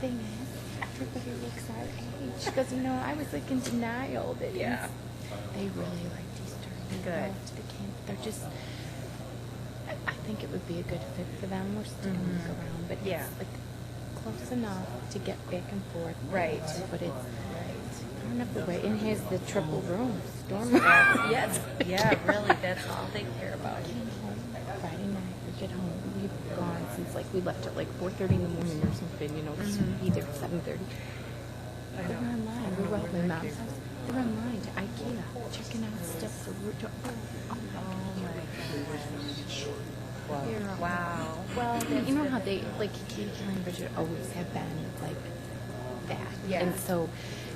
thing is, everybody looks our age. She goes, you know, I was like in denial that Yeah. they really liked Easter. They Good. loved the camp. They're just, I think it would be a good fit for them. We're still going to look around, but Yeah. it's like close enough to get back and forth. Right. But it's far enough away. And here's the triple room. Storm. Yes. Yeah, really, that's all they care about. Came home Friday night. We get home. We've gone since like we left at like 4:30 in the morning or something. You know, just be there at 7:30. They were online. We were at my mom's house. They were online to IKEA, checking out stuff for root. Oh my God. Wow. Well, you know how they like Katie, Kelly, and Bridget always have been like that. Yeah. And so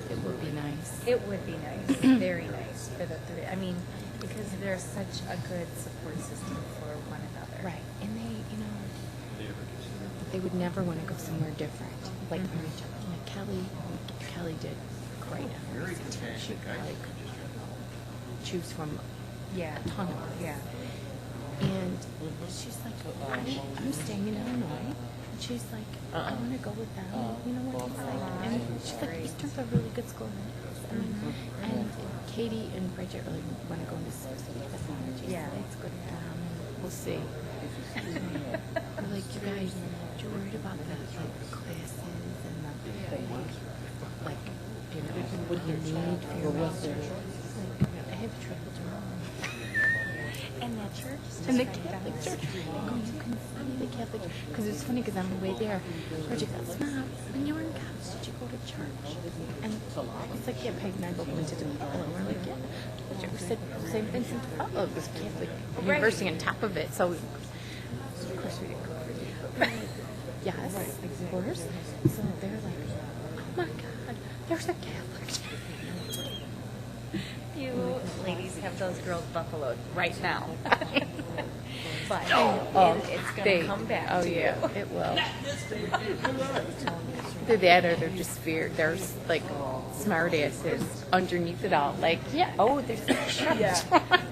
it would be nice. It would be nice, very nice for the three. I mean, because they're such a good support system for one another. Right. And they, you know, they would never want to go somewhere different. Like Kelly did great on her ACT. She could like choose from Yeah. a ton of them. Yeah. And she's like, I'm staying in Illinois. And she's like, I want to go with them. You know what it's like? And she's like, Eastern's a really good school. And Katie and Bridget really want to go into technology. Yeah. So it's good for them. We'll see. We're like, you guys, you're worried about the like classes and the like, you know, what do you need for your research? Like, I have trouble tomorrow. And that church is just And the right Catholic down church. the street. Oh, you can see the Catholic church. Because it's funny because on the way there, Bridget goes, Mom, when you were in college, did you go to church? And it's like, yeah, Peg and I both went to DePaul. And we're like, yeah. Bridget said, St. Vincent de Paul was Catholic university on top of it. So, of course, we didn't go. Yes, of course. So they're like, oh my God, there's a Catholic church. You ladies have those girls buffaloed right now. But it's going to come back. Oh, to yeah, you. it will. Either that or they're just feared. There's like smart asses underneath it all. Like, yeah, oh, there's a church. Yeah.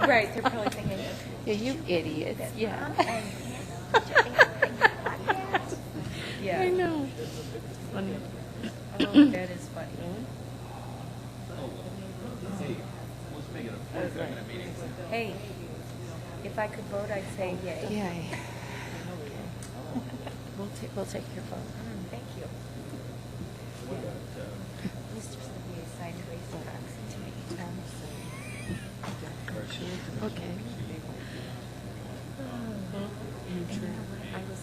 Right, they're probably thinking, Yeah, you idiots. Yeah. yeah. I know. Funny. Oh, that is funny. Hey, if I could vote, I'd say yay. Yeah. We'll take your vote. Thank you. Mr. Sylvia signed Grace Cox to me. Okay. I was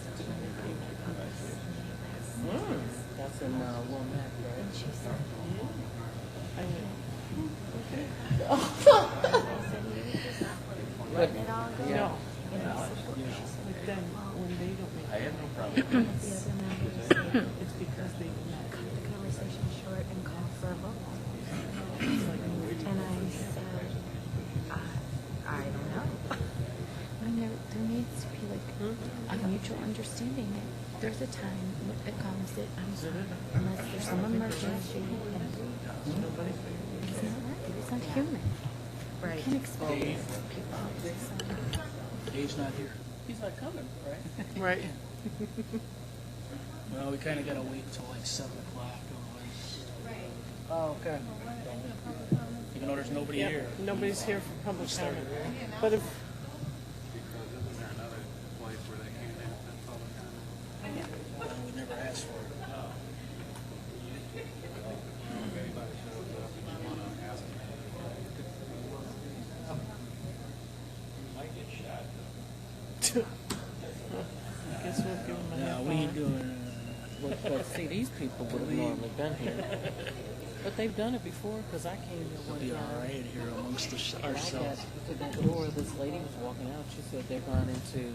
That's in Wilmette, right? and she said, letting it all go. No. And I said, well, she said, But then when they don't make I have no problem. the other members said, it's because they cut the conversation short and call for a vote. And I said, I don't know. I mean, there needs to be like a mutual understanding that there's a time when it comes that I'm sorry, unless there's some emergency, and it's not right. It's not human. Right. You can't expect people. Dave's not here. He's not coming, right? right. Well, we kind of got to wait until like 7 o'clock. Otherwise, Oh, okay. even though there's nobody here. Nobody's here for public comment. But if Isn't there another place where they can't have public comment? We never asked for it. If anybody shows up and you want to ask them, I guess we'll give them a No, half we hour. ain't doing But see, these people would have normally been here. But they've done it before, because I came here We'll one be all time. right here amongst And I got ourselves. to the door, this lady was walking out, she said they're going into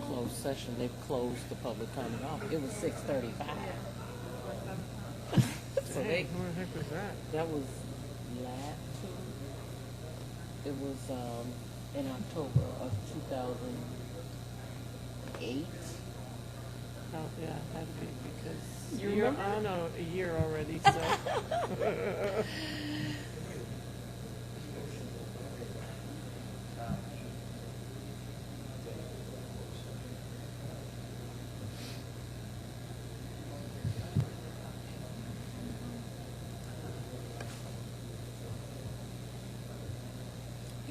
closed session, they've closed the public comment off. It was 6:35. So they, Who the heck was that? that was last, it was in October of 2008. Oh, yeah, it had to be because You you're remember? on a year already, so.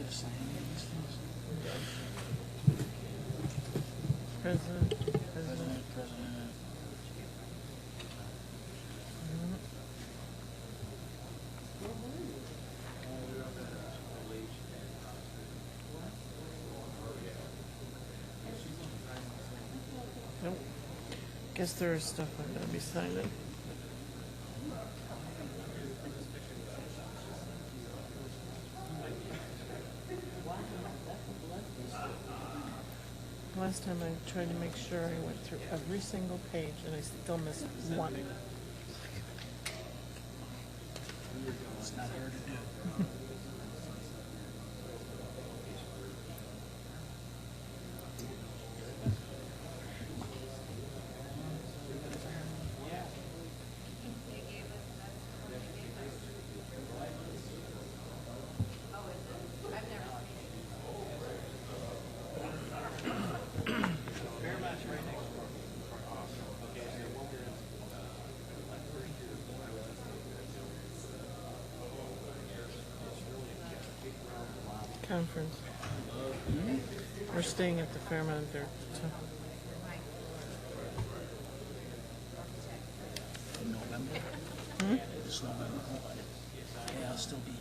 to sign any of these things? President. President. Nope. Guess there is stuff I'm gonna be signing. Last time I tried to make sure I went through every single page and I still missed one. It's not hard to do. Conference. We're staying at the Fairmont there. In November? This November. Yeah, I'll still be here.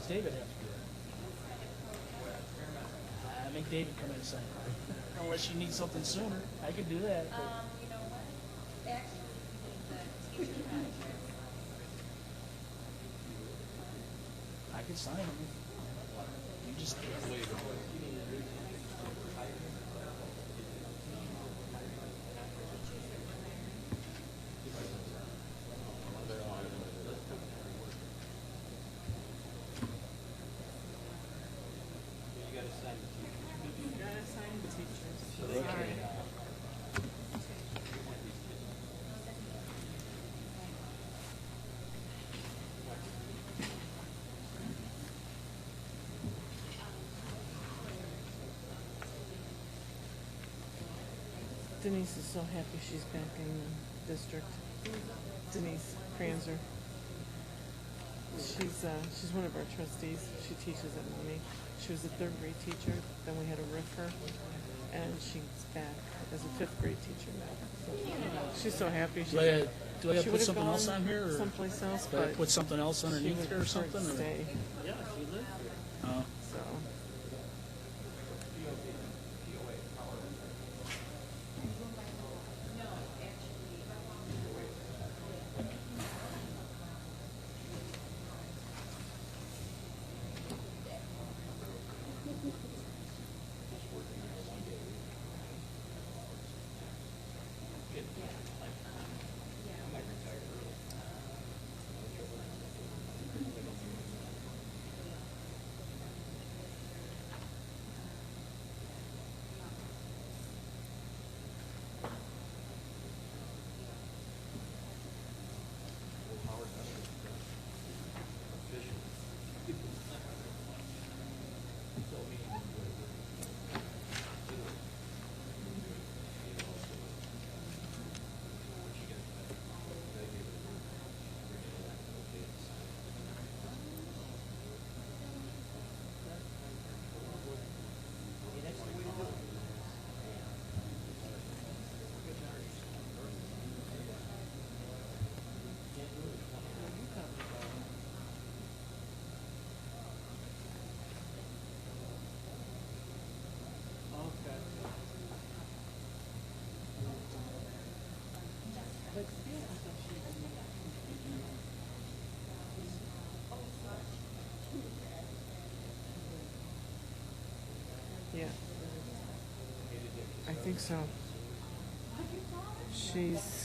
David have to do it. I make David come in and sign it. Unless you need something sooner, I could do that. But You know what? Actually, the teacher manager. I could sign them. You just Denise is so happy she's back in the district. Denise Kranzer. She's one of our trustees. She teaches at Monee. She was a third grade teacher. Then we had to RIF her, and she's back as a fifth grade teacher now. So, she's so happy. do I have She to put would've something else gone on here, or someplace else, do I but put something else she underneath would here or prefer to something? Or? stay. Yeah, she lived here. Oh. So think so. She's.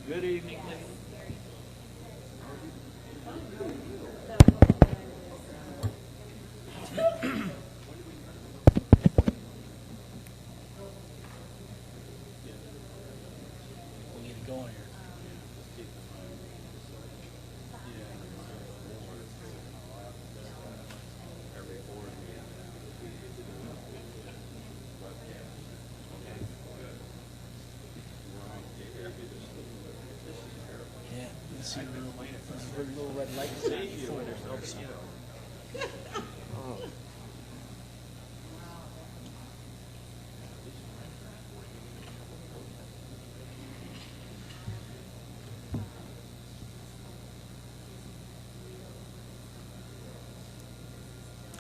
Good evening, ladies. We'll get it going here. Yeah, you see the little red lights before there's no.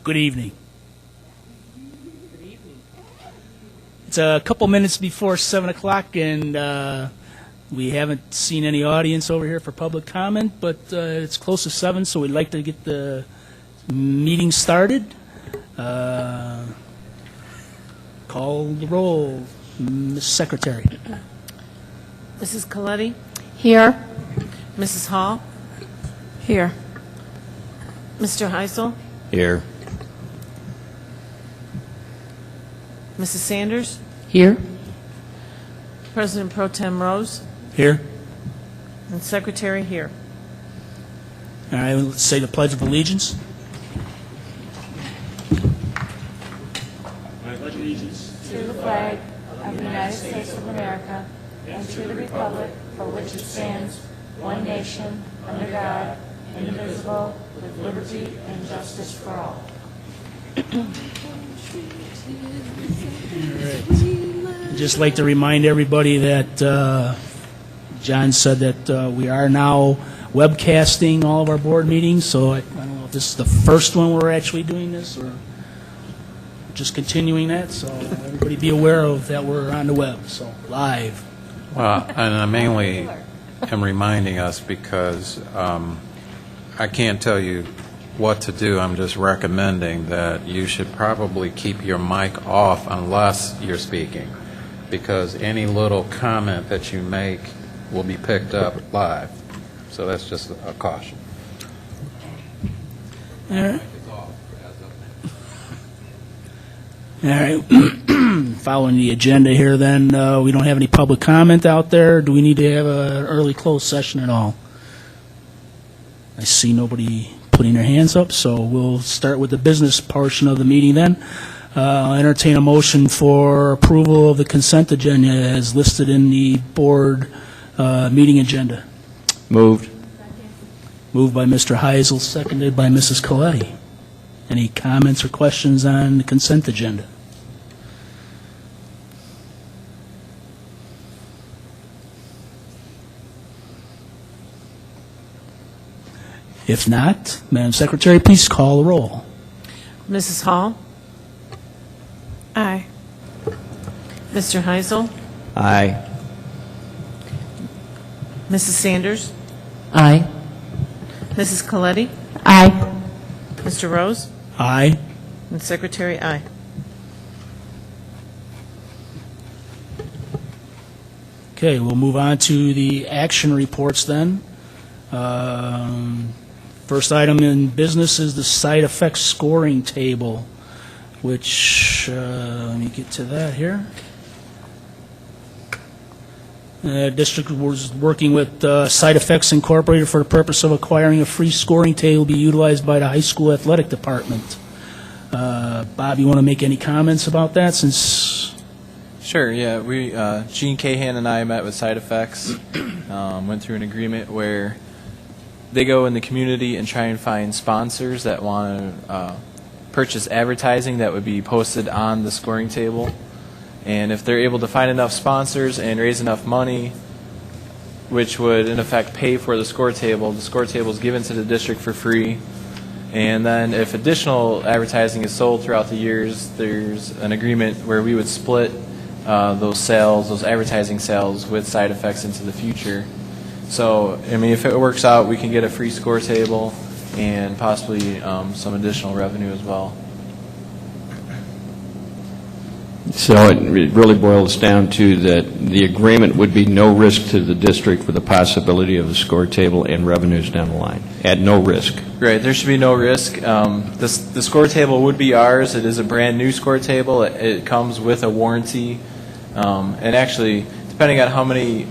Good evening. Good evening. It's a couple minutes before 7 o'clock, and we haven't seen any audience over here for public comment, but it's close to 7, so we'd like to get the meeting started. Call the roll, Ms. Secretary. Mrs. Coletti? Here. Mrs. Hall? Here. Mr. Heisel? Here. Mrs. Sanders? Here. President Pro Tem Rose? Here. And Secretary here. All right, let's say the Pledge of Allegiance. Pledge allegiance. To the flag of the United States of America and to the republic for which it stands, one nation, under God, indivisible, with liberty and justice for all. I'd just like to remind everybody that John said that we are now webcasting all of our board meetings, so I don't know if this is the first one we're actually doing this or just continuing that, so everybody be aware of that we're on the web, so live. Well, and I mainly am reminding us because I can't tell you what to do. I'm just recommending that you should probably keep your mic off unless you're speaking, because any little comment that you make will be picked up live. So that's just a caution. All right. All right. Following the agenda here, then, we don't have any public comment out there. Do we need to have an early closed session at all? I see nobody putting their hands up, so we'll start with the business portion of the meeting then. I'll entertain a motion for approval of the consent agenda as listed in the board meeting agenda. Moved. Moved by Mr. Heisel, seconded by Mrs. Coletti. Any comments or questions on the consent agenda? If not, Madam Secretary, please call the roll. Mrs. Hall? Aye. Mr. Heisel? Aye. Mrs. Sanders? Aye. Mrs. Coletti? Aye. Mr. Rose? Aye. And Secretary, aye. Okay, we'll move on to the action reports then. First item in business is the side effects scoring table, which, let me get to that here. District was working with Side Effects Incorporated for the purpose of acquiring a free scoring table to be utilized by the high school athletic department. Bob, you want to make any comments about that since... Sure, yeah. Gene Cahan and I met with Side Effects, went through an agreement where they go in the community and try and find sponsors that want to purchase advertising that would be posted on the scoring table. And if they're able to find enough sponsors and raise enough money, which would in effect pay for the score table is given to the district for free. And then if additional advertising is sold throughout the years, there's an agreement where we would split those advertising sales with Side Effects into the future. So, I mean, if it works out, we can get a free score table and possibly some additional revenue as well. So it really boils down to that the agreement would be no risk to the district with the possibility of a score table and revenues down the line, at no risk. Right, there should be no risk. The score table would be ours. It is a brand new score table. It comes with a warranty. And actually, depending on how many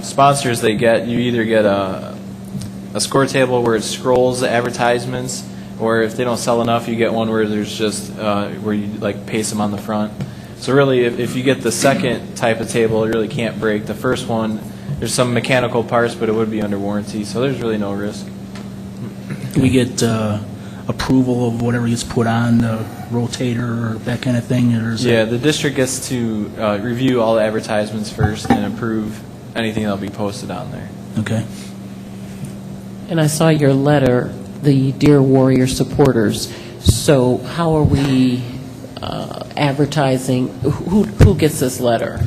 sponsors they get, you either get a score table where it scrolls the advertisements, or if they don't sell enough, you get one where there's just where you like paste them on the front. So really, if you get the second type of table, it really can't break. The first one, there's some mechanical parts, but it would be under warranty, so there's really no risk. Do we get approval of whatever gets put on the rotator or that kind of thing? Or is Yeah, the district gets to review all the advertisements first and approve anything that'll be posted on there. Okay. And I saw your letter, the Dear Warrior supporters. So how are we advertising? Who gets this letter?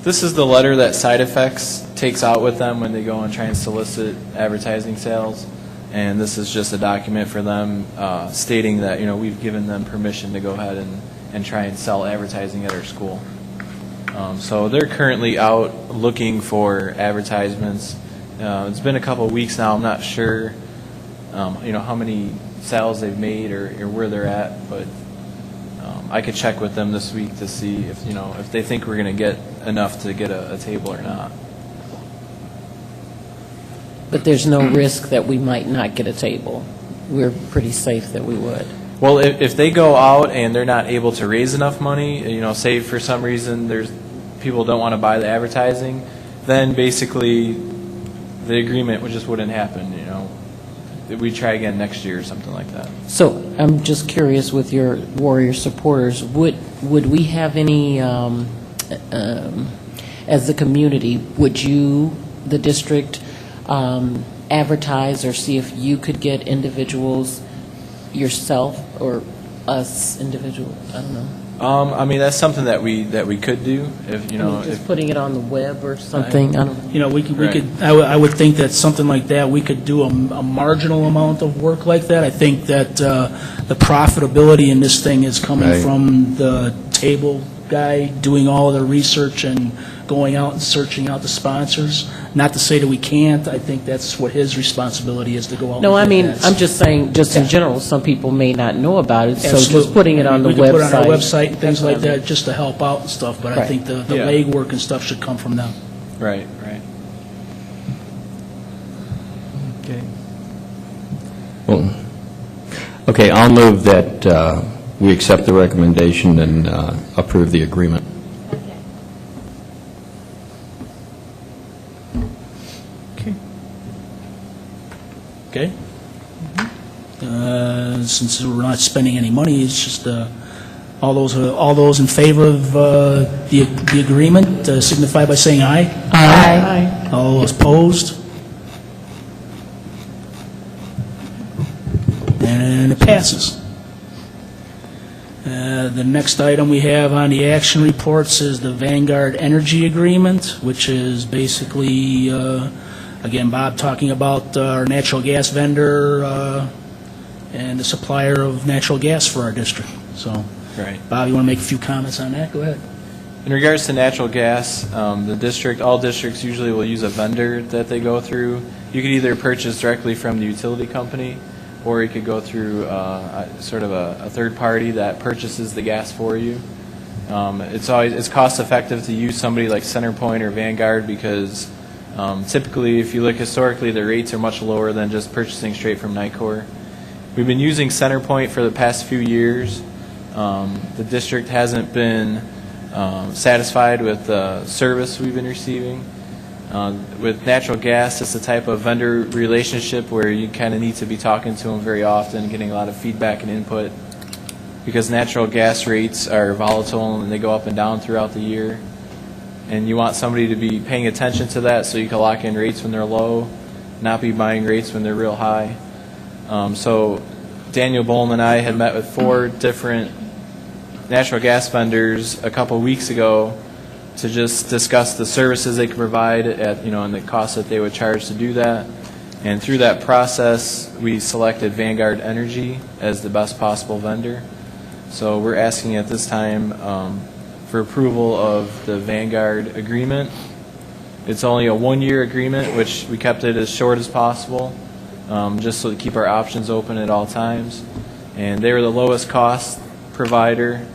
This is the letter that Side Effects takes out with them when they go and try and solicit advertising sales. And this is just a document for them stating that, we've given them permission to go ahead and try and sell advertising at our school. So they're currently out looking for advertisements. It's been a couple of weeks now. I'm not sure, how many sales they've made or where they're at, but I could check with them this week to see if they think we're going to get enough to get a table or not. But there's no risk that we might not get a table. We're pretty safe that we would. Well, if they go out and they're not able to raise enough money, say for some reason there's people don't want to buy the advertising, then basically the agreement just wouldn't happen. We try again next year or something like that. So I'm just curious with your Warrior supporters, would we have any, as the community, would you, the district, advertise or see if you could get individuals yourself or us individuals? I don't know. I mean, that's something that we could do if just putting it on the web or something. I don't know. We could. I would think that something like that we could do a marginal amount of work like that. I think that the profitability in this thing is coming from the table guy doing all the research and going out and searching out the sponsors. Not to say that we can't. I think that's what his responsibility is to go out. No, I and mean, that. I'm just saying, just in general, some people may not know about it, so Absolutely. just putting it on the we could website. put it on our website and things like that just to help out and stuff, but I Right. think the Yeah. legwork and stuff should come from them. Right. Okay. Well, okay, I'll move that we accept the recommendation and approve the agreement. Okay. Since we're not spending any money, it's just all those in favor of the agreement signify by saying aye. Aye. All those opposed? And it passes. The next item we have on the action reports is the Vanguard Energy Agreement, which is basically, again, Bob talking about our natural gas vendor and the supplier of natural gas for our district. So, Right. Bob, you want to make a few comments on that? Go ahead. In regards to natural gas, all districts usually will use a vendor that they go through. You could either purchase directly from the utility company, or you could go through sort of a third party that purchases the gas for you. It's cost effective to use somebody like CenterPoint or Vanguard because typically, if you look historically, the rates are much lower than just purchasing straight from Nicor. We've been using CenterPoint for the past few years. The district hasn't been satisfied with the service we've been receiving. With natural gas, it's the type of vendor relationship where you kind of need to be talking to them very often, getting a lot of feedback and input, because natural gas rates are volatile and they go up and down throughout the year. And you want somebody to be paying attention to that so you can lock in rates when they're low, not be buying rates when they're real high. So Daniel Bohm and I had met with 4 different natural gas vendors a couple weeks ago to just discuss the services they could provide at, and the cost that they would charge to do that. And through that process, we selected Vanguard Energy as the best possible vendor. So we're asking at this time for approval of the Vanguard agreement. It's only a 1-year agreement, which we kept it as short as possible, just so to keep our options open at all times. And they were the lowest cost provider.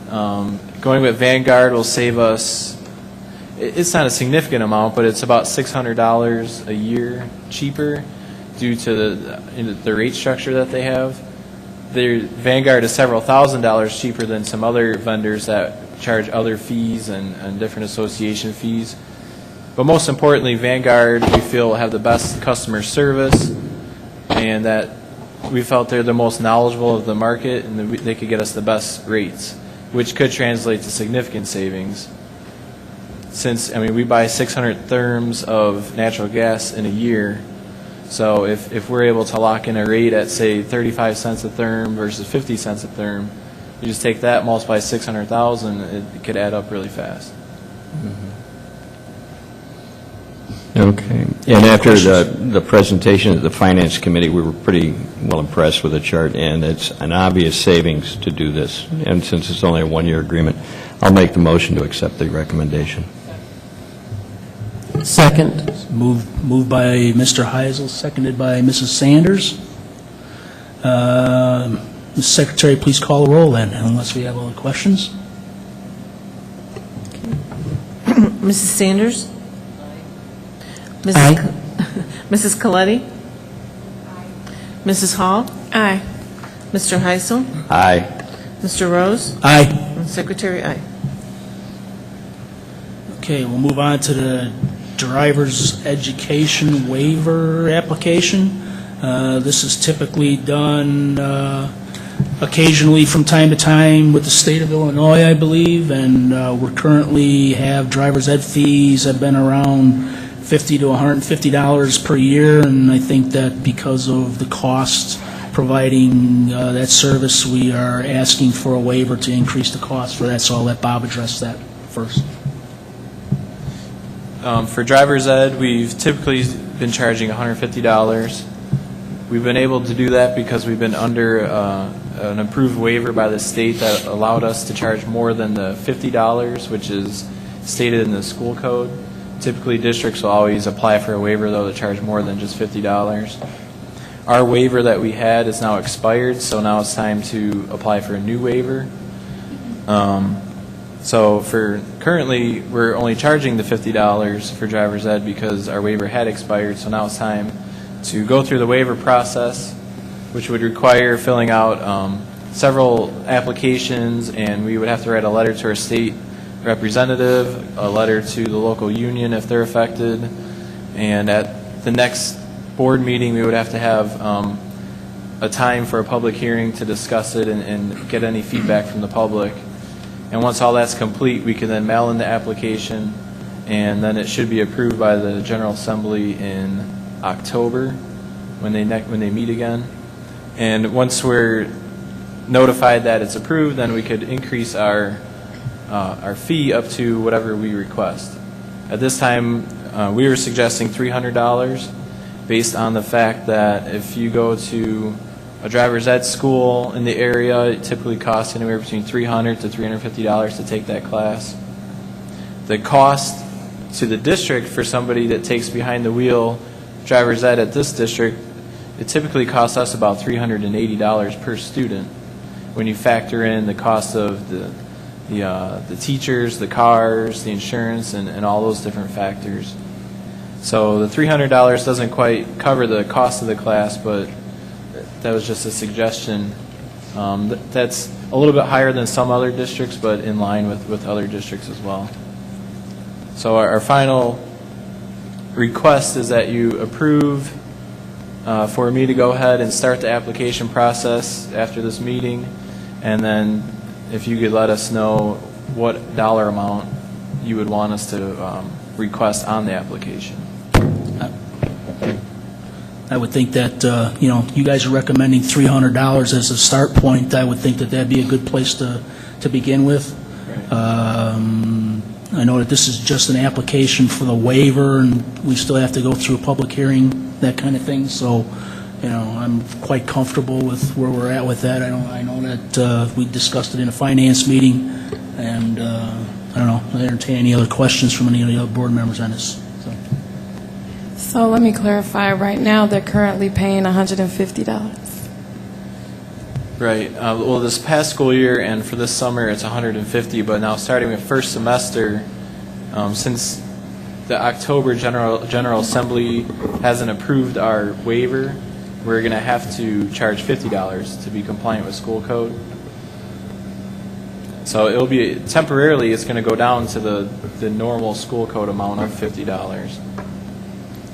Going with Vanguard will save us, it's not a significant amount, but it's about $600 a year cheaper due to the rate structure that they have. Vanguard is several $1,000s cheaper than some other vendors that charge other fees and different association fees. But most importantly, Vanguard, we feel, will have the best customer service, and that we felt they're the most knowledgeable of the market, and they could get us the best rates, which could translate to significant savings. Since, we buy 600 therms of natural gas in a year, so if we're able to lock in a rate at, say, 35 cents a therm versus 50 cents a therm, you just take that, multiply 600,000, it could add up really fast. Okay. And after the presentation at the Finance Committee, we were pretty well impressed with the chart, and it's an obvious savings to do this. And since it's only a 1-year agreement, I'll make the motion to accept the recommendation. Second. Moved by Mr. Heisel, seconded by Mrs. Sanders. Ms. Secretary, please call the roll then, unless we have other questions. Mrs. Sanders? Aye. Mrs. Coletti? Mrs. Hall? Aye. Mr. Heisel? Aye. Mr. Rose? Aye. And Secretary, aye. Okay, we'll move on to the driver's education waiver application. This is typically done occasionally from time to time with the state of Illinois, I believe, and we currently have driver's ed fees have been around $50 to $150 per year, and I think that because of the cost providing that service, we are asking for a waiver to increase the cost for that, so I'll let Bob address that first. For driver's ed, we've typically been charging $150. We've been able to do that because we've been under an approved waiver by the state that allowed us to charge more than the $50, which is stated in the school code. Typically, districts will always apply for a waiver, though, to charge more than just $50. Our waiver that we had is now expired, so now it's time to apply for a new waiver. So for currently, we're only charging the $50 for driver's ed because our waiver had expired, so now it's time to go through the waiver process, which would require filling out several applications, and we would have to write a letter to our state representative, a letter to the local union if they're affected, and at the next board meeting we would have to have a time for a public hearing to discuss it and get any feedback from the public. And once all that's complete, we can then mail in the application, and then it should be approved by the General Assembly in October when they meet again. And once we're notified that it's approved, then we could increase our fee up to whatever we request. At this time, we were suggesting $300 based on the fact that if you go to a driver's ed school in the area, it typically costs anywhere between $300 to $350 to take that class. The cost to the district for somebody that takes behind the wheel driver's ed at this district, it typically costs us about $380 per student when you factor in the cost of the teachers, the cars, the insurance, and all those different factors. So the $300 doesn't quite cover the cost of the class, but that was just a suggestion. That's a little bit higher than some other districts, but in line with other districts as well. So our final request is that you approve for me to go ahead and start the application process after this meeting, and then if you could let us know what dollar amount you would want us to request on the application. I would think that, you guys are recommending $300 as a start point. I would think that that'd be a good place to begin with. I know that this is just an application for the waiver, and we still have to go through a public hearing, that kind of thing. So, I'm quite comfortable with where we're at with that. I know that we discussed it in a finance meeting, and I don't know. I entertain any other questions from any of the other board members on this. So let me clarify. Right now, they're currently paying $150. Right. Well, this past school year and for this summer, it's $150. But now, starting with first semester, since the October General Assembly hasn't approved our waiver, we're going to have to charge $50 to be compliant with school code. So it'll be temporarily. It's going to go down to the normal school code amount of $50.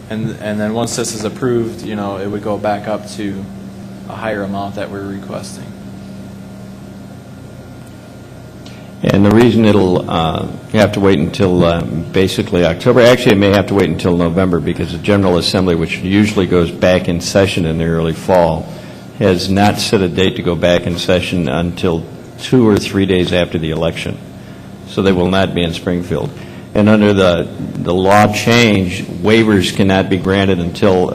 And then once this is approved, it would go back up to a higher amount that we're requesting. And the reason you have to wait until basically October, actually it may have to wait until November, because the General Assembly, which usually goes back in session in the early fall, has not set a date to go back in session until 2 or 3 days after the election. So they will not be in Springfield. And under the law change, waivers cannot be granted until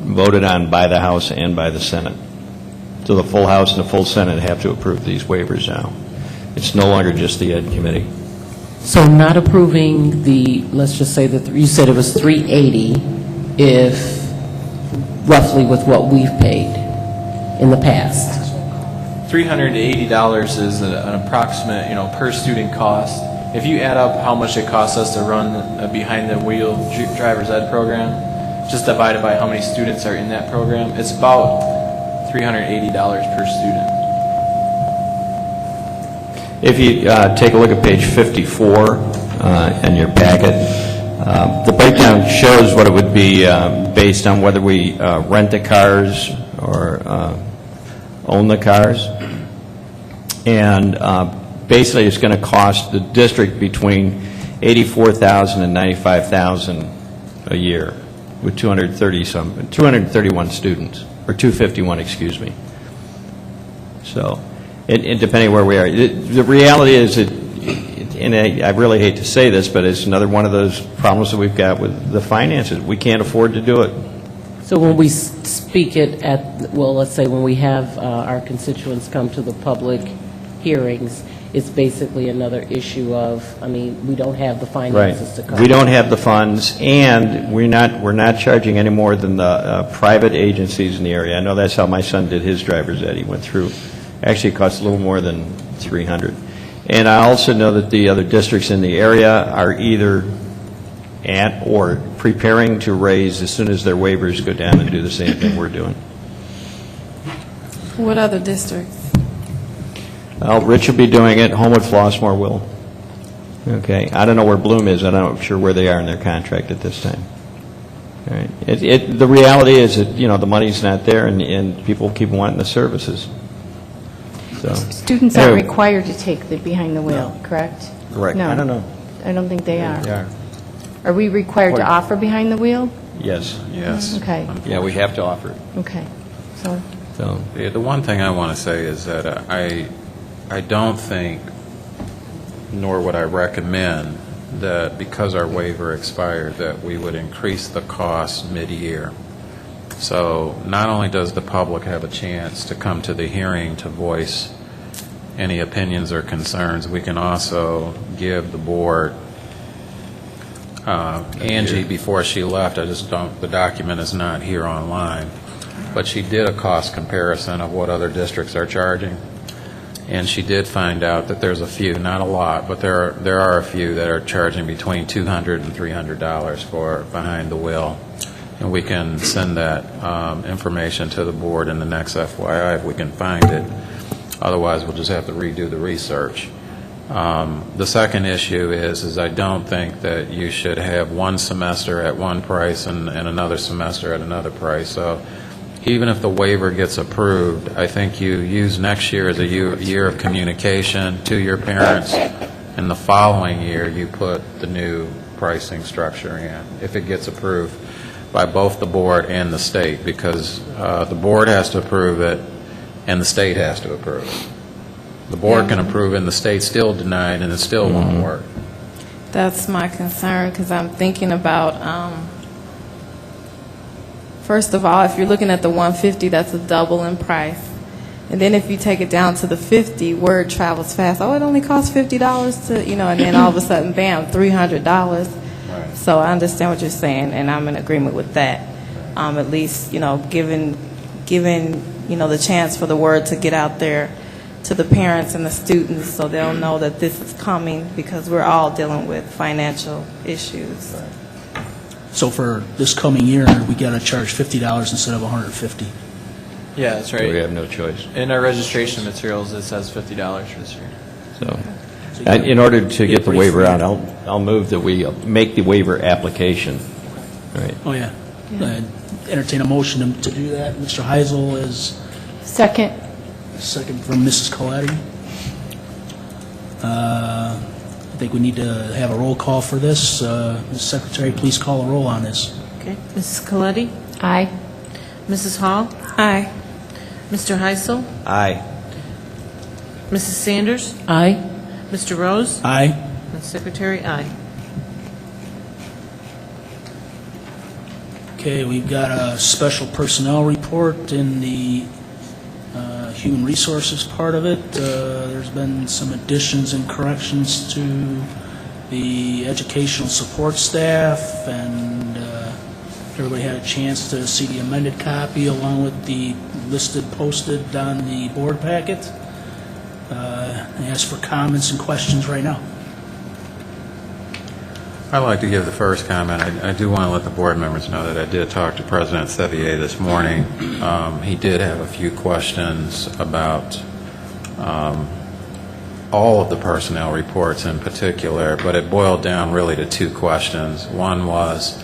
voted on by the House and by the Senate. So the full House and the full Senate have to approve these waivers now. It's no longer just the Ed Committee. So not approving let's just say that you said it was $380, if roughly with what we've paid in the past. $380 is an approximate, per student cost. If you add up how much it costs us to run a behind-the-wheel driver's ed program, just divided by how many students are in that program, it's about $380 per student. If you take a look at page 54 in your packet, the breakdown shows what it would be based on whether we rent the cars or own the cars. And basically, it's going to cost the district between $84,000 and $95,000 a year, with 231 students, or 251, excuse me. So, and depending where we are, the reality is that, and I really hate to say this, but it's another one of those problems that we've got with the finances. We can't afford to do it. So when we speak it let's say when we have our constituents come to the public hearings, it's basically another issue of, we don't have the finances to cover. We don't have the funds, and we're not charging any more than the private agencies in the area. I know that's how my son did his driver's ed. He went through. Actually, it costs a little more than $300. And I also know that the other districts in the area are either at or preparing to raise as soon as their waivers go down and do the same thing we're doing. What other districts? Rich will be doing it, Homewood Flossmoor will. Okay, I don't know where Bloom is, I'm not sure where they are in their contract at this time. All right. The reality is that, the money's not there, and people keep wanting the services. So Students aren't required to take the behind the wheel, correct? Correct. No. I don't know. I don't think they are. They are. Are we required to offer behind the wheel? Yes. Yes. Okay, Yeah, we have to offer it. okay. So, Yeah, the one thing I want to say is that I don't think, nor would I recommend, that because our waiver expired, that we would increase the cost mid-year. So not only does the public have a chance to come to the hearing to voice any opinions or concerns, we can also give the board, Angie, before she left, the document is not here online, but she did a cost comparison of what other districts are charging. And she did find out that there's a few, not a lot, but there are a few that are charging between $200 and $300 for behind the wheel. And we can send that information to the board in the next FYI if we can find it. Otherwise, we'll just have to redo the research. The second issue is I don't think that you should have one semester at one price and another semester at another price. So even if the waiver gets approved, I think you use next year as a year of communication to your parents, and the following year you put the new pricing structure in, if it gets approved by both the board and the state, because the board has to approve it and the state has to approve it. The board can approve it and the state still denied and it still won't work. That's my concern, because I'm thinking about, first of all, if you're looking at the 150, that's a double in price. And then if you take it down to the 50, word travels fast. Oh, it only costs $50 to, and then all of a sudden, bam, $300. Right. So I understand what you're saying, and I'm in agreement with that. At least, giving the chance for the word to get out there to the parents and the students so they'll know that this is coming, because we're all dealing with financial issues. Right. So for this coming year, we got to charge $50 instead of $150. Yeah, that's right. We have no choice. In our registration materials, it says $50 for this year. So, in order to get the waiver out, I'll move that we make the waiver application. All right. Oh, yeah. Entertain a motion to do that. Mr. Heisel is second. From Mrs. Coletti. I think we need to have a roll call for this. Ms. Secretary, please call a roll on this. Okay. Mrs. Coletti? Aye. Mrs. Hall? Aye. Mr. Heisel? Aye. Mrs. Sanders? Aye. Mr. Rose? Aye. Ms. Secretary? Aye. Okay, we've got a special personnel report in the human resources part of it. There's been some additions and corrections to the educational support staff, and everybody had a chance to see the amended copy along with the listed posted on the board packet. I ask for comments and questions right now. I'd like to give the first comment. I do want to let the board members know that I did talk to President Sevier this morning. He did have a few questions about all of the personnel reports in particular, but it boiled down really to two questions. One was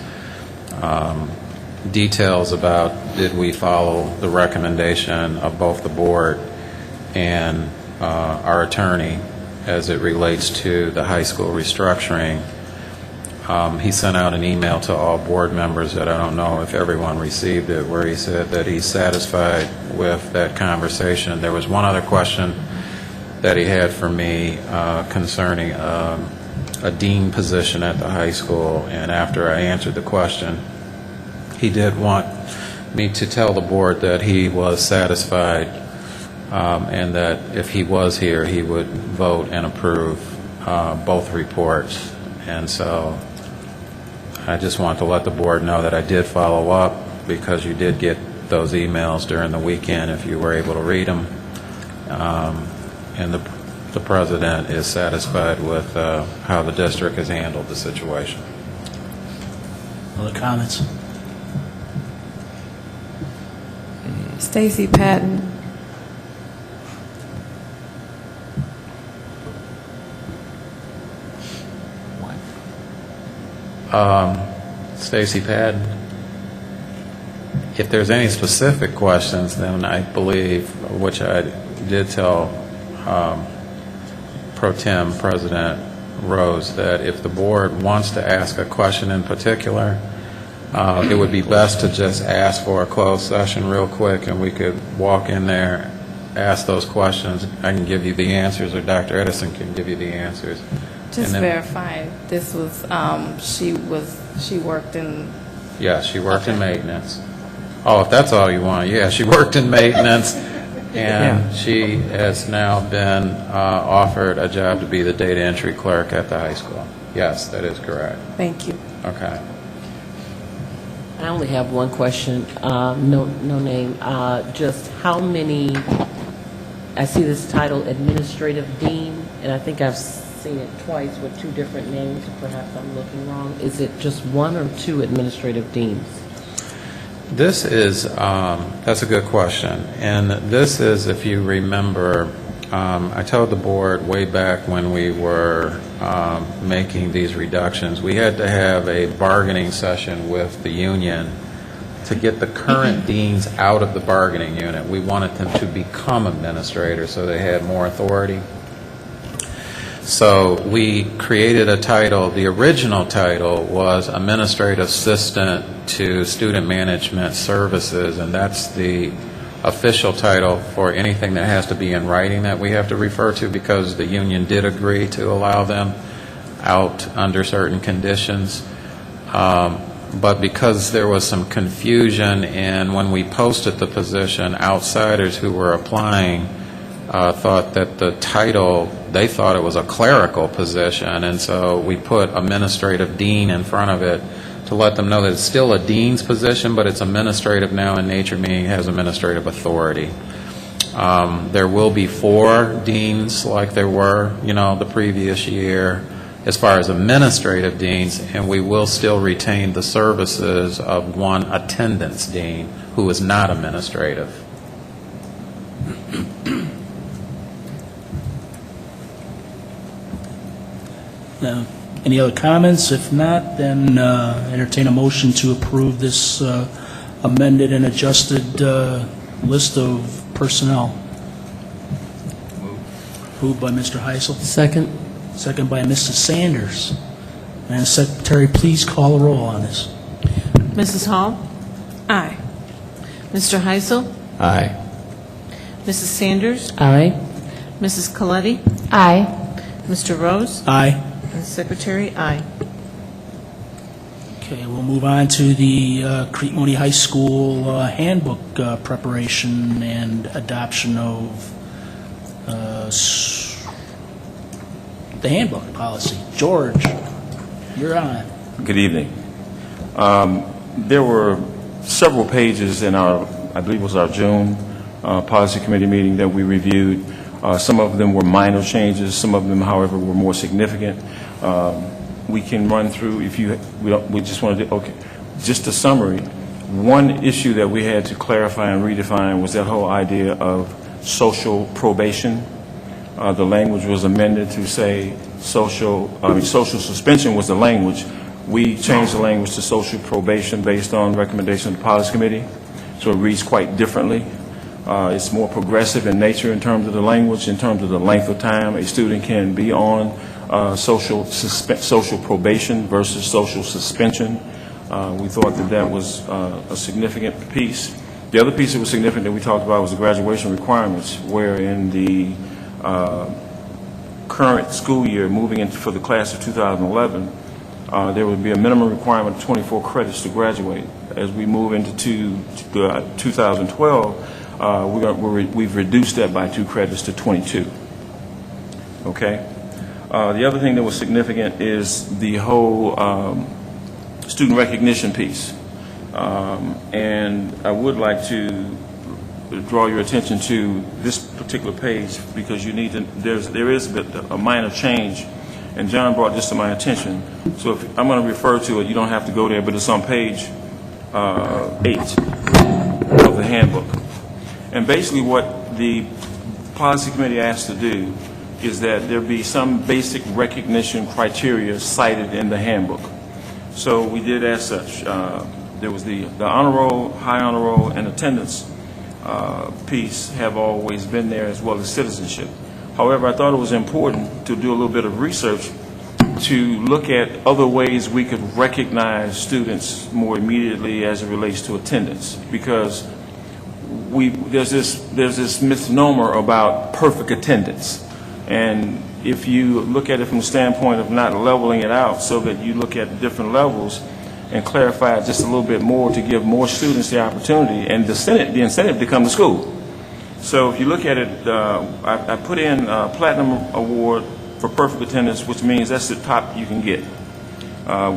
details about did we follow the recommendation of both the board and our attorney as it relates to the high school restructuring. He sent out an email to all board members that I don't know if everyone received it, where he said that he's satisfied with that conversation. There was one other question that he had for me concerning a dean position at the high school, and after I answered the question, he did want me to tell the board that he was satisfied and that if he was here, he would vote and approve both reports. And so I just want to let the board know that I did follow up, because you did get those emails during the weekend if you were able to read them. And the president is satisfied with how the district has handled the situation. Other comments? Stacy Patton. Stacy Padden, if there's any specific questions, then I believe, which I did tell Pro Tem President Rose, that if the board wants to ask a question in particular, it would be best to just ask for a closed session real quick, and we could walk in there, ask those questions. I can give you the answers, or Dr. Edison can give you the answers. Just verifying, this was, she worked in... Yeah, she worked in maintenance. Oh, if that's all you want, yeah, she worked in maintenance, and she has now been offered a job to be the data entry clerk at the high school. Yes, that is correct. Thank you. Okay. I only have one question, no name. Just how many, I see this title, Administrative Dean, and I think I've seen it twice with two different names, perhaps I'm looking wrong. Is it just one or two administrative deans? This is, that's a good question. And this is, if you remember, I told the board way back when we were making these reductions, we had to have a bargaining session with the union to get the current deans out of the bargaining unit. We wanted them to become administrators so they had more authority. So we created a title. The original title was Administrative Assistant to Student Management Services, and that's the official title for anything that has to be in writing that we have to refer to, because the union did agree to allow them out under certain conditions. But because there was some confusion, and when we posted the position, outsiders who were applying thought that the title, they thought it was a clerical position, and so we put administrative dean in front of it to let them know that it's still a dean's position, but it's administrative now in nature, meaning it has administrative authority. There will be 4 deans like there were, the previous year as far as administrative deans, and we will still retain the services of 1 attendance dean who is not administrative. Any other comments? If not, then entertain a motion to approve this amended and adjusted list of personnel. Moved by Mr. Heisel. Second. Second by Mrs. Sanders. Madam Secretary, please call the roll on this. Mrs. Hall? Aye. Mr. Heisel? Aye. Mrs. Sanders? Aye. Mrs. Coletti? Aye. Mr. Rose? Aye. And Secretary, aye. Okay, we'll move on to the Crete Monee High School handbook preparation and adoption of the handbook policy. George, you're on. Good evening. There were several pages in our, I believe it was our June policy committee meeting that we reviewed. Some of them were minor changes. Some of them, however, were more significant. We can run through if you, we just want to do, okay, just a summary. One issue that we had to clarify and redefine was that whole idea of social probation. The language was amended to say social suspension was the language. We changed the language to social probation based on recommendation of the policy committee, so it reads quite differently. It's more progressive in nature in terms of the language, in terms of the length of time a student can be on social probation versus social suspension. We thought that that was a significant piece. The other piece that was significant that we talked about was the graduation requirements, where in the current school year, moving into for the class of 2011, there would be a minimum requirement of 24 credits to graduate. As we move into 2012, we've reduced that by 2 credits to 22. Okay. The other thing that was significant is the whole student recognition piece, and I would like to draw your attention to this particular page because you need to. There is a minor change, and John brought this to my attention. So if I'm going to refer to it, you don't have to go there, but it's on page 8 of the handbook. And basically what the policy committee asked to do is that there be some basic recognition criteria cited in the handbook. So we did as such. There was the honor roll, high honor roll, and attendance piece have always been there, as well as citizenship. However, I thought it was important to do a little bit of research to look at other ways we could recognize students more immediately as it relates to attendance, because there's this misnomer about perfect attendance, and if you look at it from the standpoint of not leveling it out so that you look at different levels and clarify it just a little bit more to give more students the opportunity and the incentive to come to school. So if you look at it, I put in Platinum Award for perfect attendance, which means that's the top you can get,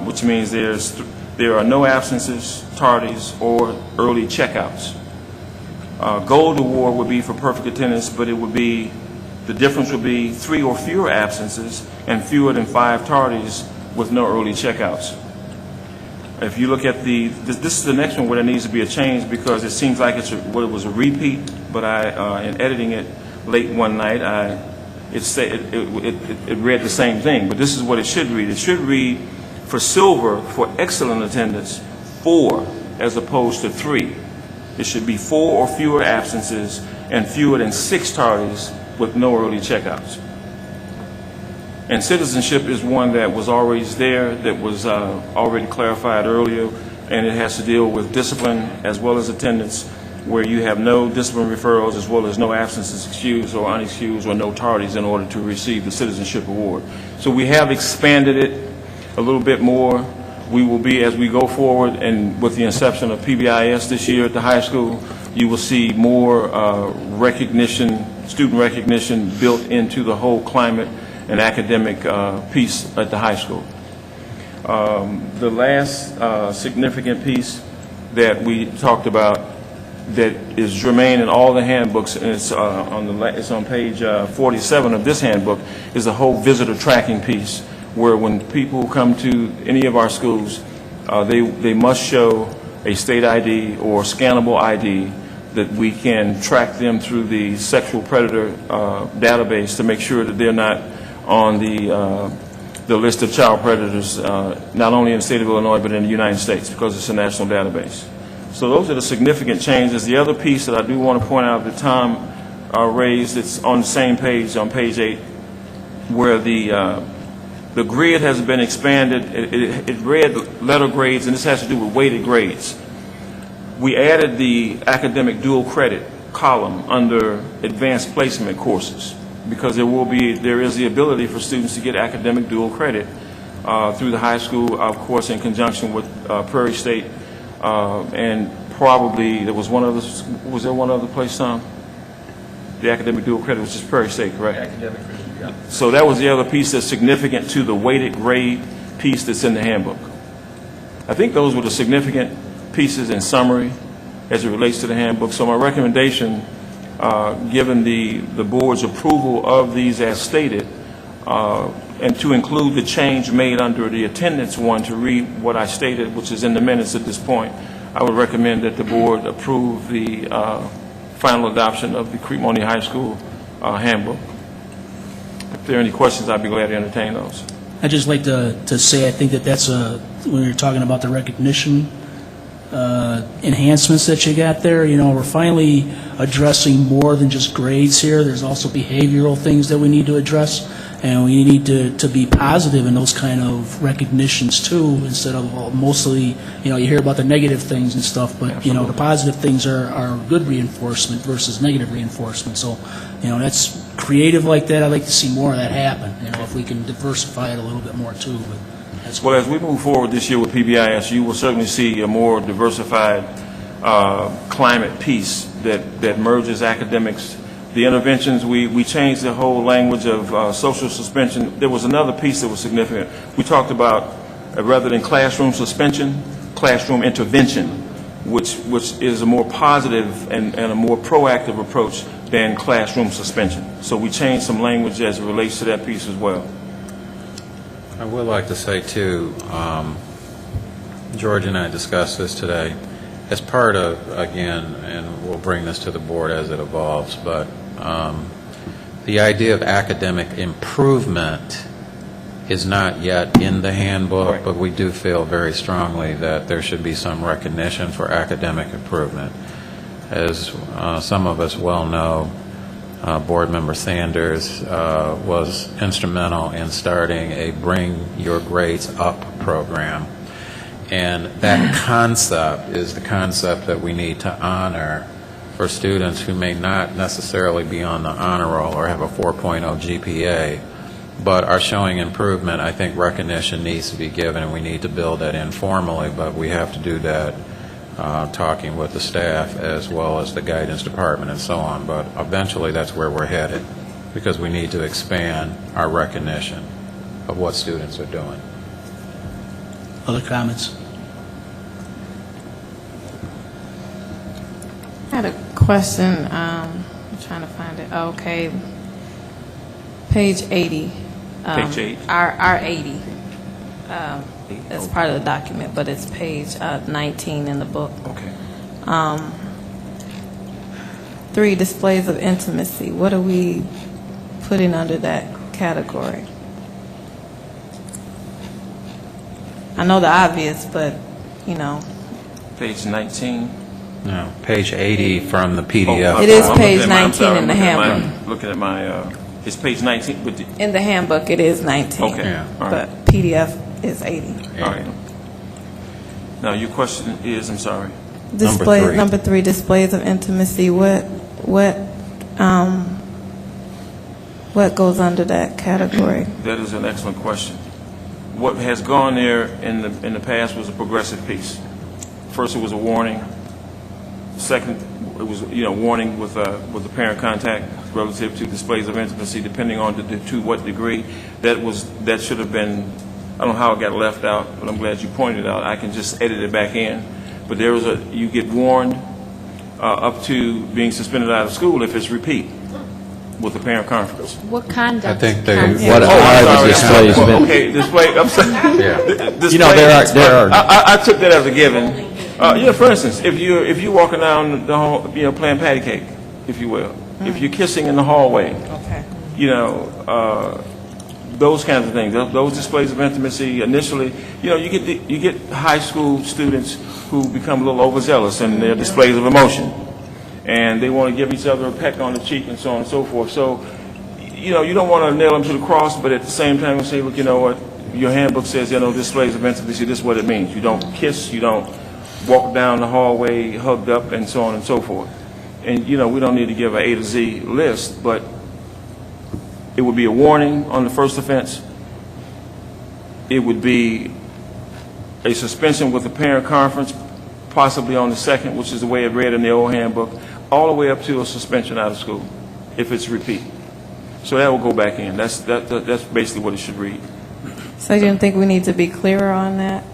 which means there are no absences, tardies, or early checkouts. Gold Award would be for perfect attendance, but it would be, the difference would be 3 or fewer absences and fewer than 5 tardies with no early checkouts. If you look at this is the next one where there needs to be a change, because it seems like it was a repeat, but in editing it late one night, it read the same thing, but this is what it should read. It should read, for silver, for excellent attendance, 4 as opposed to 3. It should be 4 or fewer absences and fewer than 6 tardies with no early checkouts. And citizenship is one that was always there, that was already clarified earlier, and it has to deal with discipline as well as attendance, where you have no discipline referrals as well as no absences excused or unexcused or no tardies in order to receive the citizenship award. So we have expanded it a little bit more. We will be, as we go forward, and with the inception of PBIS this year at the high school, you will see more student recognition built into the whole climate and academic piece at the high school. The last significant piece that we talked about that is germane in all the handbooks, and it's on page 47 of this handbook, is the whole visitor tracking piece, where when people come to any of our schools, they must show a state ID or scannable ID that we can track them through the sexual predator database to make sure that they're not on the list of child predators, not only in the state of Illinois but in the United States, because it's a national database. So those are the significant changes. The other piece that I do want to point out that Tom raised, it's on the same page, on page 8, where the grid has been expanded. It read letter grades, and this has to do with weighted grades. We added the academic dual credit column under advanced placement courses, because there is the ability for students to get academic dual credit through the high school, of course, in conjunction with Prairie State, and probably there was there one other place, Tom? The academic dual credit was just Prairie State, correct? Academic credit, yeah. So that was the other piece that's significant to the weighted grade piece that's in the handbook. I think those were the significant pieces in summary as it relates to the handbook. So my recommendation, given the board's approval of these as stated, and to include the change made under the attendance one to read what I stated, which is in the minutes at this point, I would recommend that the board approve the final adoption of the Crete Monee High School handbook. If there are any questions, I'd be glad to entertain those. I'd just like to say I think that's when you're talking about the recognition enhancements that you got there, we're finally addressing more than just grades here. There's also behavioral things that we need to address, and we need to be positive in those kind of recognitions too, instead of mostly, you hear about the negative things and stuff, but Absolutely. The positive things are good reinforcement versus negative reinforcement. So, that's creative like that. I'd like to see more of that happen. If we can diversify it a little bit more too. But that's well, as we move forward this year with PBIS, you will certainly see a more diversified climate piece that merges academics. The interventions, we changed the whole language of social suspension. There was another piece that was significant. We talked about, rather than classroom suspension, classroom intervention, which is a more positive and a more proactive approach than classroom suspension. So we changed some language as it relates to that piece as well. I would like to say, too, George and I discussed this today, as part of, again, and we'll bring this to the board as it evolves, but the idea of academic improvement is not yet in the handbook, but we do feel very strongly that there should be some recognition for academic improvement. As some of us well know, Board Member Sanders was instrumental in starting a Bring Your Grades Up program. And that concept is the concept that we need to honor for students who may not necessarily be on the honor roll or have a 4.0 GPA, but are showing improvement. I think recognition needs to be given, and we need to build that in formally, but we have to do that talking with the staff as well as the guidance department and so on. But eventually that's where we're headed, because we need to expand our recognition of what students are doing. Other comments? I had a question. I'm trying to find it. Okay. Page 80. Page 8? R80. It's part of the document, but it's page 19 in the book. Okay. 3, displays of intimacy. What are we putting under that category? I know the obvious, but, you know. Page 19. No, page 80 from the PDF. It is page 19 in the handbook. Looking at my, it's page 19. But In the handbook, it is 19. Okay. Yeah. All right. But PDF is 80. All right. Now, your question is, I'm sorry. Number 3, displays of intimacy. What goes under that category? That is an excellent question. What has gone there in the past was a progressive piece. First, it was a warning. Second, it was warning with the parent contact relative to displays of intimacy, depending on to what degree. That should have been. I don't know how it got left out, but I'm glad you pointed it out. I can just edit it back in. But you get warned up to being suspended out of school if it's repeat with the parent conference. What conduct? I think they. What are the displays of intimacy? Okay, display. I'm sorry. Yeah. You know, there are. I took that as a given. For instance, if you're walking down the hall, playing patty cake, if you will, if you're kissing in the hallway, those kinds of things, those displays of intimacy. Initially, you get high school students who become a little overzealous in their displays of emotion, and they want to give each other a peck on the cheek and so on and so forth. So, you don't want to nail them to the cross, but at the same time, you say, look, you know what? Your handbook says, displays of intimacy. This is what it means. You don't kiss. You don't walk down the hallway hugged up and so on and so forth. And, we don't need to give an A to Z list, but it would be a warning on the first offense. It would be a suspension with a parent conference, possibly on the second, which is the way it read in the old handbook, all the way up to a suspension out of school if it's repeat. So that will go back in. That's basically what it should read. So you don't think we need to be clearer on that?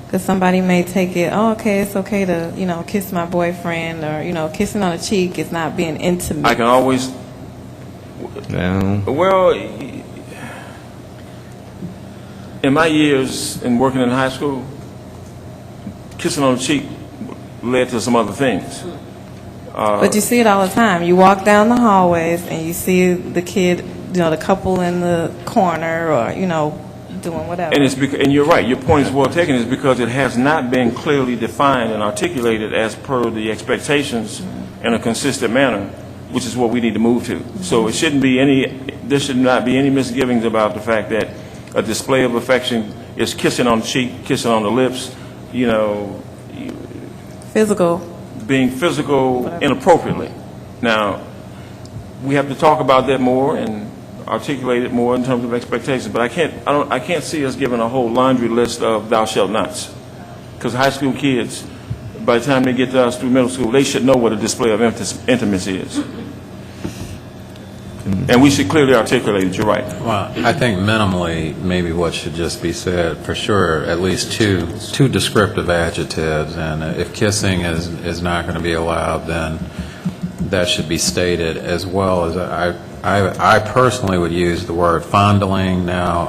Because somebody may take it, it's okay to, kiss my boyfriend, or, kissing on the cheek is not being intimate. I can always, well, in my years in working in high school, kissing on the cheek led to some other things. But you see it all the time. You walk down the hallways and you see the kid, the couple in the corner, or, doing whatever. And you're right. Your point is well taken. Is because it has not been clearly defined and articulated as per the expectations in a consistent manner, which is what we need to move to. So there should not be any misgivings about the fact that a display of affection is kissing on the cheek, kissing on the lips, being physical inappropriately. Now, we have to talk about that more and articulate it more in terms of expectations. But I can't see us giving a whole laundry list of thou shalt nots, because high school kids, by the time they get to us through middle school, they should know what a display of intimacy is. And we should clearly articulate it. You're right. Well, I think minimally, maybe what should just be said, for sure, at least two descriptive adjectives. And if kissing is not going to be allowed, then that should be stated, as well as I personally would use the word fondling. Now,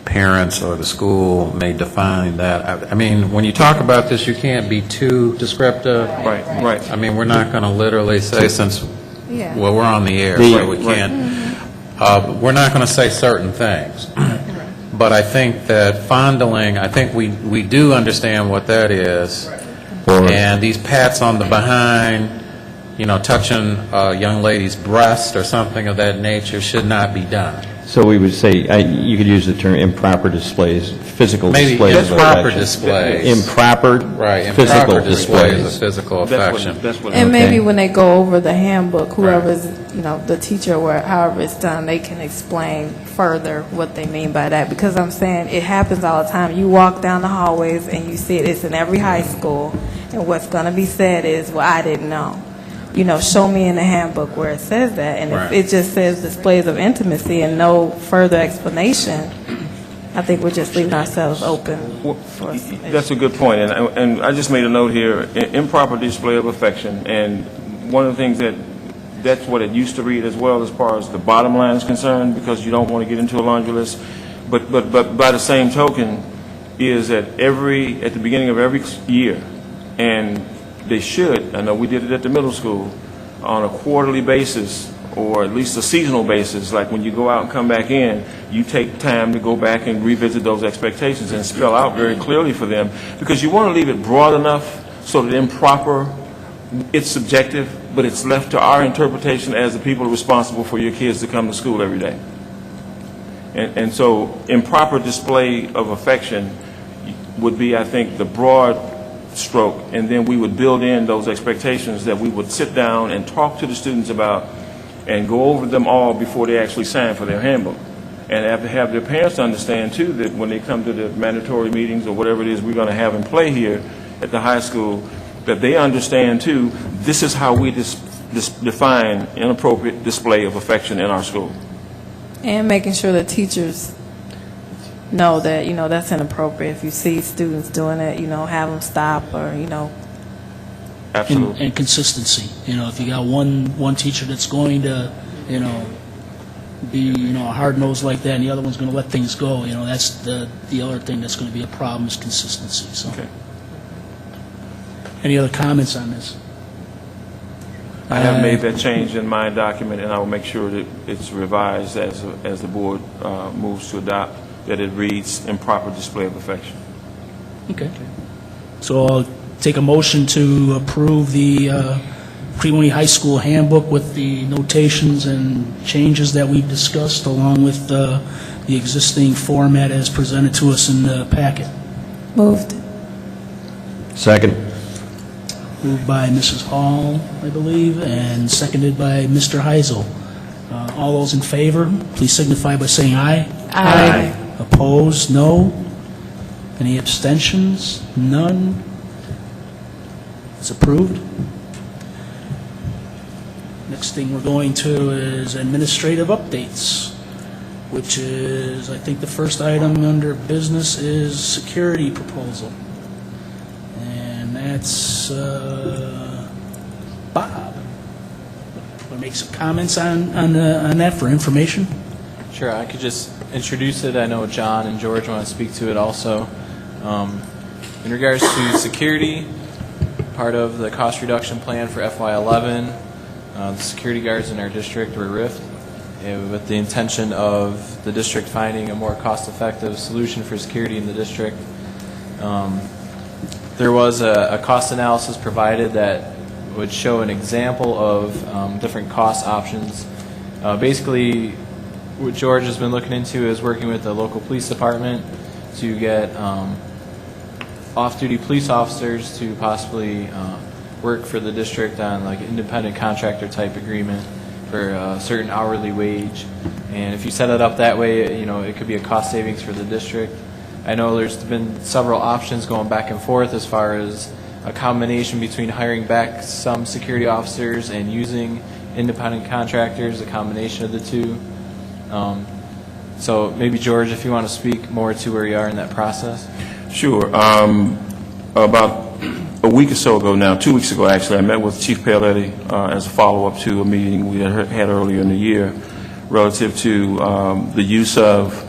parents or the school may define that. I mean, when you talk about this, you can't be too descriptive. Right. I mean, we're not going to literally say, since, well, we're on the air, so we can't. we're not going to say certain things. But I think that fondling, I think we do understand what that is. And these pats on the behind, you know, touching a young lady's breast or something of that nature should not be done. So we would say, you could use the term improper displays, physical Maybe displays of improper affection. displays. Improper physical Improper displays of physical affection. And maybe when they go over the handbook, whoever's, you know, the teacher or however it's done, they can explain further what they mean by that. Because I'm saying it happens all the time. You walk down the hallways and you see it. It's in every high school. And what's going to be said is, well, I didn't know. You know, show me in the handbook where it says that. And if it just says displays of intimacy and no further explanation, I think we're just leaving ourselves open for That's a good point, and I just made a note here, improper display of affection, and one of the things that's what it used to read as well as far as the bottom line is concerned, because you don't want to get into a laundry list, but by the same token is that at the beginning of every year, and they should, I know we did it at the middle school, on a quarterly basis, or at least a seasonal basis, like when you go out and come back in, you take time to go back and revisit those expectations and spell out very clearly for them, because you want to leave it broad enough so that improper, it's subjective, but it's left to our interpretation as the people responsible for your kids to come to school every day. And so improper display of affection would be, I think, the broad stroke, and then we would build in those expectations that we would sit down and talk to the students about and go over them all before they actually sign for their handbook. And have their parents understand, too, that when they come to the mandatory meetings or whatever it is we're going to have in play here at the high school, that they understand, too, this is how we define inappropriate display of affection in our school. And making sure that teachers know that, you know, that's inappropriate. If you see students doing it, you know, have them stop, or, you know. Absolutely. And consistency. You know, if you got one teacher that's going to, you know, be, you know, a hard nose like that, and the other one's going to let things go, you know, that's the other thing that's going to be a problem is consistency. So. Okay. Any other comments on this? I have made that change in my document, and I will make sure that it's revised as the board moves to adopt, that it reads improper display of affection. Okay. So I'll take a motion to approve the Crete Monee High School handbook with the notations and changes that we've discussed, along with the existing format as presented to us in the packet. Moved. Second. Moved by Mrs. Hall, I believe, and seconded by Mr. Heisel. All those in favor, please signify by saying aye. Aye. Opposed? No. Any abstentions? None. It's approved. Next thing we're going to is administrative updates, which is, I think the first item under business is security proposal. And that's Bob. Want to make some comments on that for information? Sure, I could just introduce it. I know John and George want to speak to it also. In regards to security, part of the cost reduction plan for FY11, the security guards in our district were RIFed with the intention of the district finding a more cost-effective solution for security in the district. There was a cost analysis provided that would show an example of different cost options. Basically, what George has been looking into is working with the local police department to get off-duty police officers to possibly work for the district on like independent contractor type agreement for a certain hourly wage. And if you set it up that way, you know, it could be a cost savings for the district. I know there's been several options going back and forth as far as a combination between hiring back some security officers and using independent contractors, a combination of the two. So maybe, George, if you want to speak more to where you are in that process. Sure. About a week or so ago now, 2 weeks ago actually, I met with Chief Paoletti as a follow-up to a meeting we had earlier in the year relative to the use of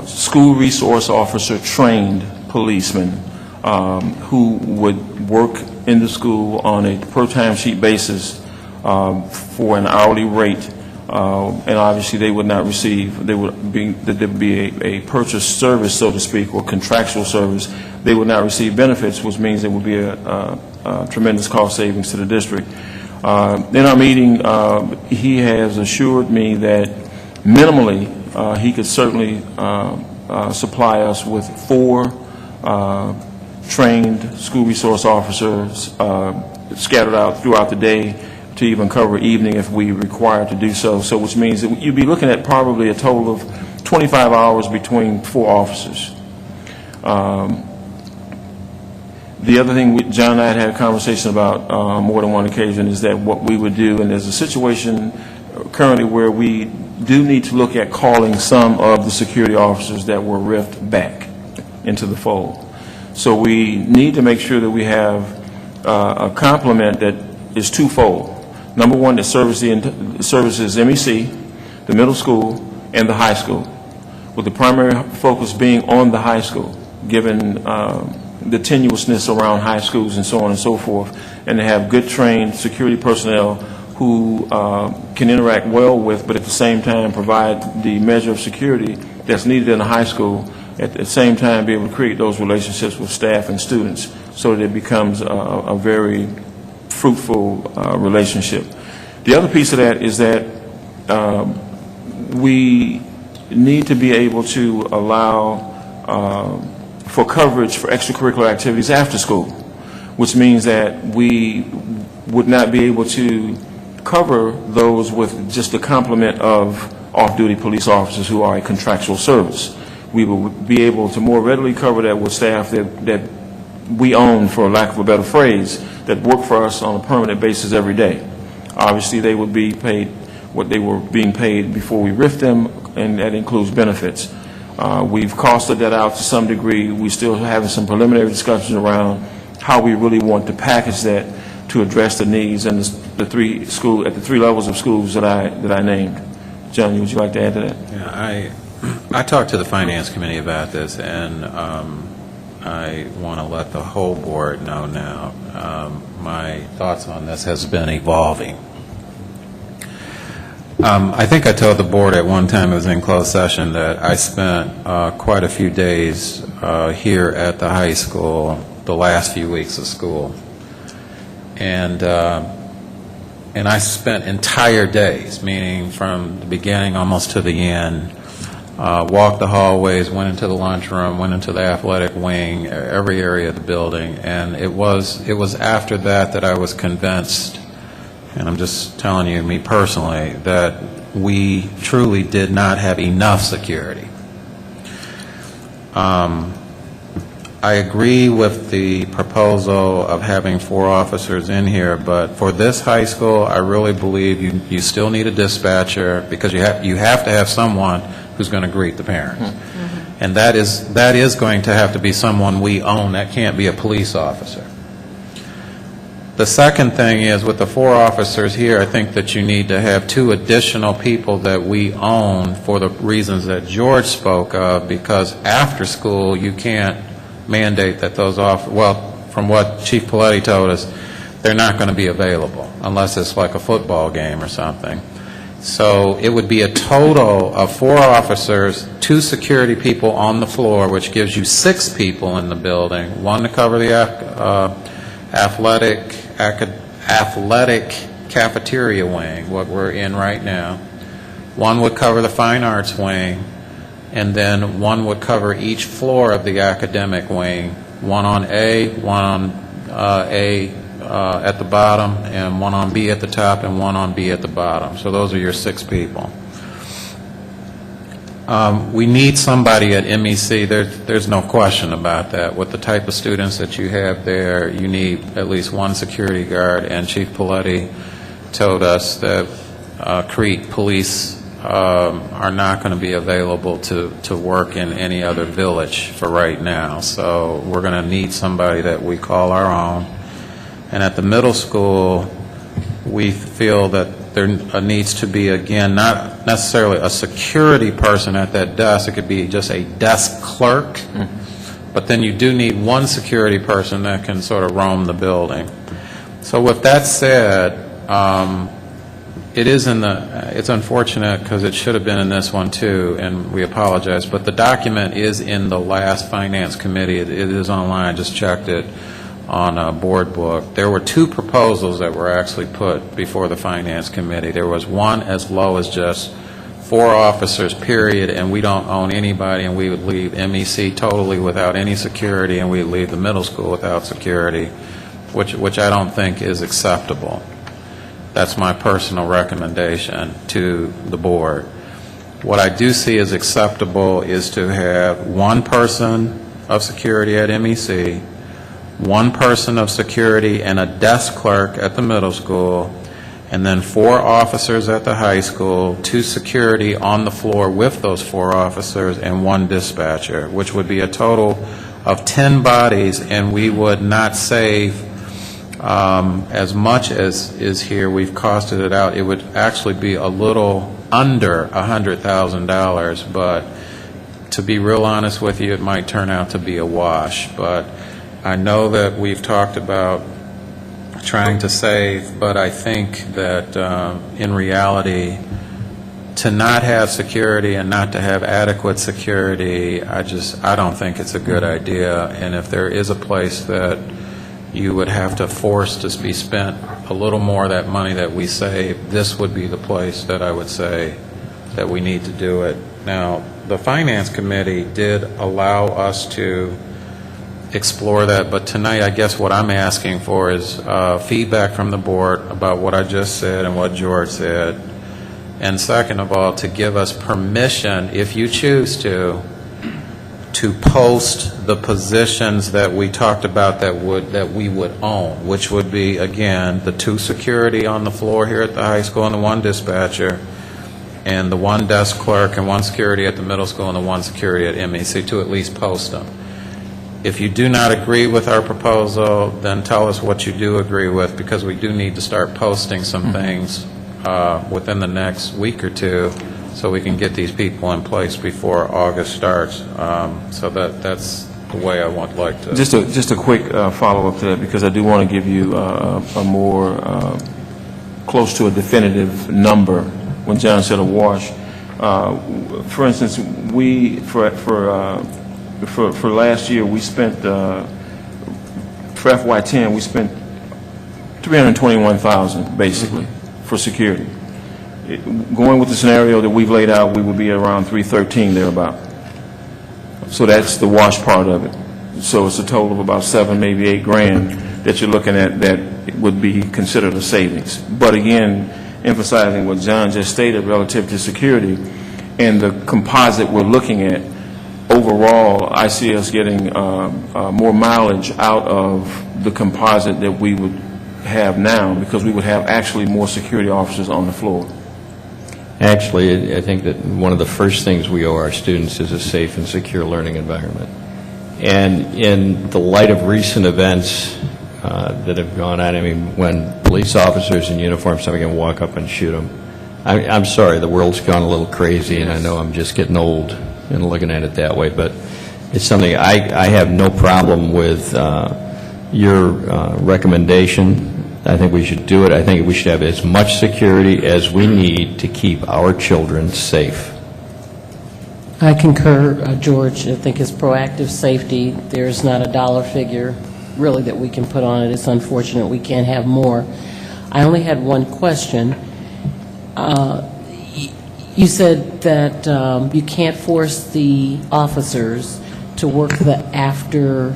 school resource officer trained policemen who would work in the school on a per time sheet basis for an hourly rate and obviously they would not receive, there would be a purchase service, so to speak, or contractual service. They would not receive benefits, which means there would be a tremendous cost savings to the district. In our meeting, he has assured me that minimally he could certainly supply us with 4 trained school resource officers scattered out throughout the day to even cover evening if we require to do so. So which means that you'd be looking at probably a total of 25 hours between 4 officers. The other thing John and I had a conversation about more than one occasion is that what we would do, and there's a situation currently where we do need to look at calling some of the security officers that were riffed back into the fold. So we need to make sure that we have a complement that is twofold. Number one, that services MEC, the middle school, and the high school, with the primary focus being on the high school, given the tenuousness around high schools and so on and so forth, and to have good trained security personnel who can interact well with, but at the same time provide the measure of security that's needed in a high school, at the same time be able to create those relationships with staff and students so that it becomes a very fruitful relationship. The other piece of that is that we need to be able to allow for coverage for extracurricular activities after school, which means that we would not be able to cover those with just the complement of off-duty police officers who are a contractual service. We will be able to more readily cover that with staff that we own, for lack of a better phrase, that work for us on a permanent basis every day. Obviously, they would be paid what they were being paid before we riffed them, and that includes benefits. We've costed that out to some degree. We're still having some preliminary discussions around how we really want to package that to address the needs and at the 3 levels of schools that I named. John, would you like to add to that? Yeah, I talked to the Finance Committee about this, and I want to let the whole board know now. My thoughts on this has been evolving. I think I told the board at one time, it was in closed session, that I spent quite a few days here at the high school the last few weeks of school. And I spent entire days, meaning from the beginning almost to the end, walked the hallways, went into the lunchroom, went into the athletic wing, every area of the building, and it was after that I was convinced, and I'm just telling you, me personally, that we truly did not have enough security. I agree with the proposal of having 4 officers in here, but for this high school, I really believe you still need a dispatcher, because you have to have someone who's going to greet the parents. Mm-hmm. And that is going to have to be someone we own. That can't be a police officer. The second thing is, with the 4 officers here, I think that you need to have 2 additional people that we own for the reasons that George spoke of, because after school you can't mandate that those from what Chief Paletti told us, they're not going to be available unless it's like a football game or something. So it would be a total of 4 officers, 2 security people on the floor, which gives you 6 people in the building, 1 to cover the athletic cafeteria wing, what we're in right now. 1 would cover the fine arts wing, and then 1 would cover each floor of the academic wing, 1 on A, 1 on A at the bottom, and 1 on B at the top, and 1 on B at the bottom. So those are your 6 people. We need somebody at MEC. There's no question about that. With the type of students that you have there, you need at least 1 security guard, and Chief Paletti told us that Crete police are not going to be available to work in any other village for right now. So we're going to need somebody that we call our own. And at the middle school, we feel that there needs to be, again, not necessarily a security person at that desk. It could be just a desk clerk. Mm-hmm. But then you do need 1 security person that can sort of roam the building. So with that said, It is in the, it's unfortunate because it should have been in this one too, and we apologize, but the document is in the last Finance Committee. It is online. I just checked it on a board book. There were two proposals that were actually put before the Finance Committee. There was one as low as just 4 officers, period, and we don't own anybody, and we would leave MEC totally without any security, and we would leave the middle school without security, which I don't think is acceptable. That's my personal recommendation to the board. What I do see as acceptable is to have 1 person of security at MEC, 1 person of security and a desk clerk at the middle school, and then 4 officers at the high school, 2 security on the floor with those 4 officers, and 1 dispatcher, which would be a total of 10 bodies, and we would not save as much as is here. We've costed it out. It would actually be a little under $100,000, but to be real honest with you, it might turn out to be a wash. But I know that we've talked about trying to save, but I think that in reality, to not have security and not to have adequate security, I don't think it's a good idea. And if there is a place that you would have to force to be spent a little more of that money that we save, this would be the place that I would say that we need to do it. Now, the Finance Committee did allow us to explore that, but tonight I guess what I'm asking for is feedback from the board about what I just said and what George said, and second of all, to give us permission, if you choose to post the positions that we talked about that we would own, which would be, again, the 2 security on the floor here at the high school and the 1 dispatcher, and the 1 desk clerk and 1 security at the middle school and the 1 security at MEC, to at least post them. If you do not agree with our proposal, then tell us what you do agree with, because we do need to start posting some things within the next week or 2 so we can get these people in place before August starts. So that's the way I would like to. Just a quick follow-up to that, because I do want to give you a more close to a definitive number. When John said a wash, for instance, we for last year we spent for FY10 we spent $321,000 basically for security. Going with the scenario that we've laid out, we would be around 313 thereabout. So that's the wash part of it. So it's a total of about 7, maybe 8 grand that you're looking at that would be considered a savings. But again, emphasizing what John just stated relative to security and the composite we're looking at, overall, I see us getting more mileage out of the composite that we would have now, because we would have actually more security officers on the floor. Actually, I think that one of the first things we owe our students is a safe and secure learning environment. And in the light of recent events that have gone on, I mean, when police officers in uniform, somebody can walk up and shoot them. I'm sorry, the world's gone a little crazy, and I know I'm just getting old and looking at it that way, but it's something I have no problem with your recommendation. I think we should do it. I think we should have as much security as we need to keep our children safe. I concur, George. I think it's proactive safety. There's not a dollar figure really that we can put on it. It's unfortunate we can't have more. I only had one question. You said that you can't force the officers to work after,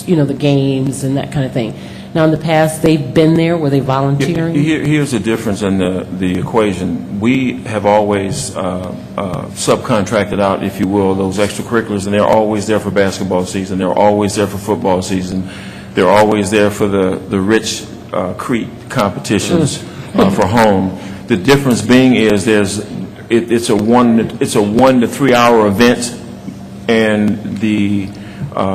the games and that kind of thing. Now, in the past, they've been there. Were they volunteering? Here's the difference in the equation. We have always subcontracted out, if you will, those extracurriculars, and they're always there for basketball season. They're always there for football season. They're always there for the rich Crete competitions for home. The difference being is it's a 1 to 3 hour event, and the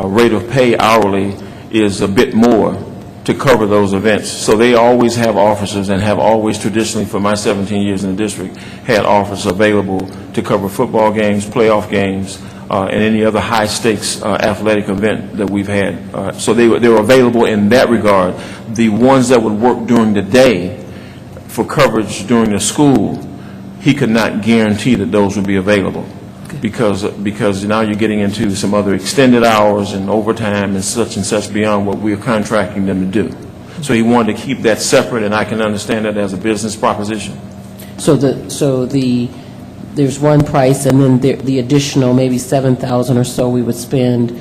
rate of pay hourly is a bit more to cover those events. So they always have officers, and have always traditionally, for my 17 years in the district, had officers available to cover football games, playoff games, and any other high-stakes athletic event that we've had. So they were available in that regard. The ones that would work during the day, for coverage during the school, he could not guarantee that those would be available. Because now you're getting into some other extended hours and overtime and such beyond what we're contracting them to do. So he wanted to keep that separate, and I can understand that as a business proposition. So there's one price, and then the additional maybe 7,000 or so we would spend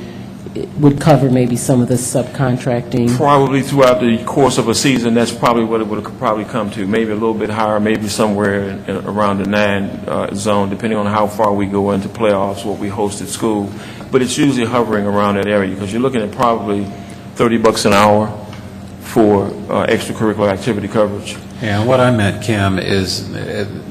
would cover maybe some of the subcontracting. Probably throughout the course of a season, that's probably what it would probably come to. Maybe a little bit higher, maybe somewhere around the 9 zone, depending on how far we go into playoffs, what we host at school. But it's usually hovering around that area, because you're looking at probably $30 an hour for extracurricular activity coverage. Yeah, what I meant, Kim, is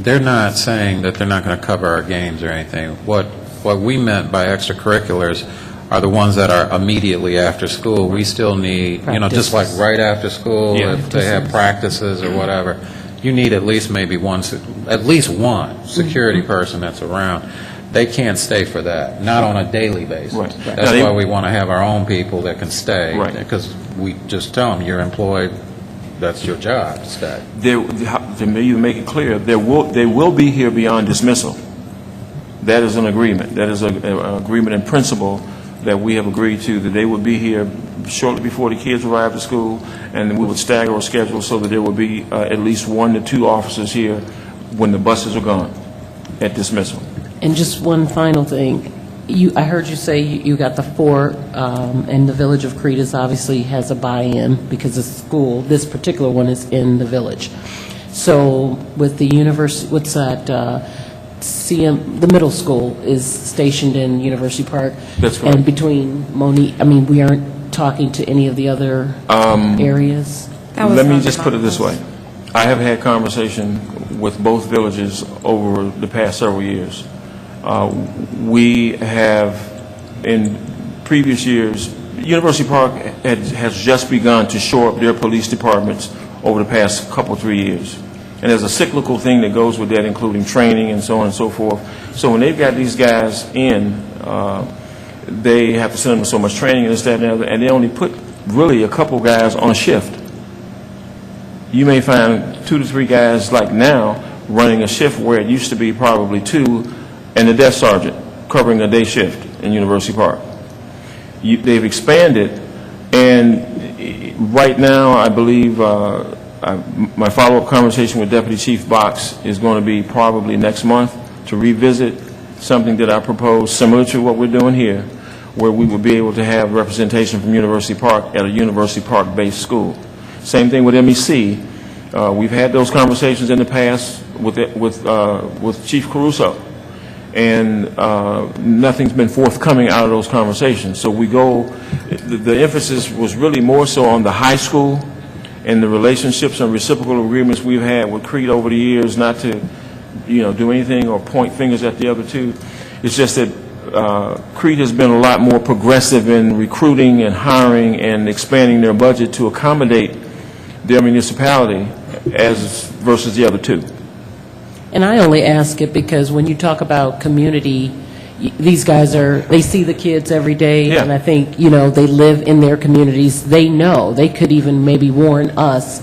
they're not saying that they're not going to cover our games or anything. What we meant by extracurriculars are the ones that are immediately after school. We still need, just like right after school, if they have practices or whatever, you need at least one security person that's around. They can't stay for that, not on a daily basis. Right. That's why we want to have our own people that can stay, because we just tell them, you're employed, that's your job to stay. To make it clear, they will be here beyond dismissal. That is an agreement. That is an agreement in principle that we have agreed to, that they would be here shortly before the kids arrive at school, and we would stagger our schedule so that there would be at least 1 to 2 officers here when the buses are gone at dismissal. And just one final thing. I heard you say you got the 4, and the village of Crete obviously has a buy-in because the school, this particular one is in the village. So with the university, what's that, the middle school is stationed in University Park. That's correct. And between Monee, we aren't talking to any of the other areas? Let me just put it this way. I have had conversation with both villages over the past several years. We have, in previous years, University Park has just begun to shore up their police departments over the past couple, 3 years. And there's a cyclical thing that goes with that, including training and so on and so forth. So when they've got these guys in, they have to send them so much training and this, that, and the other, and they only put really a couple guys on a shift. You may find 2 to 3 guys like now running a shift where it used to be probably 2, and the desk sergeant covering a day shift in University Park. They've expanded, and right now I believe my follow-up conversation with Deputy Chief Box is going to be probably next month to revisit something that I proposed similar to what we're doing here, where we will be able to have representation from University Park at a University Park-based school. Same thing with MEC. We've had those conversations in the past with Chief Caruso, and nothing's been forthcoming out of those conversations. So the emphasis was really more so on the high school and the relationships and reciprocal agreements we've had with Crete over the years, not to do anything or point fingers at the other two. It's just that Crete has been a lot more progressive in recruiting and hiring and expanding their budget to accommodate their municipality versus the other two. And I only ask it because when you talk about community, these guys they see the kids every day, and I think, they live in their communities. They know. They could even maybe warn us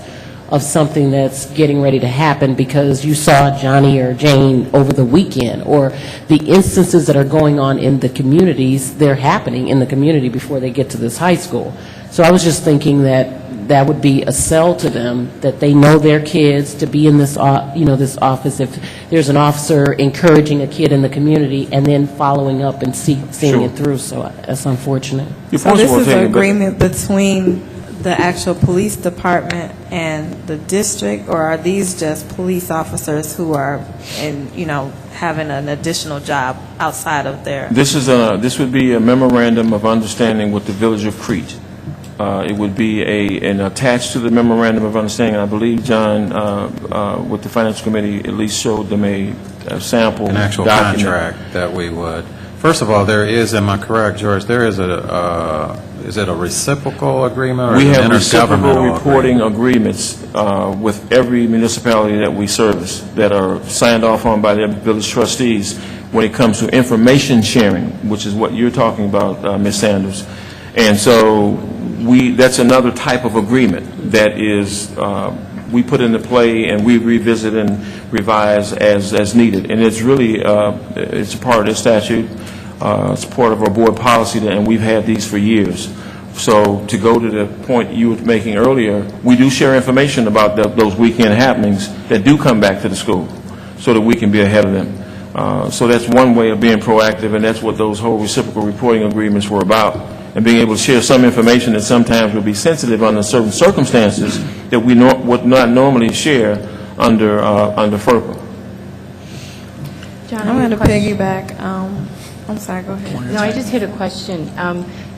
of something that's getting ready to happen because you saw Johnny or Jane over the weekend, or the instances that are going on in the communities, they're happening in the community before they get to this high school. So I was just thinking that would be a sell to them, that they know their kids to be in this, this office. If there's an officer encouraging a kid in the community and then following up and seeing it through, so that's unfortunate. So this is an agreement between the actual police department and the district, or are these just police officers who are, having an additional job outside of their? This would be a memorandum of understanding with the village of Crete. It would be and attached to the memorandum of understanding. I believe John, with the Financial Committee, at least showed them a sample an actual document. Contract that we would. First of all, there is, am I correct, George? There is is it a reciprocal agreement or we have an reciprocal intergovernmental reporting agreements with every municipality that we service that are signed off on by their village trustees when it comes to information sharing, which is what you're talking about, Ms. Sanders. And so that's another type of agreement that is we put into play and we revisit and revise as needed. And it's really, it's a part of this statute. It's part of our board policy, and we've had these for years. So to go to the point you were making earlier, we do share information about those weekend happenings that do come back to the school so that we can be ahead of them. So that's one way of being proactive, and that's what those whole reciprocal reporting agreements were about, and being able to share some information that sometimes would be sensitive under certain circumstances that we would not normally share under FERPA. John, I'm going to piggyback. I'm sorry, go ahead. No, I just had a question.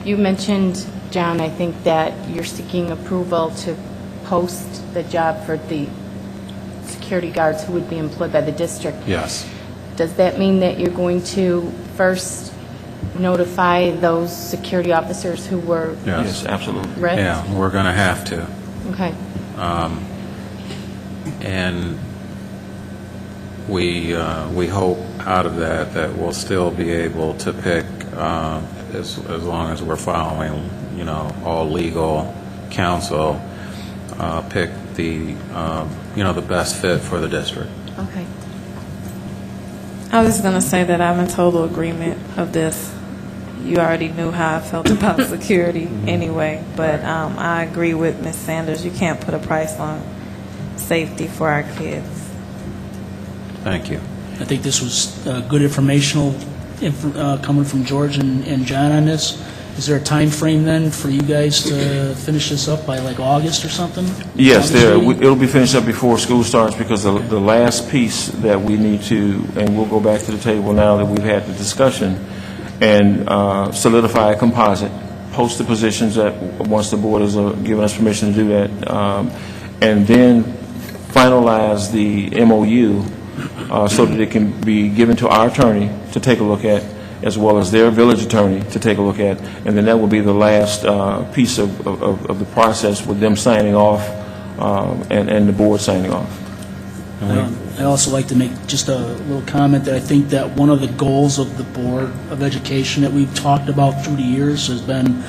You mentioned, John, I think that you're seeking approval to post the job for the security guards who would be employed by the district. Yes. Does that mean that you're going to first notify those security officers who were Yes, absolutely. ripped? Yeah, we're going to have to. Okay. And we hope out of that we'll still be able to pick, as long as we're following, all legal counsel, pick the, the best fit for the district. Okay. I was just going to say that I'm in total agreement of this. You already knew how I felt about security anyway, but I agree with Ms. Sanders. You can't put a price on safety for our kids. Thank you. I think this was good informational coming from George and John on this. Is there a time frame then for you guys to finish this up by like August or something? Yes, it'll be finished up before school starts, because the last piece that we need to, and we'll go back to the table now that we've had the discussion, and solidify a composite, post the positions that once the board has given us permission to do that, and then finalize the MOU so that it can be given to our attorney to take a look at, as well as their village attorney to take a look at, and then that will be the last piece of the process, with them signing off and the board signing off. I'd also like to make just a little comment that I think that one of the goals of the Board of Education that we've talked about through the years has been,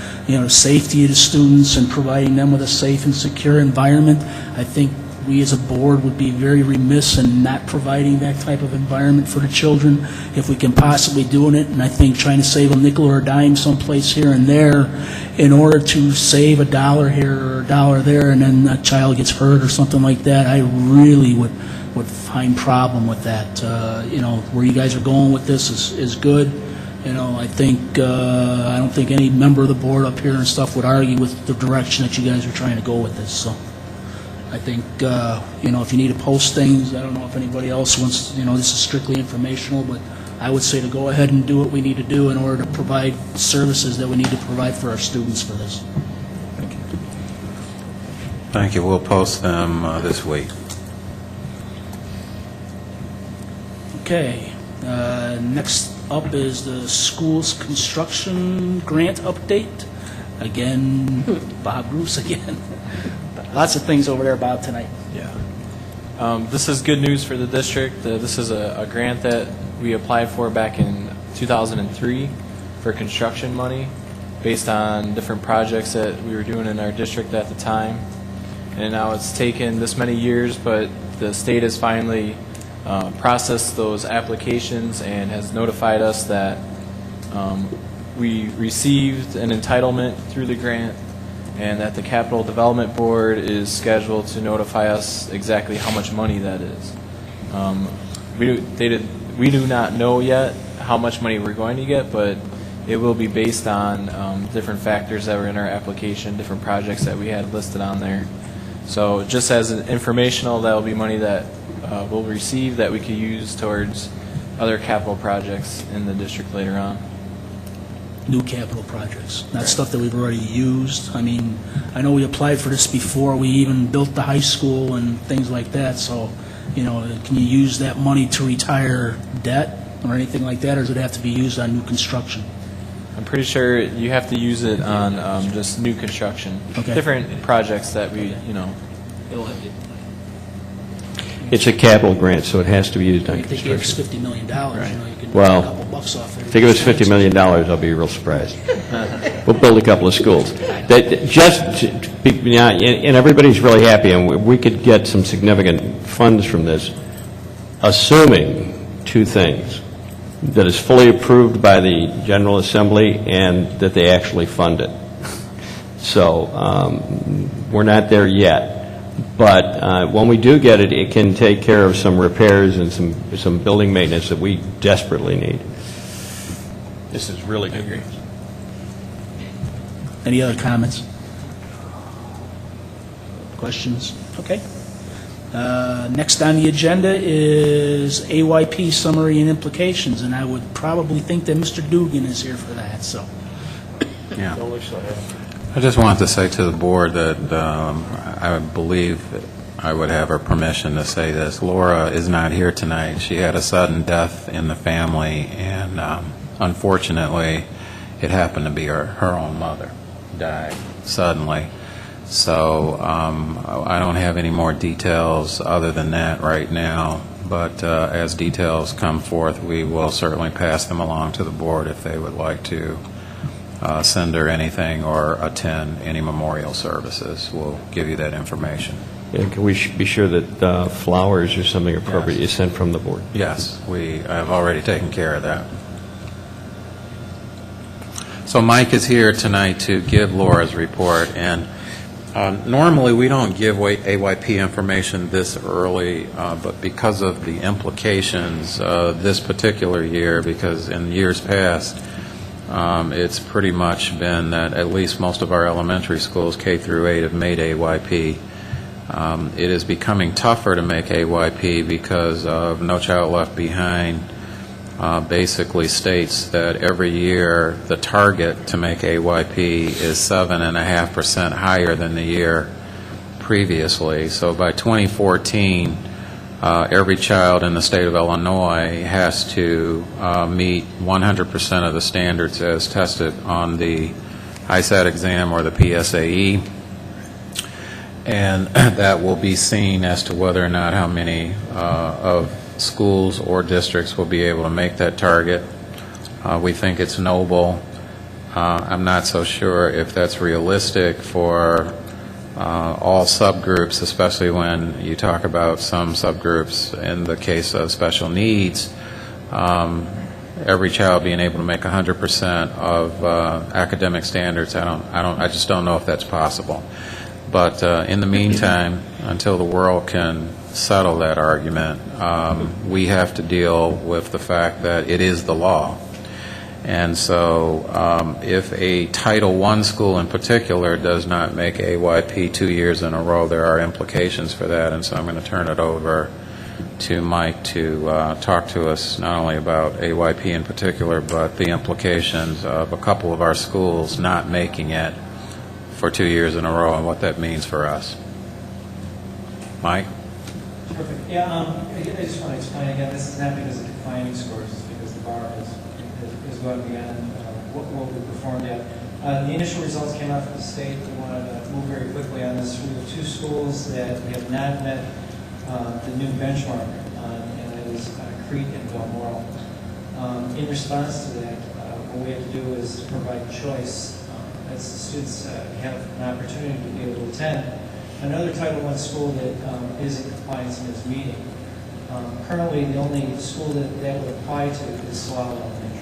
safety of the students and providing them with a safe and secure environment. I think we as a board would be very remiss in not providing that type of environment for the children if we can possibly do it. And I think trying to save a nickel or a dime someplace here and there in order to save $1 here or $1 there, and then a child gets hurt or something like that, I really would find problem with that. Where you guys are going with this is good. I think I don't think any member of the board up here and stuff would argue with the direction that you guys are trying to go with this. So I think if you need to post things, I don't know if anybody else wants. This is strictly informational, but I would say to go ahead and do what we need to do in order to provide services that we need to provide for our students for this. Thank you. Thank you. We'll post them this week. Okay. Next up is the school's construction grant update. Again, Bob Bruce again. Lots of things over there, Bob, tonight. Yeah. This is good news for the district. This is a grant that we applied for back in 2003 for construction money based on different projects that we were doing in our district at the time. And now it's taken this many years, but the state has finally processed those applications and has notified us that we received an entitlement through the grant, and that the Capital Development Board is scheduled to notify us exactly how much money that is. We do not know yet how much money we're going to get, but it will be based on different factors that were in our application, different projects that we had listed on there. So just as an informational, that will be money that we'll receive that we could use towards other capital projects in the district later on. New capital projects, not stuff that we've already used. I mean, I know we applied for this before we even built the high school and things like that, so, can you use that money to retire debt or anything like that, or does it have to be used on new construction? I'm pretty sure you have to use it on just new construction. Okay. Different projects that we, It's a capital grant, so it has to be used on If they gave us construction. $50 million, you know, you could Well, knock a couple bucks off. If they give us $50 million, I'll be real surprised. We'll build a couple of schools. And everybody's really happy, and we could get some significant funds from this, assuming two things: that it's fully approved by the General Assembly and that they actually fund it. So we're not there yet. But when we do get it, it can take care of some repairs and some building maintenance that we desperately need. This is really good. Any other comments? Questions? Okay. Next on the agenda is AYP summary and implications, and I would probably think that Mr. Dugan is here for that, so. Yeah. I just wanted to say to the board that I believe I would have her permission to say this. Laura is not here tonight. She had a sudden death in the family, and unfortunately, it happened to be her own mother died suddenly. So I don't have any more details other than that right now, but as details come forth, we will certainly pass them along to the board if they would like to send her anything or attend any memorial services. We'll give you that information. And can we be sure that flowers or something appropriate is sent from the board? Yes, I have already taken care of that. So Mike is here tonight to give Laura's report, and normally we don't give AYP information this early, but because of the implications this particular year, because in years past, it's pretty much been that at least most of our elementary schools, K through 8, have made AYP. It is becoming tougher to make AYP because of No Child Left Behind basically states that every year the target to make AYP is 7.5% higher than the year previously. So by 2014, every child in the state of Illinois has to meet 100% of the standards as tested on the ISAT exam or the PSAE, and that will be seen as to whether or not how many of schools or districts will be able to make that target. We think it's noble. I'm not so sure if that's realistic for all subgroups, especially when you talk about some subgroups in the case of special needs. Every child being able to make 100% of academic standards, I just don't know if that's possible. But in the meantime, until the world can settle that argument, we have to deal with the fact that it is the law. And so if a Title I school in particular does not make AYP 2 years in a row, there are implications for that. And so I'm going to turn it over to Mike to talk to us not only about AYP in particular, but the implications of a couple of our schools not making it for 2 years in a row and what that means for us. Mike? Perfect. Yeah, I just want to explain again, this is not because of declining scores, it's because the bar is going beyond what we performed at. The initial results came out from the state. We wanted to move very quickly on this. We have 2 schools that have not met the new benchmark, and that is Crete and Balmoral. In response to that, what we have to do is provide choice as the students have an opportunity to be able to attend another Title I school that is in compliance and is meeting. Currently, the only school that would apply to is Salado Elementary.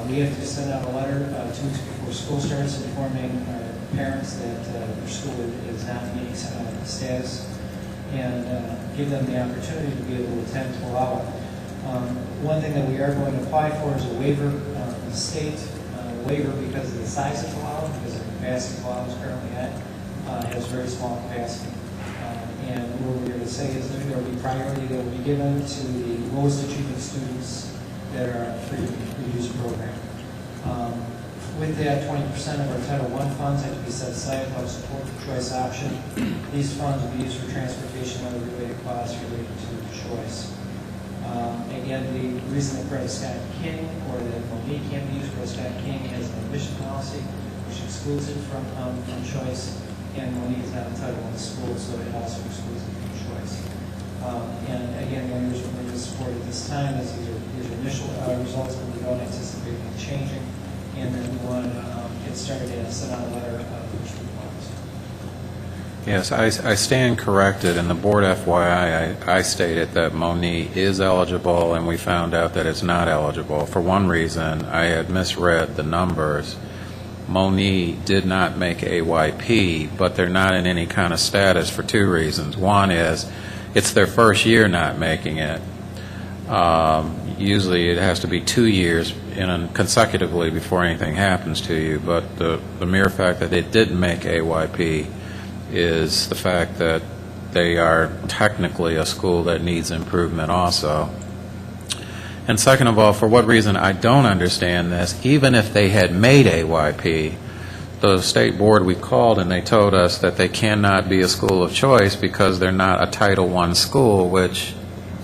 We have to send out a letter 2 weeks before school starts informing our parents that their school is not meeting status and give them the opportunity to be able to attend to allow it. One thing that we are going to apply for is a waiver from the state. Waiver because of the size of the allow, because the capacity of allow is currently at, has very small capacity. And what we're going to say is that there will be priority that will be given to the lowest achieving students that are on a free use program. With that, 20% of our Title I funds have to be set aside to help support the choice option. These funds will be used for transportation and other related costs related to choice. Again, the reason that Preston Scott King or that Monee can't be used, Preston Scott King has an admission policy which excludes it from choice, and Monee is not a Title I school, so it also excludes it from choice. And again, when you're looking to support at this time, these are initial results, but we don't anticipate them changing. And then we want to get started and send out a letter which requires. Yes, I stand corrected. In the board FYI, I stated that Monee is eligible, and we found out that it's not eligible. For one reason, I had misread the numbers. Monee did not make AYP, but they're not in any kind of status for two reasons. One is it's their first year not making it. Usually it has to be 2 years consecutively before anything happens to you, but the mere fact that it didn't make AYP is the fact that they are technically a school that needs improvement also. And second of all, for what reason I don't understand this, even if they had made AYP, the state board we called and they told us that they cannot be a school of choice because they're not a Title I school, which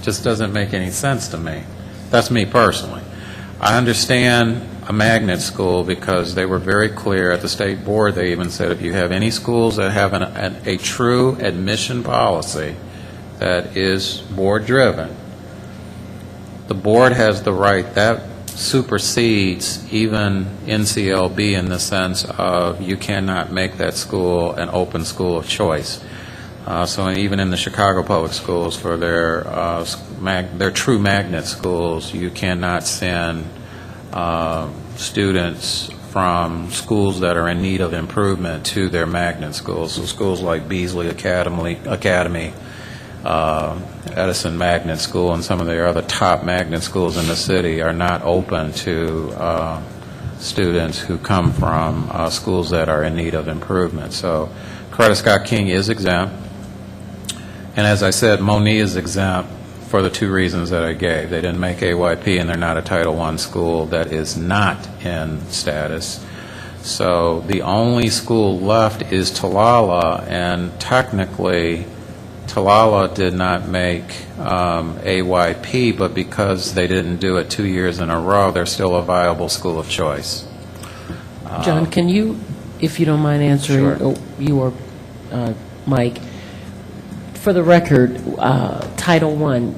just doesn't make any sense to me. That's me personally. I understand a magnet school because they were very clear at the state board. They even said if you have any schools that have a true admission policy that is board driven, the board has the right. That supersedes even NCLB in the sense of you cannot make that school an open school of choice. So even in the Chicago Public Schools, for their true magnet schools, you cannot send students from schools that are in need of improvement to their magnet schools. So schools like Beasley Academy, Edison Magnet School, and some of the other top magnet schools in the city are not open to students who come from schools that are in need of improvement. So Coretta Scott King is exempt. And as I said, Monee is exempt for the two reasons that I gave. They didn't make AYP, and they're not a Title I school that is not in status. So the only school left is Talala, and technically Talala did not make AYP, but because they didn't do it 2 years in a row, they're still a viable school of choice. John, can you, if you don't mind answering, Sure. You or Mike, for the record, Title I,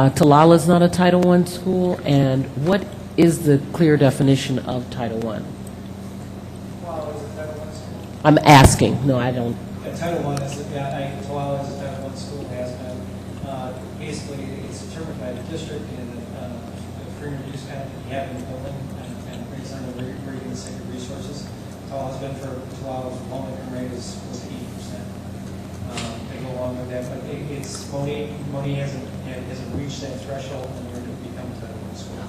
Talala's not a Title I school, and what is the clear definition of Title I? Talala is a Title I school. I'm asking. No, I don't. Title I is, Talala is a Title I school, has been. Basically, it's determined by the district and the free and reduced kind of having the building and based on the rating of sacred resources. Talala's been for Talala's loan income rate was 80%. They go along with that, but it's Monee hasn't reached that threshold in order to become a Title I school.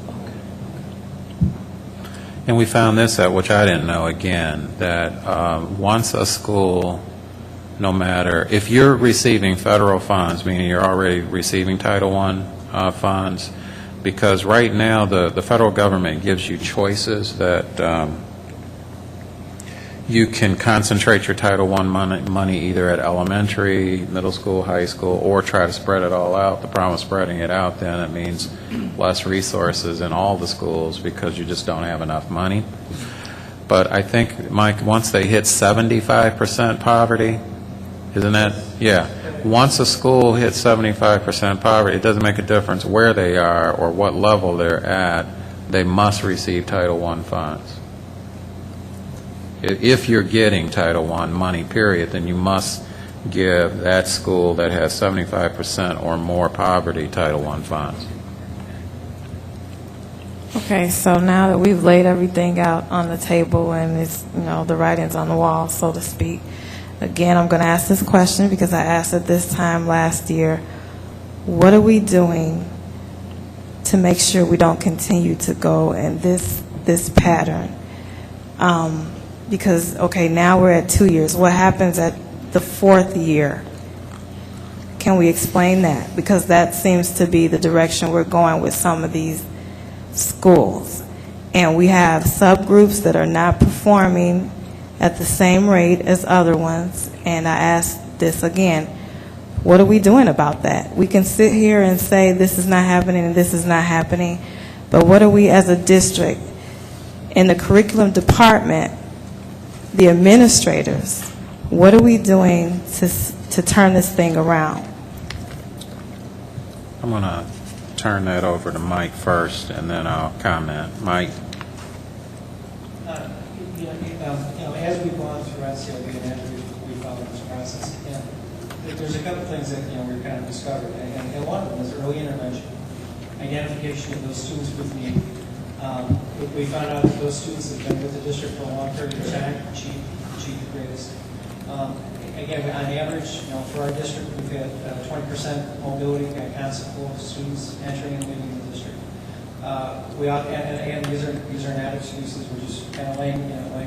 And we found this out, which I didn't know again, that once a school, no matter, if you're receiving federal funds, meaning you're already receiving Title I funds, because right now the federal government gives you choices that you can concentrate your Title I money either at elementary, middle school, high school, or try to spread it all out. The problem with spreading it out, then it means less resources in all the schools because you just don't have enough money. But I think, Mike, once they hit 75% poverty, isn't that? Yeah. Once a school hits 75% poverty, it doesn't make a difference where they are or what level they're at. They must receive Title I funds. If you're getting Title I money, period, then you must give that school that has 75% or more poverty Title I funds. Okay, so now that we've laid everything out on the table and it's, the writing's on the wall, so to speak, again, I'm going to ask this question because I asked it this time last year. What are we doing to make sure we don't continue to go in this pattern? Because, okay, now we're at 2 years. What happens at the 4th year? Can we explain that? Because that seems to be the direction we're going with some of these schools. And we have subgroups that are not performing at the same rate as other ones. And I ask this again, what are we doing about that? We can sit here and say this is not happening and this is not happening, but what are we as a district, in the curriculum department, the administrators, what are we doing to turn this thing around? I'm going to turn that over to Mike first, and then I'll comment. Mike? As we've gone through SCLB and as we followed this process, there's a couple things that we've kind of discovered, and one of them is early intervention, identification of those students with need. We found out that those students have been with the district for a long period of time achieve the greatest. Again, on average, for our district, we've had 20% mobility and constant flow of students entering and leaving the district. And these are not excuses. We're just kind of laying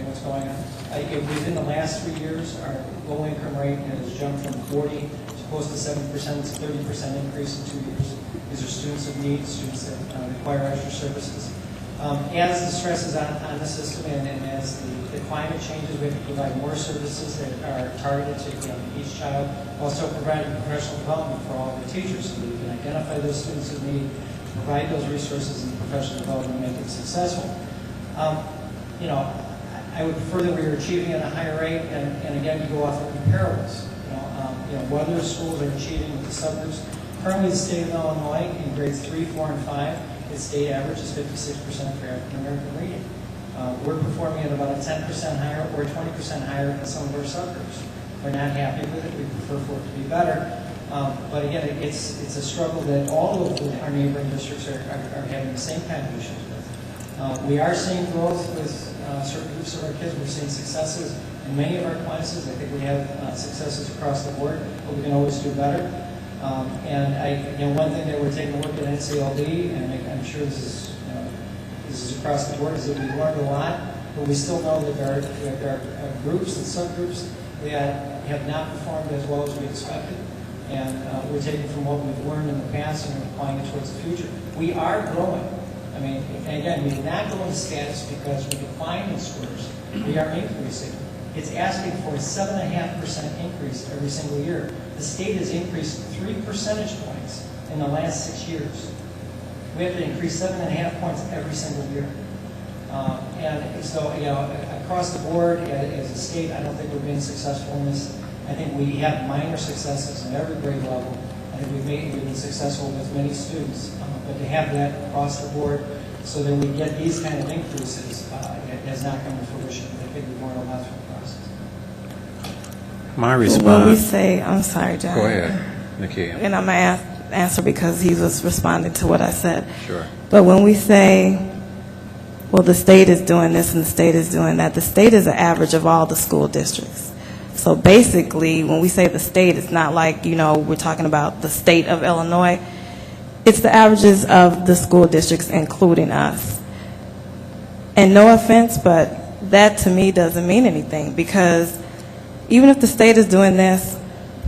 what's going on. Within the last 3 years, our low income rate has jumped from 40 to close to 7%. It's a 30% increase in 2 years. These are students of need, students that require extra services. As the stress is on the system and as the climate changes, we have to provide more services that are targeted to each child. Also providing professional development for all of the teachers so that we can identify those students of need, provide those resources in professional development and make them successful. I would prefer that we were achieving at a higher rate, and again, to go off of comparables. Whether schools are achieving with the subgroups. Currently, the state of Illinois in grades 3, 4, and 5, its state average is 56% for African American reading. We're performing at about a 10% higher or 20% higher than some of our subgroups. We're not happy with it. We prefer for it to be better. But again, it's a struggle that all of our neighboring districts are having the same kind of issues with. We are seeing growth with certain groups of our kids. We're seeing successes in many of our classes. I think we have successes across the board, but we can always do better. One thing that we're taking a look at NCLB, and I'm sure this is across the board, is that we've learned a lot, but we still know that there are groups and subgroups that have not performed as well as we expected. And we're taking from what we've learned in the past and we're applying it towards the future. We are growing. And again, we're not going to status because we decline in scores. We are increasing. It's asking for a 7.5% increase every single year. The state has increased 3 percentage points in the last 6 years. We have to increase 7.5 points every single year. And so, across the board, as a state, I don't think we're being successful in this. I think we have minor successes at every grade level. I think we've been successful with many students. But to have that across the board so that we get these kind of increases has not come to fruition. I think we've learned a lot from the process. My response. When we say, I'm sorry, John. Go ahead, Nikki. And I'm going to answer because he was responding to what I said. Sure. But when we say, well, the state is doing this and the state is doing that, the state is an average of all the school districts. So basically, when we say the state, it's not like, we're talking about the state of Illinois. It's the averages of the school districts, including us. And no offense, but that to me doesn't mean anything because even if the state is doing this,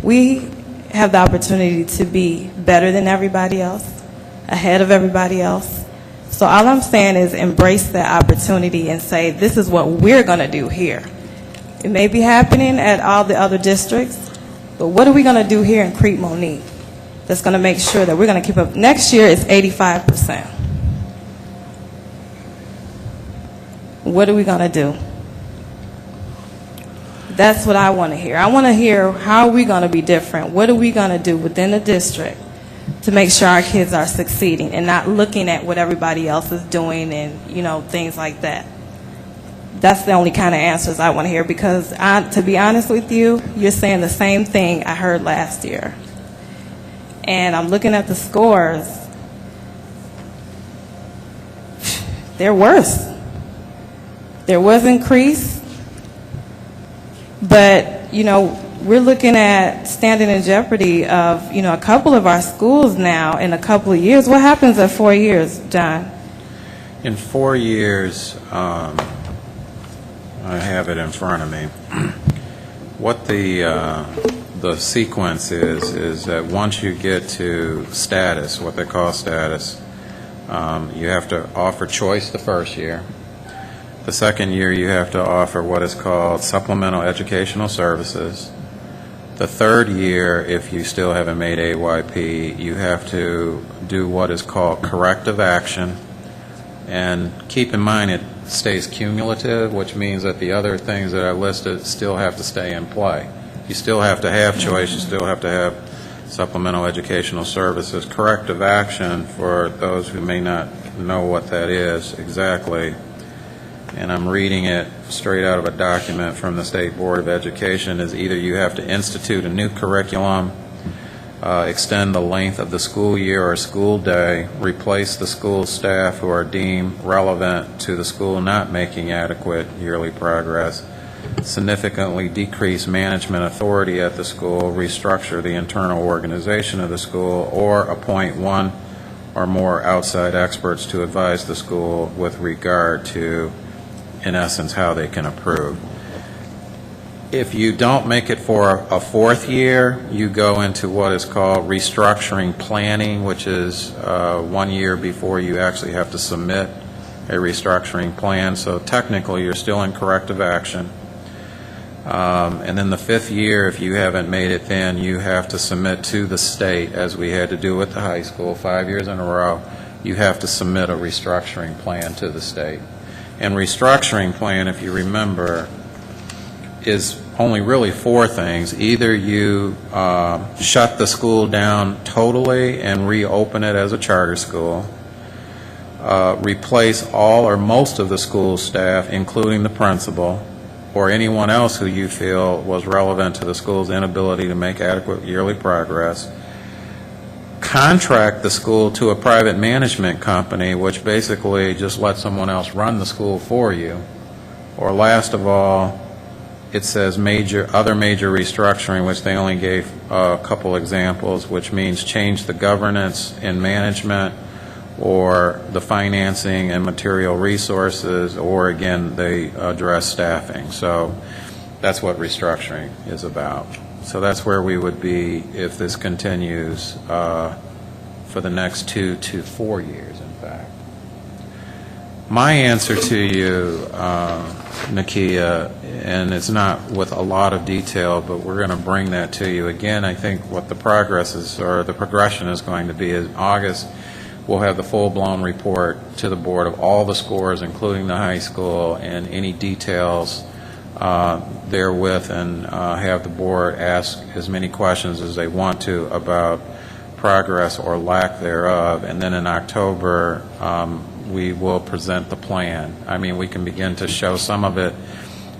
we have the opportunity to be better than everybody else, ahead of everybody else. So all I'm saying is embrace that opportunity and say, this is what we're going to do here. It may be happening at all the other districts, but what are we going to do here in Crete, Monee that's going to make sure that we're going to keep up? Next year it's 85%. What are we going to do? That's what I want to hear. I want to hear how are we going to be different? What are we going to do within the district to make sure our kids are succeeding and not looking at what everybody else is doing and, things like that. That's the only kind of answers I want to hear because, to be honest with you, you're saying the same thing I heard last year. And I'm looking at the scores. They're worse. There was increase, but, we're looking at standing in jeopardy of, a couple of our schools now in a couple of years. What happens at 4 years, John? In 4 years, I have it in front of me. What the sequence is that once you get to status, what they call status, you have to offer choice the first year. The second year, you have to offer what is called supplemental educational services. The third year, if you still haven't made AYP, you have to do what is called corrective action. And keep in mind it stays cumulative, which means that the other things that I listed still have to stay in play. You still have to have choice, you still have to have supplemental educational services. Corrective action, for those who may not know what that is exactly, and I'm reading it straight out of a document from the State Board of Education, is either you have to institute a new curriculum, extend the length of the school year or school day, replace the school staff who are deemed relevant to the school not making adequate yearly progress, significantly decrease management authority at the school, restructure the internal organization of the school, or appoint one or more outside experts to advise the school with regard to, in essence, how they can approve. If you don't make it for a fourth year, you go into what is called restructuring planning, which is 1 year before you actually have to submit a restructuring plan. So technically, you're still in corrective action. And then the fifth year, if you haven't made it, then you have to submit to the state, as we had to do with the high school 5 years in a row. You have to submit a restructuring plan to the state. And restructuring plan, if you remember, is only really four things. Either you shut the school down totally and reopen it as a charter school, replace all or most of the school staff, including the principal, or anyone else who you feel was relevant to the school's inability to make adequate yearly progress, contract the school to a private management company, which basically just lets someone else run the school for you, or last of all, it says other major restructuring, which they only gave a couple examples, which means change the governance and management, or the financing and material resources, or again, they address staffing. So that's what restructuring is about. So that's where we would be if this continues for the next 2 to 4 years, in fact. My answer to you, Nakia, and it's not with a lot of detail, but we're going to bring that to you. Again, I think what the progress is, or the progression is going to be, is August we'll have the full-blown report to the board of all the scores, including the high school, and any details therewith, and have the board ask as many questions as they want to about progress or lack thereof. And then in October, we will present the plan. I mean, we can begin to show some of it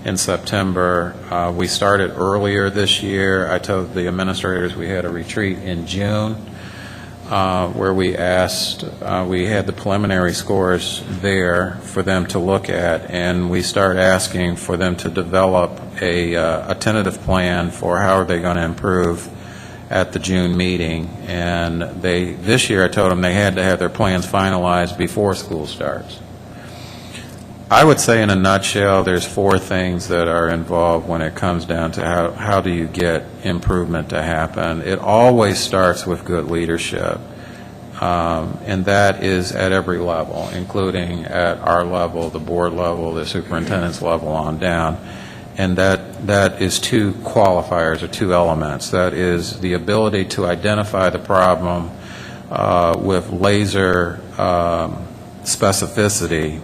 in September. We started earlier this year. I told the administrators we had a retreat in June where we asked, we had the preliminary scores there for them to look at, and we start asking for them to develop a tentative plan for how are they going to improve at the June meeting. And this year I told them they had to have their plans finalized before school starts. I would say in a nutshell there's 4 things that are involved when it comes down to how do you get improvement to happen. It always starts with good leadership, and that is at every level, including at our level, the board level, the superintendent's level on down. And that is 2 qualifiers or 2 elements. That is the ability to identify the problem with laser specificity,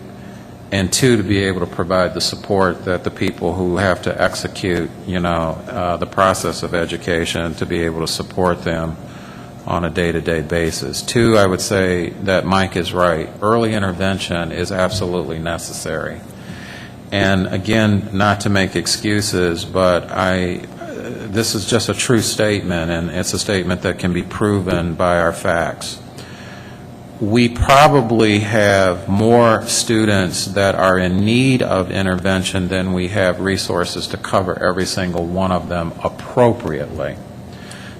and 2, to be able to provide the support that the people who have to execute, the process of education, to be able to support them on a day-to-day basis. 2, I would say that Mike is right. Early intervention is absolutely necessary. And again, not to make excuses, but this is just a true statement, and it's a statement that can be proven by our facts. We probably have more students that are in need of intervention than we have resources to cover every single one of them appropriately.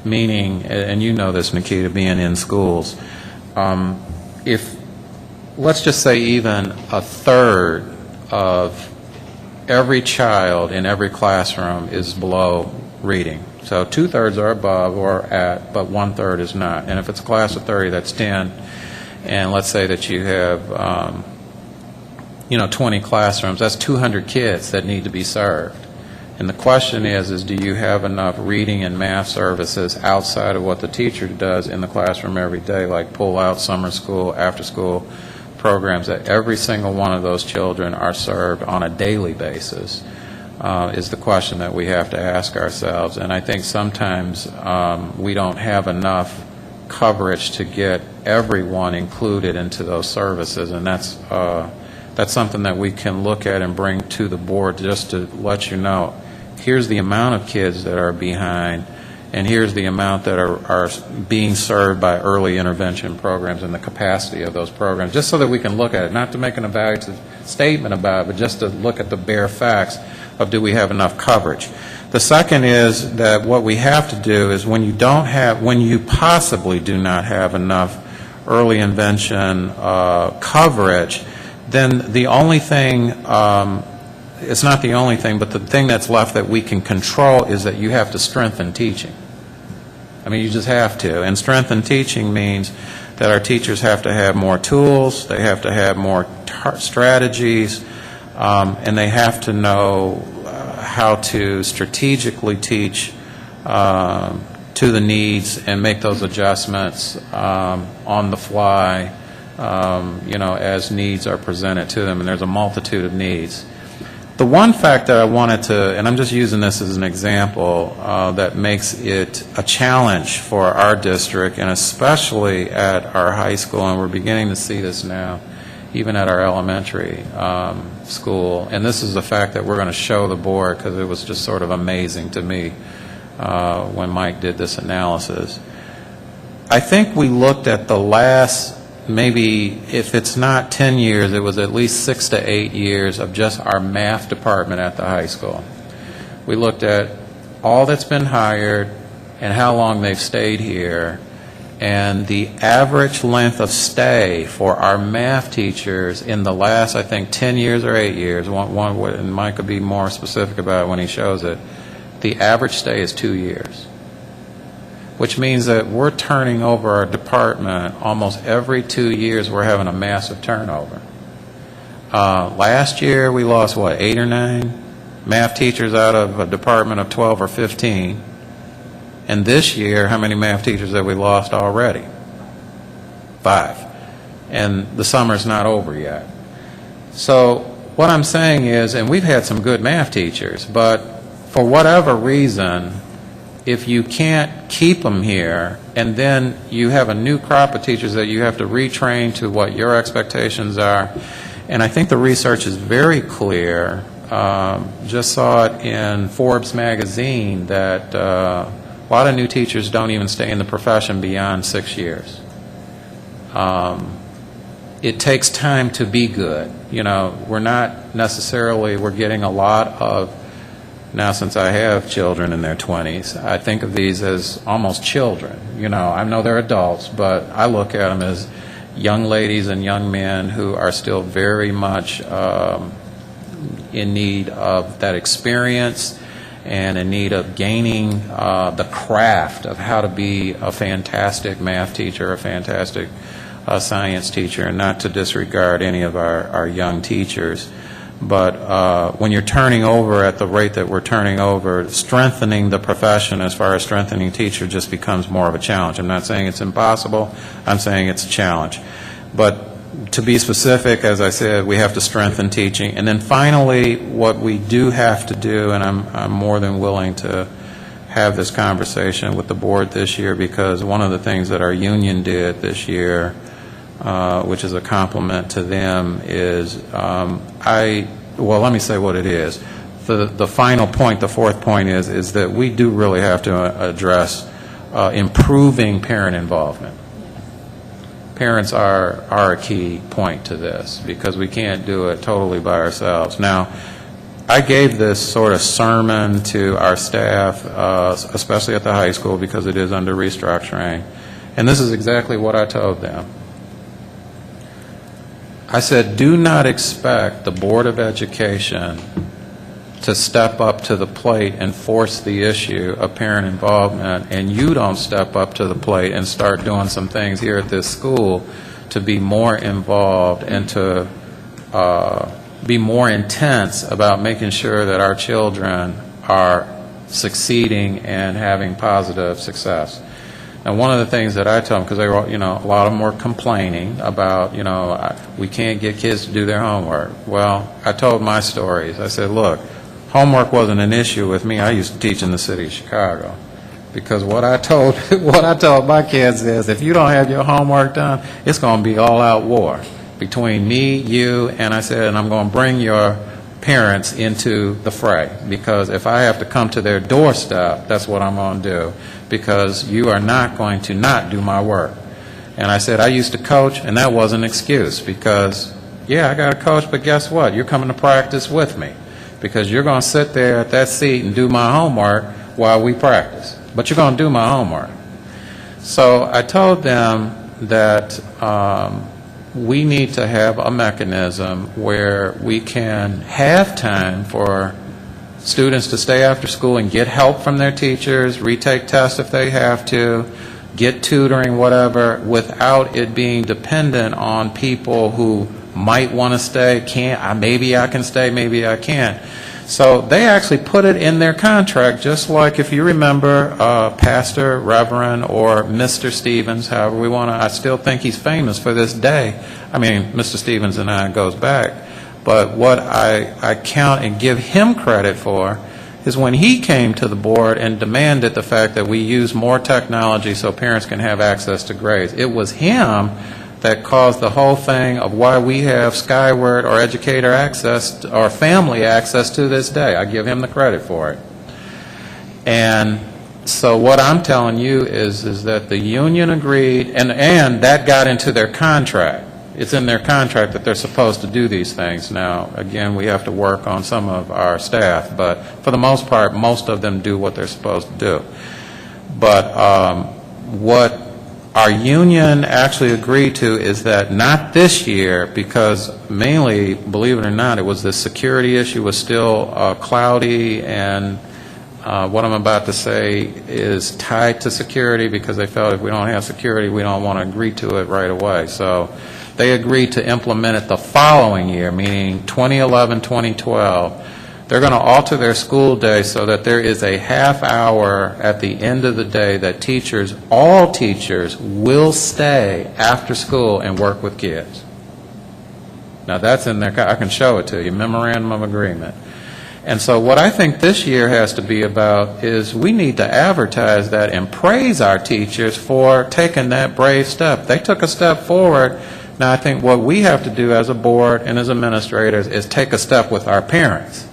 Meaning, and you know this, Nikita, being in schools, if, let's just say even a third of every child in every classroom is below reading. So 2/3 are above or at, but 1/3 is not. And if it's a class of 30, that's 10. And let's say that you have, 20 classrooms, that's 200 kids that need to be served. And the question is do you have enough reading and math services outside of what the teacher does in the classroom every day, like pull-out, summer school, after-school programs, that every single one of those children are served on a daily basis? is the question that we have to ask ourselves. And I think sometimes we don't have enough coverage to get everyone included into those services, and that's something that we can look at and bring to the board just to let you know, here's the amount of kids that are behind, and here's the amount that are being served by early intervention programs and the capacity of those programs, just so that we can look at it, not to make an evaluative statement about it, but just to look at the bare facts of, do we have enough coverage. The second is that what we have to do is, when you possibly do not have enough early intervention coverage, then the only thing, it's not the only thing, but the thing that's left that we can control is that you have to strengthen teaching. I mean, you just have to. And strengthen teaching means that our teachers have to have more tools, they have to have more strategies, and they have to know how to strategically teach to the needs and make those adjustments on the fly, as needs are presented to them. And there's a multitude of needs. The one fact that I wanted to, and I'm just using this as an example, that makes it a challenge for our district, and especially at our high school, and we're beginning to see this now, even at our elementary school, and this is the fact that we're going to show the board, because it was just sort of amazing to me when Mike did this analysis. I think we looked at the last, maybe if it's not 10 years, it was at least 6 to 8 years of just our math department at the high school. We looked at all that's been hired and how long they've stayed here, and the average length of stay for our math teachers in the last, I think, 10 years or 8 years, and Mike could be more specific about it when he shows it, the average stay is 2 years. Which means that we're turning over our department almost every 2 years. We're having a massive turnover. Last year we lost, 8 or 9 math teachers out of a department of 12 or 15. And this year, how many math teachers have we lost already? 5. And the summer's not over yet. So what I'm saying is, and we've had some good math teachers, but for whatever reason, if you can't keep them here, and then you have a new crop of teachers that you have to retrain to what your expectations are, and I think the research is very clear. Just saw it in Forbes magazine that a lot of new teachers don't even stay in the profession beyond 6 years. It takes time to be good. We're not necessarily, we're getting a lot of, now since I have children in their 20s, I think of these as almost children. I know they're adults, but I look at them as young ladies and young men who are still very much in need of that experience and in need of gaining the craft of how to be a fantastic math teacher, a fantastic science teacher, and not to disregard any of our young teachers. But when you're turning over at the rate that we're turning over, strengthening the profession as far as strengthening teacher just becomes more of a challenge. I'm not saying it's impossible. I'm saying it's a challenge. But to be specific, as I said, we have to strengthen teaching. And then finally, what we do have to do, and I'm more than willing to have this conversation with the board this year, because one of the things that our union did this year, which is a compliment to them, is let me say what it is. The final point, the fourth point is that we do really have to address improving parent involvement. Parents are a key point to this, because we can't do it totally by ourselves. Now, I gave this sort of sermon to our staff, especially at the high school, because it is under restructuring, and this is exactly what I told them. I said, do not expect the Board of Education to step up to the plate and force the issue of parent involvement, and you don't step up to the plate and start doing some things here at this school to be more involved and to be more intense about making sure that our children are succeeding and having positive success. And one of the things that I tell them, because they were, a lot of them were complaining about, we can't get kids to do their homework. Well, I told my stories. I said, look, homework wasn't an issue with me. I used to teach in the city of Chicago. Because what I told my kids is, if you don't have your homework done, it's going to be all-out war between me, you, and I said, and I'm going to bring your parents into the fray. Because if I have to come to their doorstep, that's what I'm going to do. Because you are not going to not do my work. And I said, I used to coach, and that was an excuse. Because, yeah, I got to coach, but guess what? You're coming to practice with me. Because you're going to sit there at that seat and do my homework while we practice. But you're going to do my homework. So I told them that we need to have a mechanism where we can have time for students to stay after school and get help from their teachers, retake tests if they have to, get tutoring, whatever, without it being dependent on people who might want to stay, can't, maybe I can stay, maybe I can't. So they actually put it in their contract, just like if you remember Pastor, Reverend, or Mr. Stevens, however we want to, I still think he's famous for this day. I mean, Mr. Stevens and I goes back. But what I count and give him credit for is when he came to the board and demanded the fact that we use more technology so parents can have access to grades. It was him that caused the whole thing of why we have Skyward or educator access or family access to this day. I give him the credit for it. And so what I'm telling you is that the union agreed, and that got into their contract. It's in their contract that they're supposed to do these things. Now, again, we have to work on some of our staff, but for the most part, most of them do what they're supposed to do. But what our union actually agreed to is that not this year, because mainly, believe it or not, it was the security issue was still cloudy, and what I'm about to say is tied to security because they felt if we don't have security, we don't want to agree to it right away. So they agreed to implement it the following year, meaning 2011, 2012. They're going to alter their school day so that there is a half hour at the end of the day that teachers, all teachers, will stay after school and work with kids. Now that's in there. I can show it to you, memorandum of agreement. And so what I think this year has to be about is we need to advertise that and praise our teachers for taking that brave step. They took a step forward. Now I think what we have to do as a board and as administrators is take a step with our parents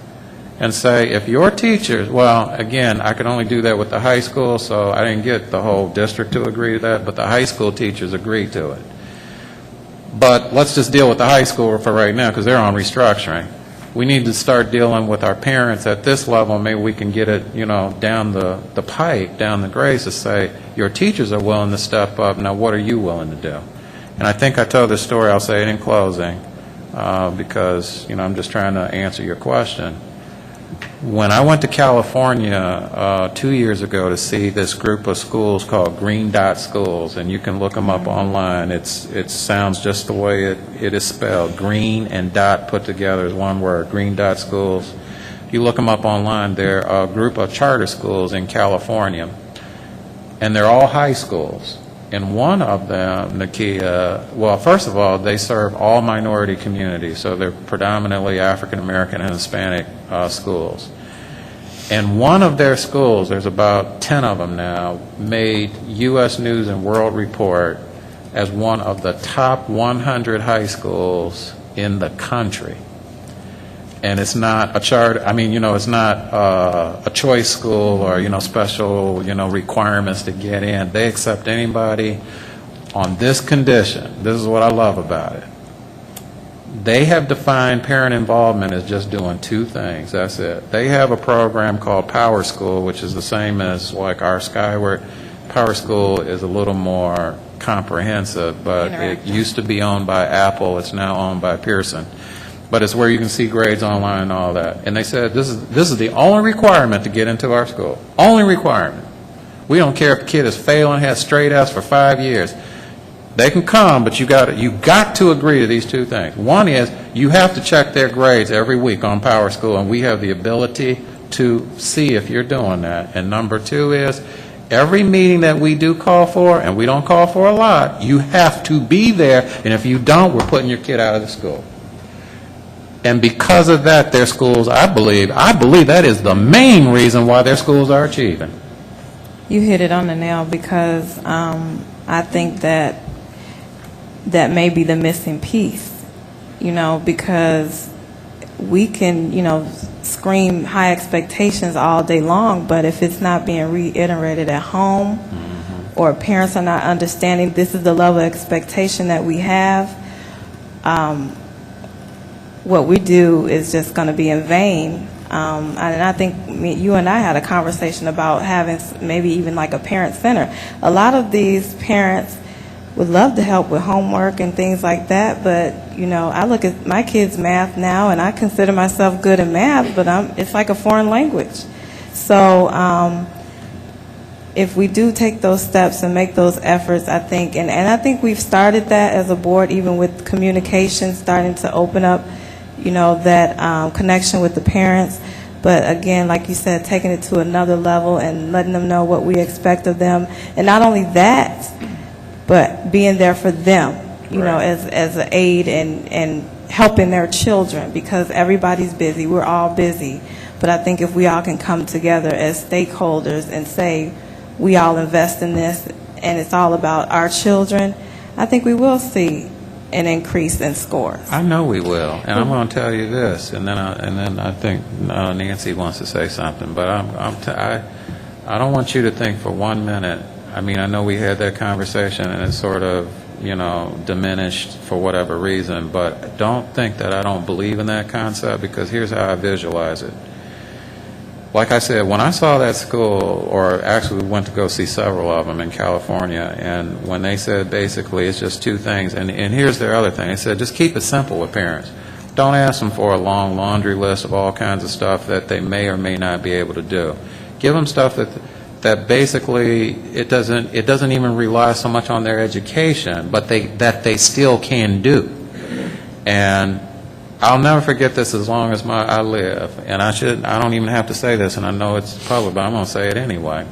and say, if your teachers, well, again, I could only do that with the high school, so I didn't get the whole district to agree to that, but the high school teachers agreed to it. But let's just deal with the high school for right now because they're on restructuring. We need to start dealing with our parents at this level. Maybe we can get it, down the pipe, down the grades to say, your teachers are willing to step up. Now, what are you willing to do? And I think I told this story. I'll say it in closing because, I'm just trying to answer your question. When I went to California 2 years ago to see this group of schools called Green Dot Schools, and you can look them up online, it sounds just the way it is spelled. Green and dot put together is one word, Green Dot Schools. You look them up online, they're a group of charter schools in California, and they're all high schools. And one of them, Nakia, well, first of all, they serve all minority communities, so they're predominantly African American and Hispanic schools. And one of their schools, there's about 10 of them now, made U.S. News and World Report as one of the top 100 high schools in the country. And it's not a charter, it's not a choice school or, special, requirements to get in. They accept anybody on this condition. This is what I love about it. They have defined parent involvement as just doing two things. That's it. They have a program called Power School, which is the same as like our Skyward. Power School is a little more comprehensive, but it used to be owned by Apple. It's now owned by Pearson. But it's where you can see grades online and all that. And they said this is the only requirement to get into our school. Only requirement. We don't care if the kid is failing, has straight F's for 5 years. They can come, but you got to agree to these two things. One is you have to check their grades every week on Power School, and we have the ability to see if you're doing that. And number two is every meeting that we do call for, and we don't call for a lot, you have to be there. And if you don't, we're putting your kid out of the school. And because of that, their schools, I believe that is the main reason why their schools are achieving. You hit it on the nail, because I think that may be the missing piece, because we can, scream high expectations all day long, but if it's not being reiterated at home, or parents are not understanding this is the level of expectation that we have, what we do is just going to be in vain. And I think you and I had a conversation about having maybe even like a parent center. A lot of these parents would love to help with homework and things like that, but I look at my kids' math now, and I consider myself good in math, but it's like a foreign language. So if we do take those steps and make those efforts, I think, and I think we've started that as a board, even with communication, starting to open up, that connection with the parents. But again, like you said, taking it to another level and letting them know what we expect of them. And not only that, but being there for them, as an aid and helping their children, because everybody's busy. We're all busy. But I think if we all can come together as stakeholders and say, we all invest in this, and it's all about our children, I think we will see an increase in scores. I know we will, and I'm going to tell you this, and then I think Nancy wants to say something, but I don't want you to think for 1 minute. I mean, I know we had that conversation, and it's sort of diminished for whatever reason, but don't think that I don't believe in that concept, because here's how I visualize it. Like I said, when I saw that school, or actually we went to go see several of them in California, and when they said basically it's just two things, and here's their other thing, they said just keep it simple with parents. Don't ask them for a long laundry list of all kinds of stuff that they may or may not be able to do. Give them stuff that basically it doesn't even rely so much on their education, but that they still can do. And I'll never forget this as long as I live, and I don't even have to say this, and I know it's public, but I'm going to say it anyway.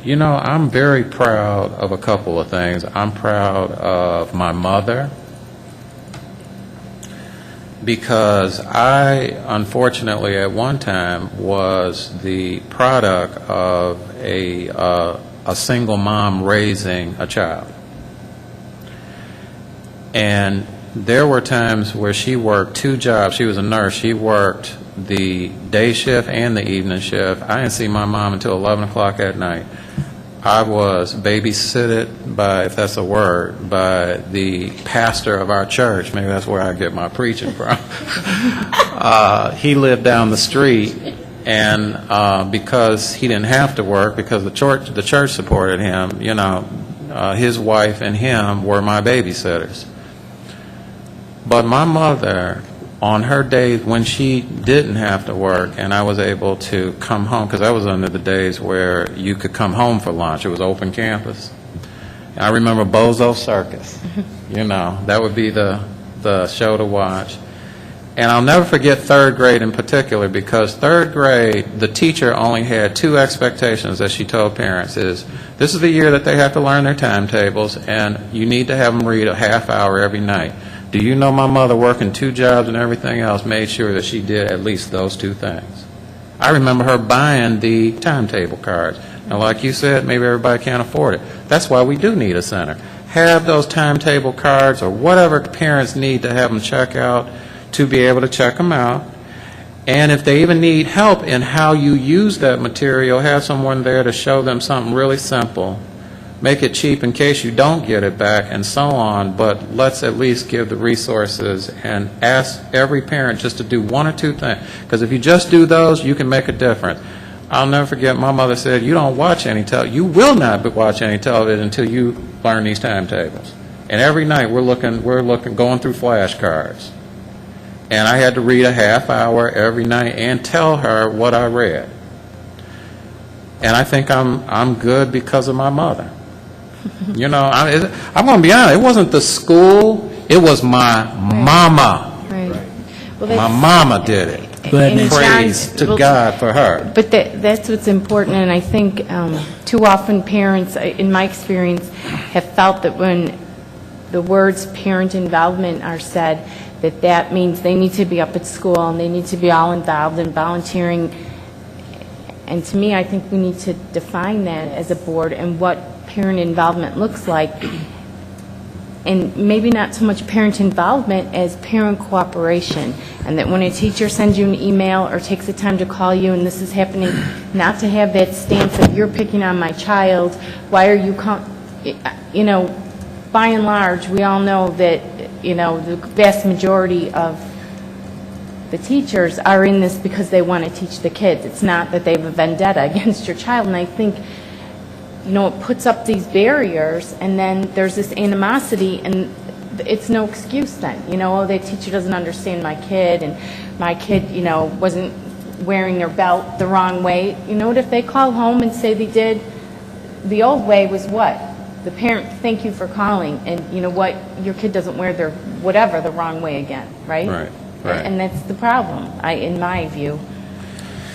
I'm very proud of a couple of things. I'm proud of my mother, because I, unfortunately, at one time was the product of a single mom raising a child. And there were times where she worked 2 jobs. She was a nurse. She worked the day shift and the evening shift. I didn't see my mom until 11 o'clock at night. I was babysitted by, if that's a word, by the pastor of our church. Maybe that's where I get my preaching from. He lived down the street, and because he didn't have to work, because the church supported him, his wife and him were my babysitters. But my mother, on her days when she didn't have to work and I was able to come home, because I was under the days where you could come home for lunch. It was open campus. I remember Bozo Circus. That would be the show to watch. And I'll never forget 3rd grade in particular, because 3rd grade, the teacher only had 2 expectations that she told parents is, this is the year that they have to learn their timetables, and you need to have them read a half hour every night. Do you know my mother, working 2 jobs and everything else, made sure that she did at least those 2 things? I remember her buying the timetable cards. Now, like you said, maybe everybody can't afford it. That's why we do need a center. Have those timetable cards, or whatever parents need to have them check out, to be able to check them out. And if they even need help in how you use that material, have someone there to show them something really simple. Make it cheap in case you don't get it back, and so on, but let's at least give the resources and ask every parent just to do 1 or 2 things. Because if you just do those, you can make a difference. I'll never forget, my mother said, you don't watch any television. You will not watch any television until you learn these timetables. And every night we're going through flashcards. And I had to read a half hour every night and tell her what I read. And I think I'm good because of my mother. I'm going to be honest, it wasn't the school, it was my mama. Right. Well, my mama did it. And praise to God for her. But that's what's important, and I think too often parents, in my experience, have felt that when the words parent involvement are said, that means they need to be up at school and they need to be all involved in volunteering. And to me, I think we need to define that as a board and what parent involvement looks like. And maybe not so much parent involvement as parent cooperation. And that when a teacher sends you an email or takes the time to call you and this is happening, not to have that stance of you're picking on my child, why are you, you know, by and large, we all know that, you know, the vast majority of the teachers are in this because they want to teach the kids. It's not that they have a vendetta against your child. And I think, you know, it puts up these barriers, and then there's this animosity, and it's no excuse then. You know, oh, that teacher doesn't understand my kid, and my kid, you know, wasn't wearing their belt the wrong way. You know what, if they call home and say they did, the old way was what? The parent, thank you for calling, and you know what, your kid doesn't wear their whatever the wrong way again, right? Right. And that's the problem, in my view.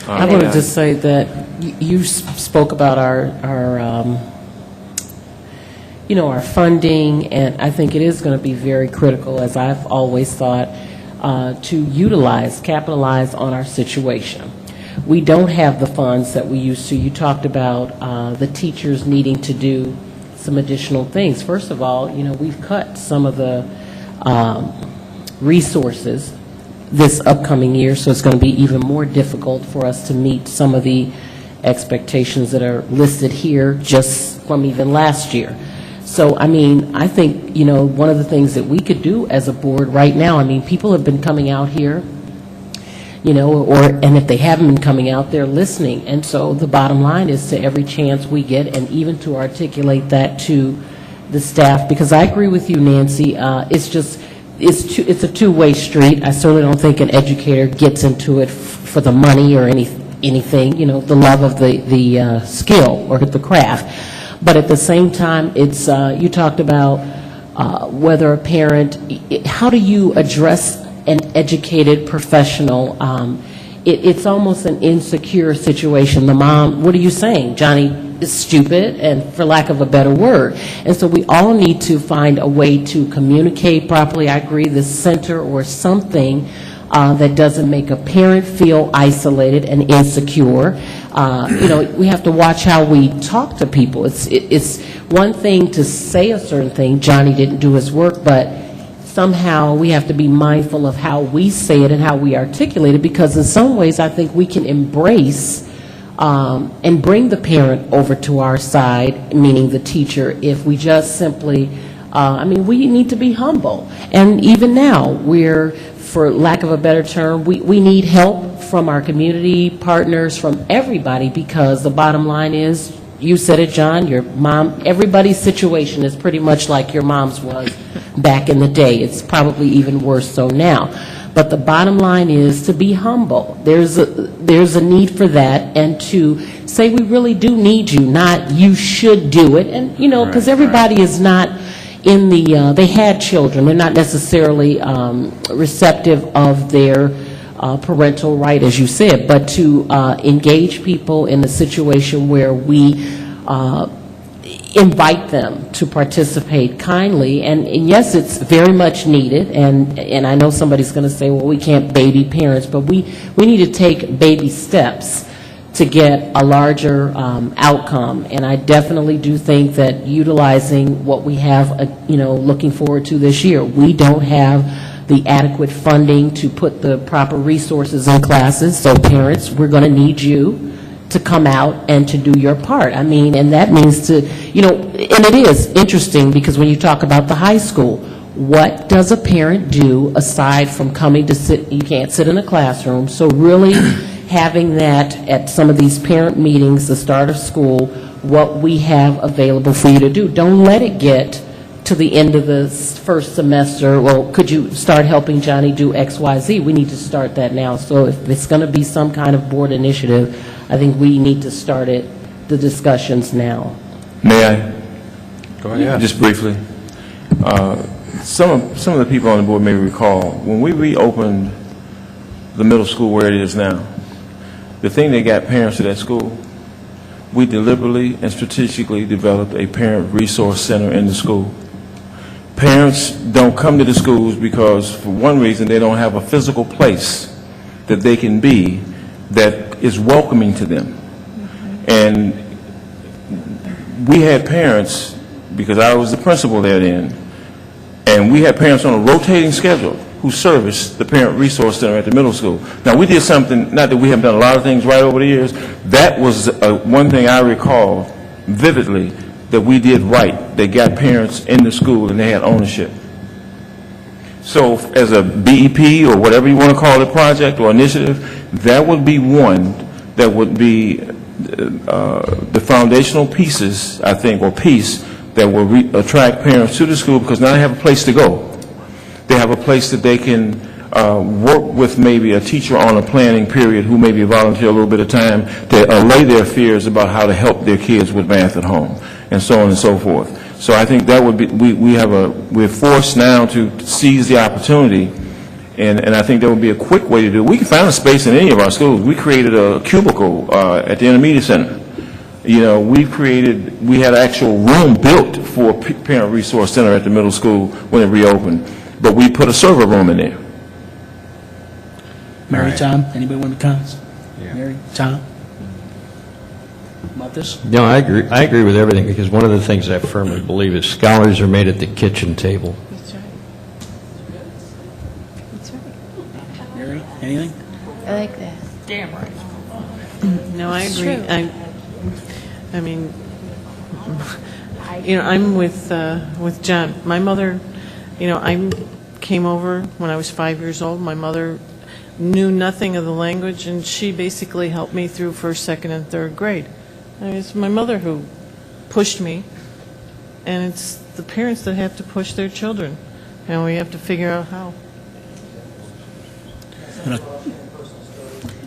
I wanted to say that you spoke about our you know, our funding, and I think it is going to be very critical, as I've always thought, to capitalize on our situation. We don't have the funds that we used to. You talked about the teachers needing to do some additional things. First of all, you know, we've cut some of the resources this upcoming year, so it's going to be even more difficult for us to meet some of the expectations that are listed here just from even last year. So, I mean, I think, you know, one of the things that we could do as a board right now, I mean, people have been coming out here, you know, and if they haven't been coming out, they're listening. And so the bottom line is, to every chance we get, and even to articulate that to the staff, because I agree with you, Nancy, it's a two-way street. I certainly don't think an educator gets into it for the money or anything, you know, the love of the skill or the craft. But at the same time, it's, you talked about whether a parent, how do you address an educated professional? It's almost an insecure situation. The mom, what are you saying? Johnny is stupid, and for lack of a better word. And so we all need to find a way to communicate properly. I agree, this center or something that doesn't make a parent feel isolated and insecure. You know, we have to watch how we talk to people. It's one thing to say a certain thing, Johnny didn't do his work, but somehow we have to be mindful of how we say it and how we articulate it, because in some ways I think we can embrace and bring the parent over to our side, meaning the teacher, if we just simply, I mean, we need to be humble. And even now, for lack of a better term, we need help from our community partners, from everybody, because the bottom line is, you said it, John, your mom, everybody's situation is pretty much like your mom's was back in the day. It's probably even worse so now. But the bottom line is to be humble. There's a need for that, and to say we really do need you, not you should do it. And, you know, because everybody is not in the, they had children. They're not necessarily receptive of their parental right, as you said, but to engage people in a situation where we invite them to participate kindly, and yes, it's very much needed, and I know somebody's going to say, well, we can't baby parents, but we need to take baby steps to get a larger outcome. And I definitely do think that utilizing what we have, you know, looking forward to this year, we don't have the adequate funding to put the proper resources in classes, so parents, we're going to need you to come out and to do your part. I mean, and that means to, you know, and it is interesting because when you talk about the high school, what does a parent do aside from coming to sit, you can't sit in a classroom, so really having that at some of these parent meetings, the start of school, what we have available for you to do. Don't let it get to the end of the first semester, well, could you start helping Johnny do X, Y, Z? We need to start that now. So if it's going to be some kind of board initiative, I think we need to start the discussions now. May I? Go ahead. Just briefly. Some of the people on the board may recall, when we reopened the middle school where it is now, the thing that got parents to that school, we deliberately and strategically developed a parent resource center in the school. Parents don't come to the schools because, for one reason, they don't have a physical place that they can be that is welcoming to them. And we had parents, because I was the principal there then, and we had parents on a rotating schedule who serviced the Parent Resource Center at the middle school. Now, we did something, not that we haven't done a lot of things right over the years, that was one thing I recall vividly that we did right. They got parents in the school and they had ownership. So as a BEP or whatever you want to call it, project or initiative, that would be one that would be the foundational pieces, I think, or piece that will attract parents to the school, because now they have a place to go. They have a place that they can work with maybe a teacher on a planning period who maybe volunteer a little bit of time to allay their fears about how to help their kids with math at home, and so on and so forth. So I think that would be, we're forced now to seize the opportunity, and I think that would be a quick way to do it. We can find a space in any of our schools. We created a cubicle at the intermediate center. You know, we had an actual room built for Parent Resource Center at the middle school when it reopened, but we put a server room in there. Mary, Right. Tom, anybody want to comment? Yeah. Mary, Tom? About this? No, I agree with everything, because one of the things I firmly believe is scholars are made at the kitchen table. That's right. That's right. Mary, anything? I like that. Damn right. No, I It's agree. true. I mean, I'm with John. My mother, I came over when I was 5 years old. My mother knew nothing of the language, and she basically helped me through first, second, and third grade. I mean, it's my mother who pushed me, and it's the parents that have to push their children, and we have to figure out how.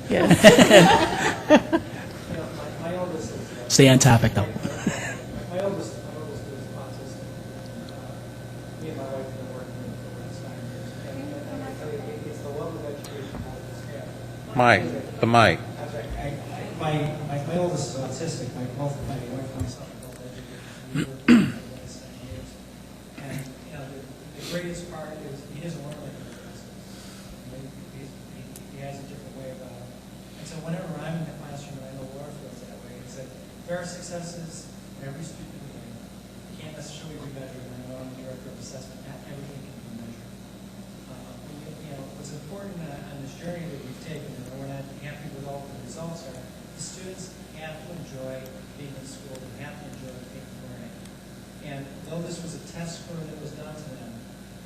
Yeah. Stay on topic, though. My oldest is autistic. Me and my wife have been working with him for the last 9 years. And I tell you, it's the love of education all of us have. Mike, the mic. That's right. My oldest is autistic. Both my wife and myself are both educators. We've worked together for the last 9 years. And, the greatest part is he doesn't learn like everybody else. He has a different way about it. And so whenever I'm in the classroom, and I know Laura feels that way, it's that there are successes in every student we have. You can't necessarily be measured. I know I'm the director of assessment. Not everything can be measured. What's important on this journey that we've taken, and we're not happy with all the results are, the students have to enjoy being in school. They have to enjoy being learning. And though this was a test score that was done to them,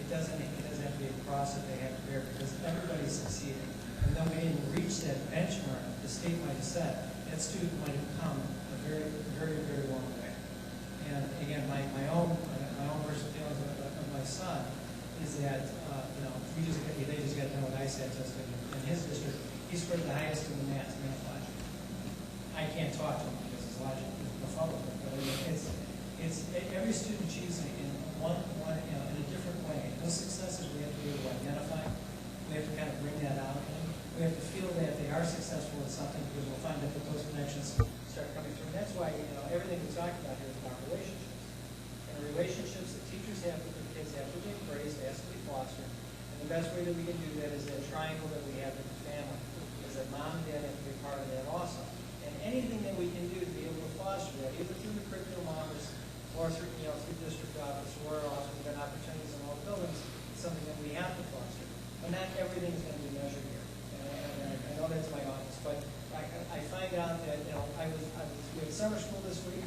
it doesn't have to be a cross that they have to bear, because everybody's succeeding. And though we didn't reach that benchmark the state might have set, that student might have come a very, very, very long way. And again, my own personal feelings of my son is that they just got done with ISAT testing in his district. He scored the highest in the math logic. I can't talk to him because his logic is befuddled, but it's every student achieves in one in a different way. Those successes we have to be able to identify. We have to kind of bring that out. We have to feel that they are successful in something, because we'll find that those connections start coming through. And that's why everything we talk about here is about relationships. And the relationships that teachers have with their kids have to be embraced, has to be fostered. And the best way that we can do that is that triangle that we have in the family, is that mom and dad have to be a part of that also. And anything that we can do to be able to foster that, either through the curriculum office or through district office, or also we've got opportunities in all the buildings, is something that we have to foster. But not everything is going to be measured here. I know that's my office, but I find out that we had summer school this week.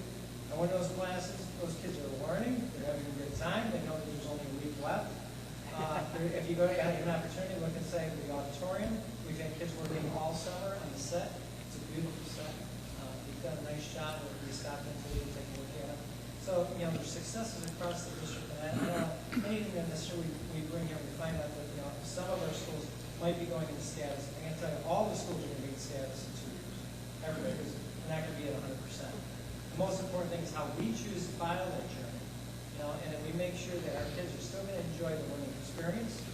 I went to those classes. Those kids are learning. They're having a good time. They know that there's only a week left. If you go to have an opportunity, look inside the auditorium. We've had kids working all summer on the set. It's a beautiful set. We've done a nice job. We stopped in today to take a look at it. So there's successes across the district, and anything that necessarily we bring here, we find out that some of our schools might be going into status. I can tell you, all the schools are going to be in status in 2 years. Everybody is not going to be at 100%. The most important thing is how we choose to file that journey, and that we make sure that our kids are still going to enjoy the learning experience,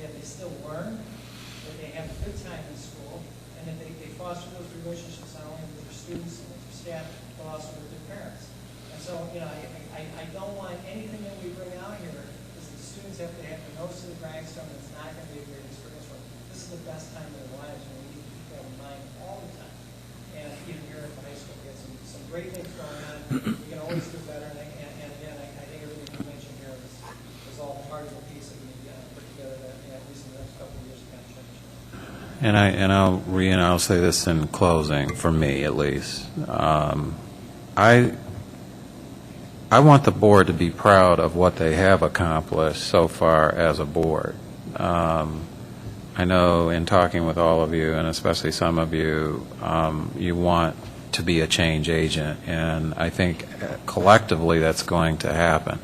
that they still learn, that they have a good time in school, and that they foster those relationships not only with their students and with their staff, but also with their parents. And so, I don't want anything that we bring out here students have to have their nose to the grindstone. It's not going to be a great experience for them. This is the best time of their lives, and we need to keep that in mind all the time. And even here at the high school, we have some great things going on. We can always do better. And again, I think everything you mentioned here is all part of the piece that we need to put together that at least in the next couple of years kind of change. And I'll say this in closing, for me at least. I want the board to be proud of what they have accomplished so far as a board. I know in talking with all of you, and especially some of you, you want to be a change agent, and I think collectively that's going to happen.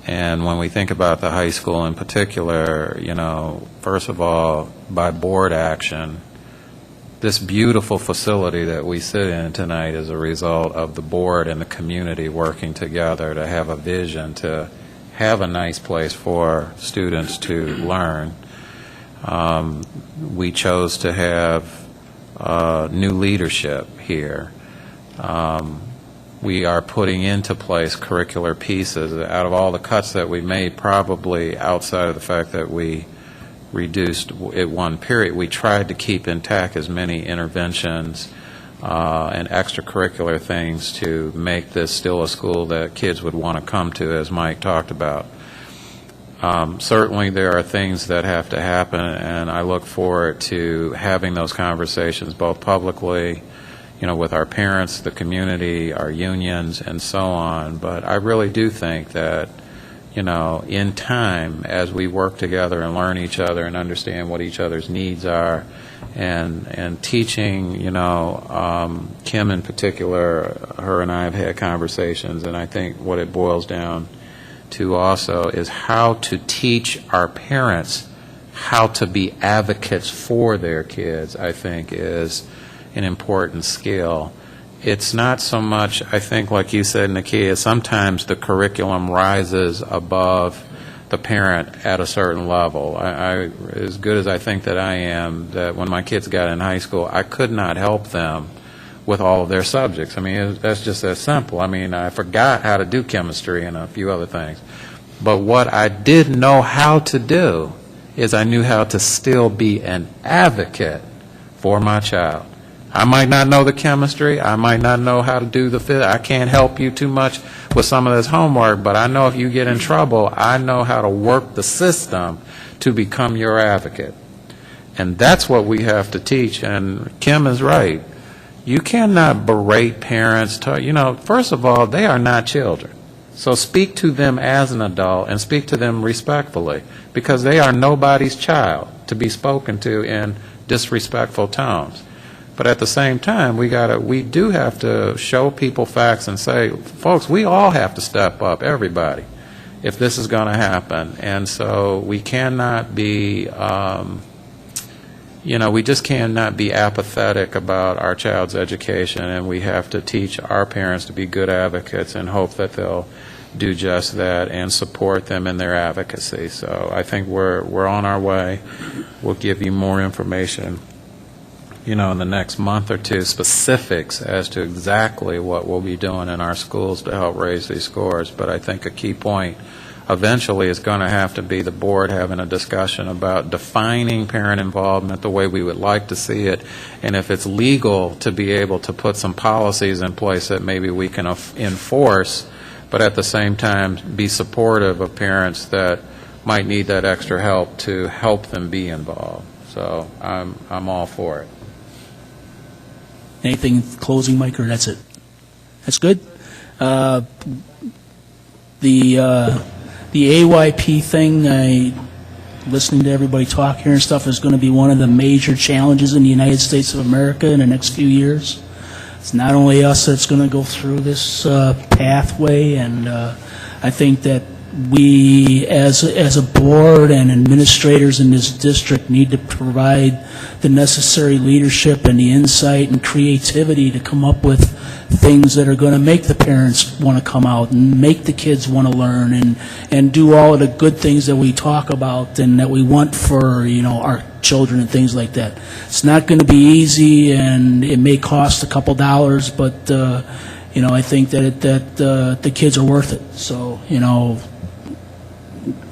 And when we think about the high school in particular, you know, first of all, by board action, this beautiful facility that we sit in tonight is a result of the board and the community working together to have a vision, to have a nice place for students to learn. We chose to have new leadership here. We are putting into place curricular pieces. Out of all the cuts that we made, probably outside of the fact that we reduced at one period, we tried to keep intact as many interventions and extracurricular things to make this still a school that kids would want to come to, as Mike talked about. Certainly there are things that have to happen, and I look forward to having those conversations both publicly, you know, with our parents, the community, our unions, and so on. But I really do think that, you know, in time, as we work together and learn each other and understand what each other's needs are, and teaching, you know, Kim in particular, her and I have had conversations, and I think what it boils down to also is how to teach our parents how to be advocates for their kids, I think, is an important skill. It's not so much, I think, like you said, Nakia, sometimes the curriculum rises above the parent at a certain level. I as good as I think that I am, that when my kids got in high school, I could not help them with all of their subjects. I mean, that's just that simple. I mean, I forgot how to do chemistry and a few other things. But what I did know how to do is I knew how to still be an advocate for my child. I might not know the chemistry. I might not know how to do the physics. I can't help you too much with some of this homework, but I know if you get in trouble, I know how to work the system to become your advocate. And that's what we have to teach. And Kim is right. You cannot berate parents. You know, first of all, they are not children. So speak to them as an adult and speak to them respectfully, because they are nobody's child to be spoken to in disrespectful tones. But at the same time, we do have to show people facts and say, folks, we all have to step up, everybody, if this is going to happen. And so we cannot be, you know, we just cannot be apathetic about our child's education, and we have to teach our parents to be good advocates and hope that they'll do just that and support them in their advocacy. So I think we're on our way. We'll give you more information, you know, in the next month or two, specifics as to exactly what we'll be doing in our schools to help raise these scores. But I think a key point eventually is going to have to be the board having a discussion about defining parent involvement the way we would like to see it, and if it's legal to be able to put some policies in place that maybe we can enforce, but at the same time be supportive of parents that might need that extra help to help them be involved. So I'm all for it. Anything closing, Mike, or that's it? That's good? The AYP thing, listening to everybody talk here and stuff, is going to be one of the major challenges in the United States of America in the next few years. It's not only us that's going to go through this pathway, and I think that we, as a board and administrators in this district, need to provide the necessary leadership and the insight and creativity to come up with things that are going to make the parents want to come out and make the kids want to learn and do all of the good things that we talk about and that we want for, you know, our children and things like that. It's not going to be easy, and it may cost a couple dollars, but you know, I think that the kids are worth it. So, you know,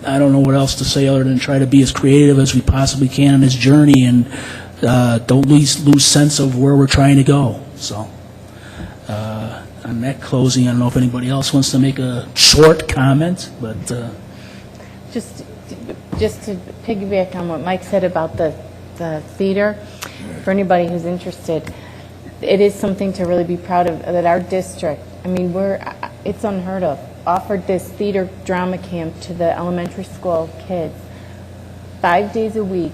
I don't know what else to say other than try to be as creative as we possibly can in this journey, and don't lose sense of where we're trying to go. So, on that closing, I don't know if anybody else wants to make a short comment, but Just to piggyback on what Mike said about the theater, for anybody who's interested, it is something to really be proud of, that our district, I mean, it's unheard of, offered this theater drama camp to the elementary school kids 5 days a week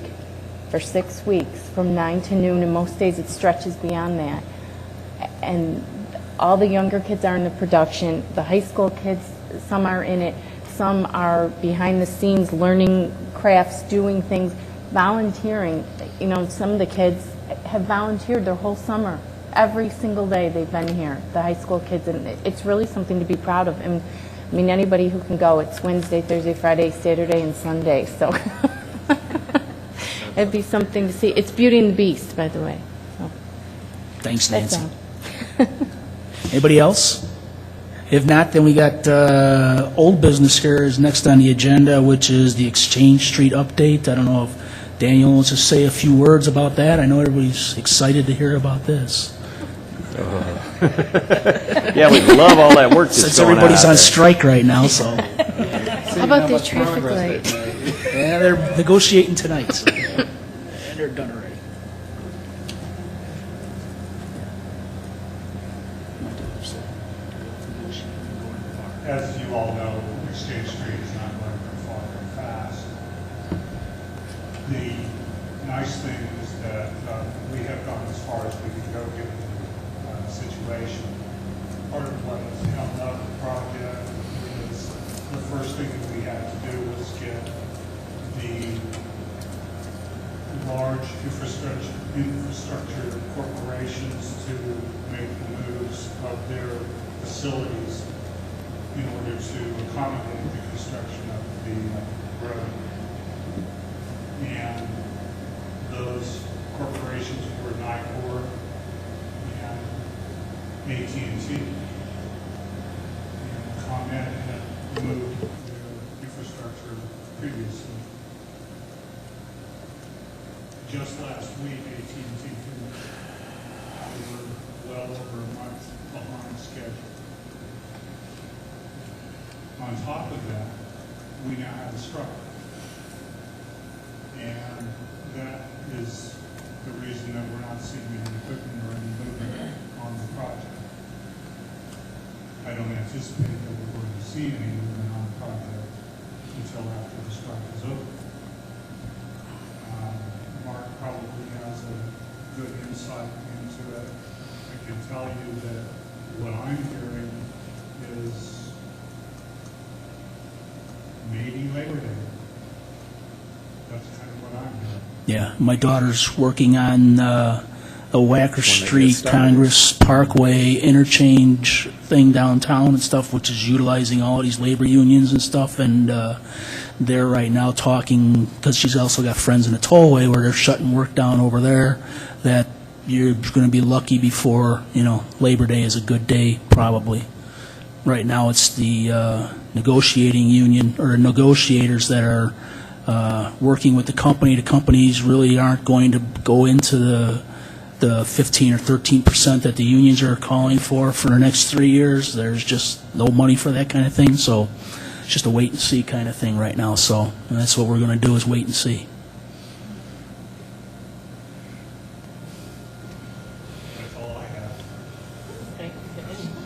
for 6 weeks from 9 to noon, and most days it stretches beyond that. And all the younger kids are in the production. The high school kids, some are in it. Some are behind the scenes learning crafts, doing things, volunteering. You know, some of the kids have volunteered their whole summer. Every single day they've been here, the high school kids, and it's really something to be proud of. And I mean, anybody who can go, it's Wednesday, Thursday, Friday, Saturday, and Sunday. So it'd be something to see. It's Beauty and the Beast, by the way. So, thanks, that's Nancy. all. Anybody else? If not, then we got old business here is next on the agenda, which is the Exchange Street update. I don't know if Daniel wants to say a few words about that. I know everybody's excited to hear about this. Yeah, we love all that work that's Since going everybody's on there. strike right now, so. How about the traffic light? Yeah, they're negotiating tonight. So. And they're done already. As you all know, Exchange Street is not going very far very fast. The nice thing is that we have gone as far as we can go given the situation. Part of what has held up the project is the first thing that we had to do was get the large infrastructure corporations to make the moves of their facilities in order to accommodate the construction of the road. And those corporations were NICOR and AT&T. And ComEd had moved their infrastructure previously. Just last week, AT&T finished. They were well over a month behind schedule. On top of that, we now have a strike. And that is the reason that we're not seeing any equipment or any movement on the project. I don't anticipate that we're going to see any movement on the project until after the strike is over. Mark probably has a good insight into it. I can tell you that what I'm hearing is maybe Labor Day. That's kind of what I'm hearing. Yeah, my daughter's working on the Wacker Street Congress Parkway interchange thing downtown and stuff, which is utilizing all these labor unions and stuff, and they're right now talking, because she's also got friends in the tollway where they're shutting work down over there, that you're going to be lucky before, Labor Day is a good day, probably. Right now it's the negotiating union, or negotiators that are working with the company. The companies really aren't going to go into the 15 or 13% that the unions are calling for the next 3 years. There's just no money for that kind of thing, so it's just a wait and see kind of thing right now. So that's what we're going to do, is wait and see.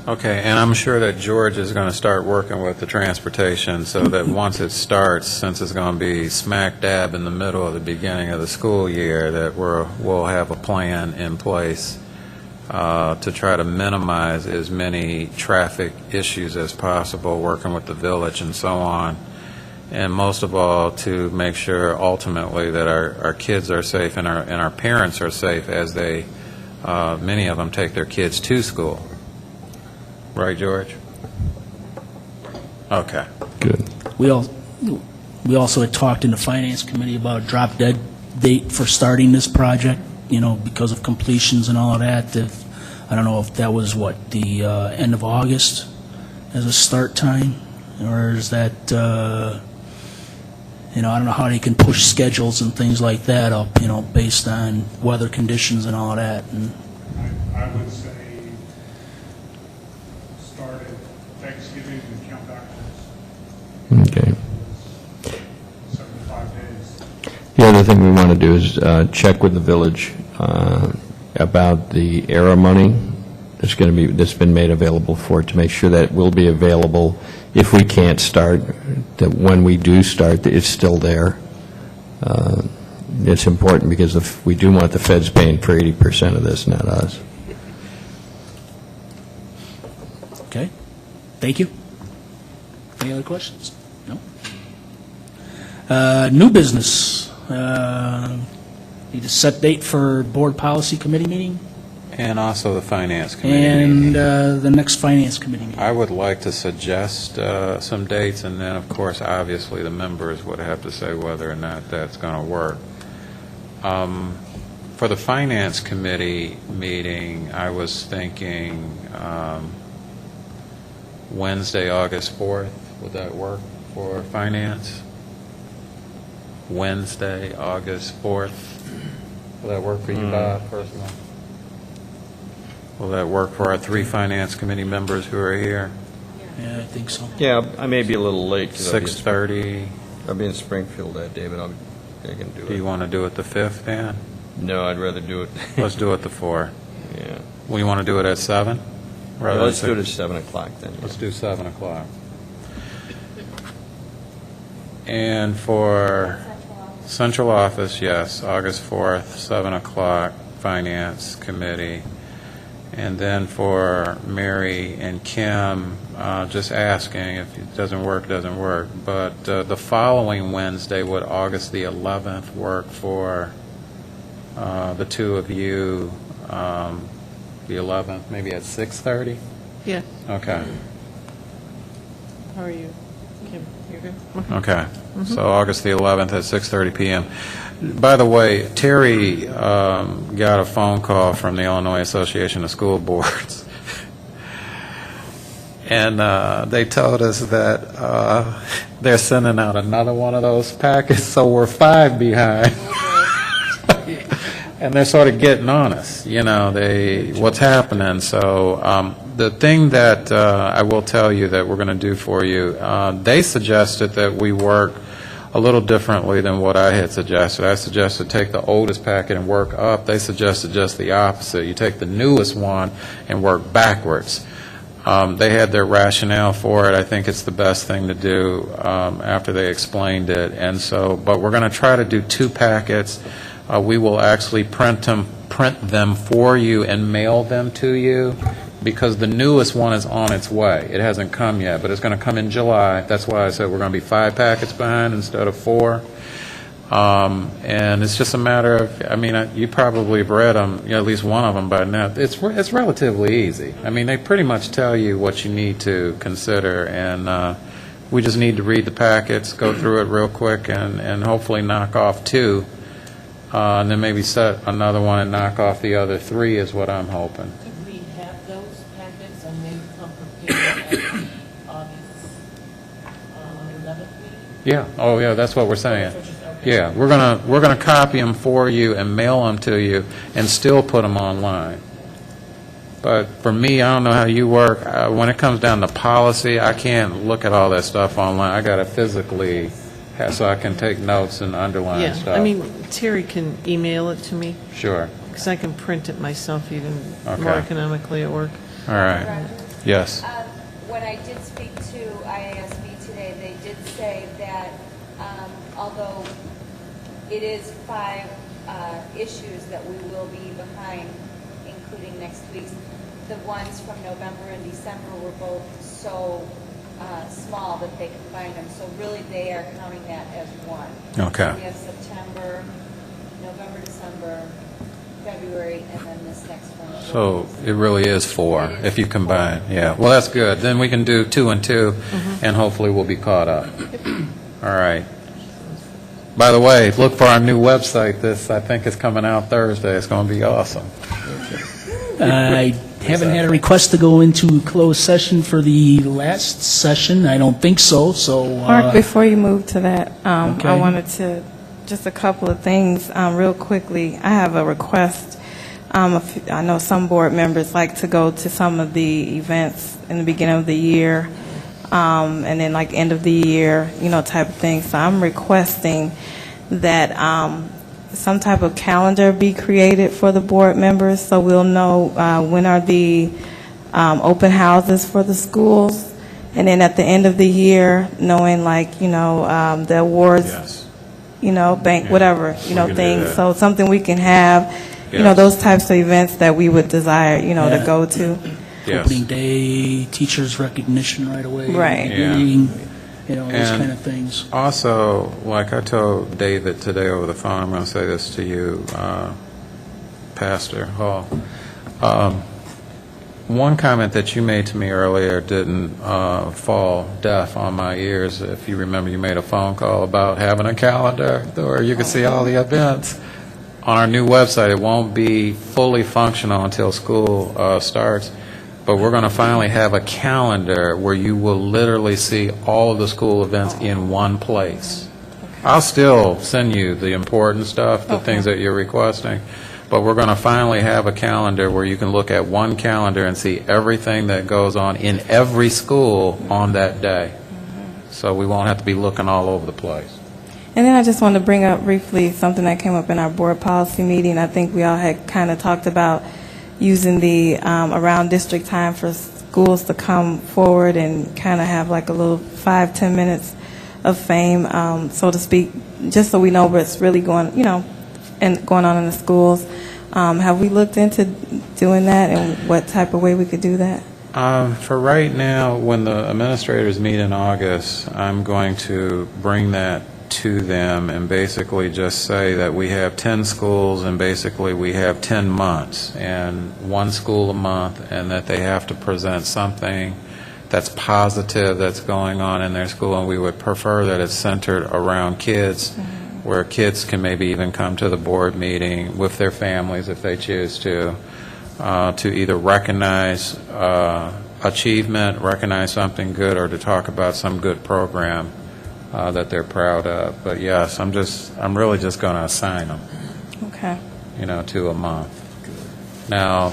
Okay, and I'm sure that George is going to start working with the transportation so that once it starts, since it's going to be smack dab in the middle of the beginning of the school year, that we'll have a plan in place to try to minimize as many traffic issues as possible, working with the village and so on, and most of all to make sure ultimately that our kids are safe and our parents are safe as they, many of them, take their kids to school. Right, George? Okay. Good. We also had talked in the Finance Committee about a drop-dead date for starting this project, because of completions and all of that. I don't know if that was, the end of August as a start time, or is that I don't know how they can push schedules and things like that up, based on weather conditions and all that. And I would say start at Thanksgiving and count backwards. Okay. 75 days. The other thing we want to do is check with the village about the ERA money that's been made available for it, to make sure that it will be available if we can't start, that when we do start, it's still there. It's important because if we do want the feds paying for 80% of this, not us. Okay, thank you. Any other questions? No? New business. Need a set date for board policy committee meeting And also the Finance Committee and meeting. the next finance committee meeting. I would like to suggest some dates, and then, of course, obviously, the members would have to say whether or not that's going to work. For the Finance Committee meeting, I was thinking Wednesday, August 4th. Would that work for Finance? Wednesday, August 4th. Will that work for you, Bob, personally? Will that work for our 3 Finance Committee members who are here? Yeah, I think so. Yeah, I may be a little late. 6:30. I'll be in Springfield that day, but I can do it. Do you want to do it the 5th, Dan? No, I'd rather do it. Let's do it the 4th. Yeah. We want to do it at 7? Rather than Let's do it at 6? 7 o'clock then. Let's do 7 o'clock. And for Central Office, yes, August 4th, 7 o'clock, Finance Committee. And then for Mary and Kim, just asking, if it doesn't work, doesn't work. But the following Wednesday, would August the 11th work for the two of you? The 11th, maybe at 6:30? Yeah. Okay. How are you, Kim? You're good? Okay. So August the 11th at 6:30 p.m. By the way, Terry got a phone call from the Illinois Association of School Boards, and they told us that they're sending out another one of those packets, so we're 5 behind. And they're sort of getting on us, what's happening. So the thing that I will tell you that we're going to do for you, they suggested that we work a little differently than what I had suggested. I suggested take the oldest packet and work up. They suggested just the opposite. You take the newest one and work backwards. They had their rationale for it. I think it's the best thing to do after they explained it. And so, but we're going to try to do 2 packets. We will actually print them for you and mail them to you, because the newest one is on its way. It hasn't come yet, but it's going to come in July. That's why I said we're going to be 5 packets behind instead of 4. And it's just a matter of, you probably have read them, at least one of them by now. It's relatively easy. They pretty much tell you what you need to consider, and we just need to read the packets, go through it real quick, and hopefully knock off 2. And then maybe set another one and knock off the other 3 is what I'm hoping. Could we have those packets and maybe come prepared at August 11th meeting? Yeah. Oh, yeah. That's what we're saying. Yeah, we're gonna copy them for you and mail them to you, and still put them online. But for me, I don't know how you work. When it comes down to policy, I can't look at all that stuff online. I got to physically, so I can take notes and underline stuff. Terry can email it to me, Sure. because I can print it myself even Okay. more economically at work. All right. Yes. When I did speak to IASB today, they did say that although it is 5 issues that we will be behind, including next week's, the ones from November and December were both so small that they combined them. So really they are counting that as one. Okay. So we have September, November, December, February, and then this next one. So it really is 4 if you combine. Yeah. Well, that's good. Then we can do 2 and 2, and hopefully we'll be caught up. All right. By the way, look for our new website. This, I think, is coming out Thursday. It's going to be awesome. I haven't had a request to go into closed session for the last session. I don't think so, so... Mark, before you move to that, Okay. I wanted to, just a couple of things real quickly. I have a request. I know some board members like to go to some of the events in the beginning of the year, and then like end of the year, type of thing. So I'm requesting that some type of calendar be created for the board members so we'll know when are the open houses for the schools. And then at the end of the year, knowing like, the awards, Yes. Bank, whatever, We can do things. that. So something we can have, Yes. those types of events that we would desire, to go to. Yes. Opening day, teachers' recognition right away. Right. Yeah. Those And kind of things. Also, like I told David today over the phone, I'm going to say this to you, Pastor Hall. One comment that you made to me earlier didn't fall deaf on my ears. If you remember, you made a phone call about having a calendar where you can see all the events. On our new website, it won't be fully functional until school starts. But we're going to finally have a calendar where you will literally see all of the school events in one place. I'll still send you the important stuff, the things that you're requesting, but we're going to finally have a calendar where you can look at one calendar and see everything that goes on in every school on that day. So we won't have to be looking all over the place. And then I just wanted to bring up briefly something that came up in our board policy meeting. I think we all had kind of talked about using the around district time for schools to come forward and kind of have like a little 5-10 minutes of fame, so to speak, just so we know what's really going on in the schools. Have we looked into doing that and what type of way we could do that? For right now, when the administrators meet in August, I'm going to bring that to them and basically just say that we have 10 schools and basically we have 10 months and one school a month, and that they have to present something that's positive that's going on in their school, and we would prefer that it's centered around kids, where kids can maybe even come to the board meeting with their families if they choose to either recognize achievement, recognize something good, or to talk about some good program that they're proud of. But yes, I'm really just going to assign them, Okay. to a month. Now,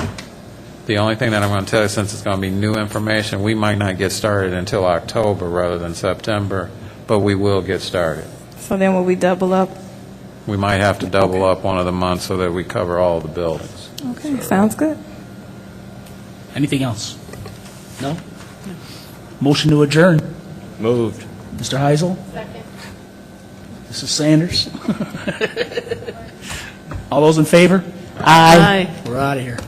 the only thing that I'm going to tell you, since it's going to be new information, we might not get started until October rather than September, but we will get started. So then will we double up? We might have to double up one of the months so that we cover all the buildings. Okay, sounds good. Anything else? No? Motion to adjourn. Moved. Mr. Heisel? Second. Mrs. Sanders? All those in favor? Aye. We're out of here.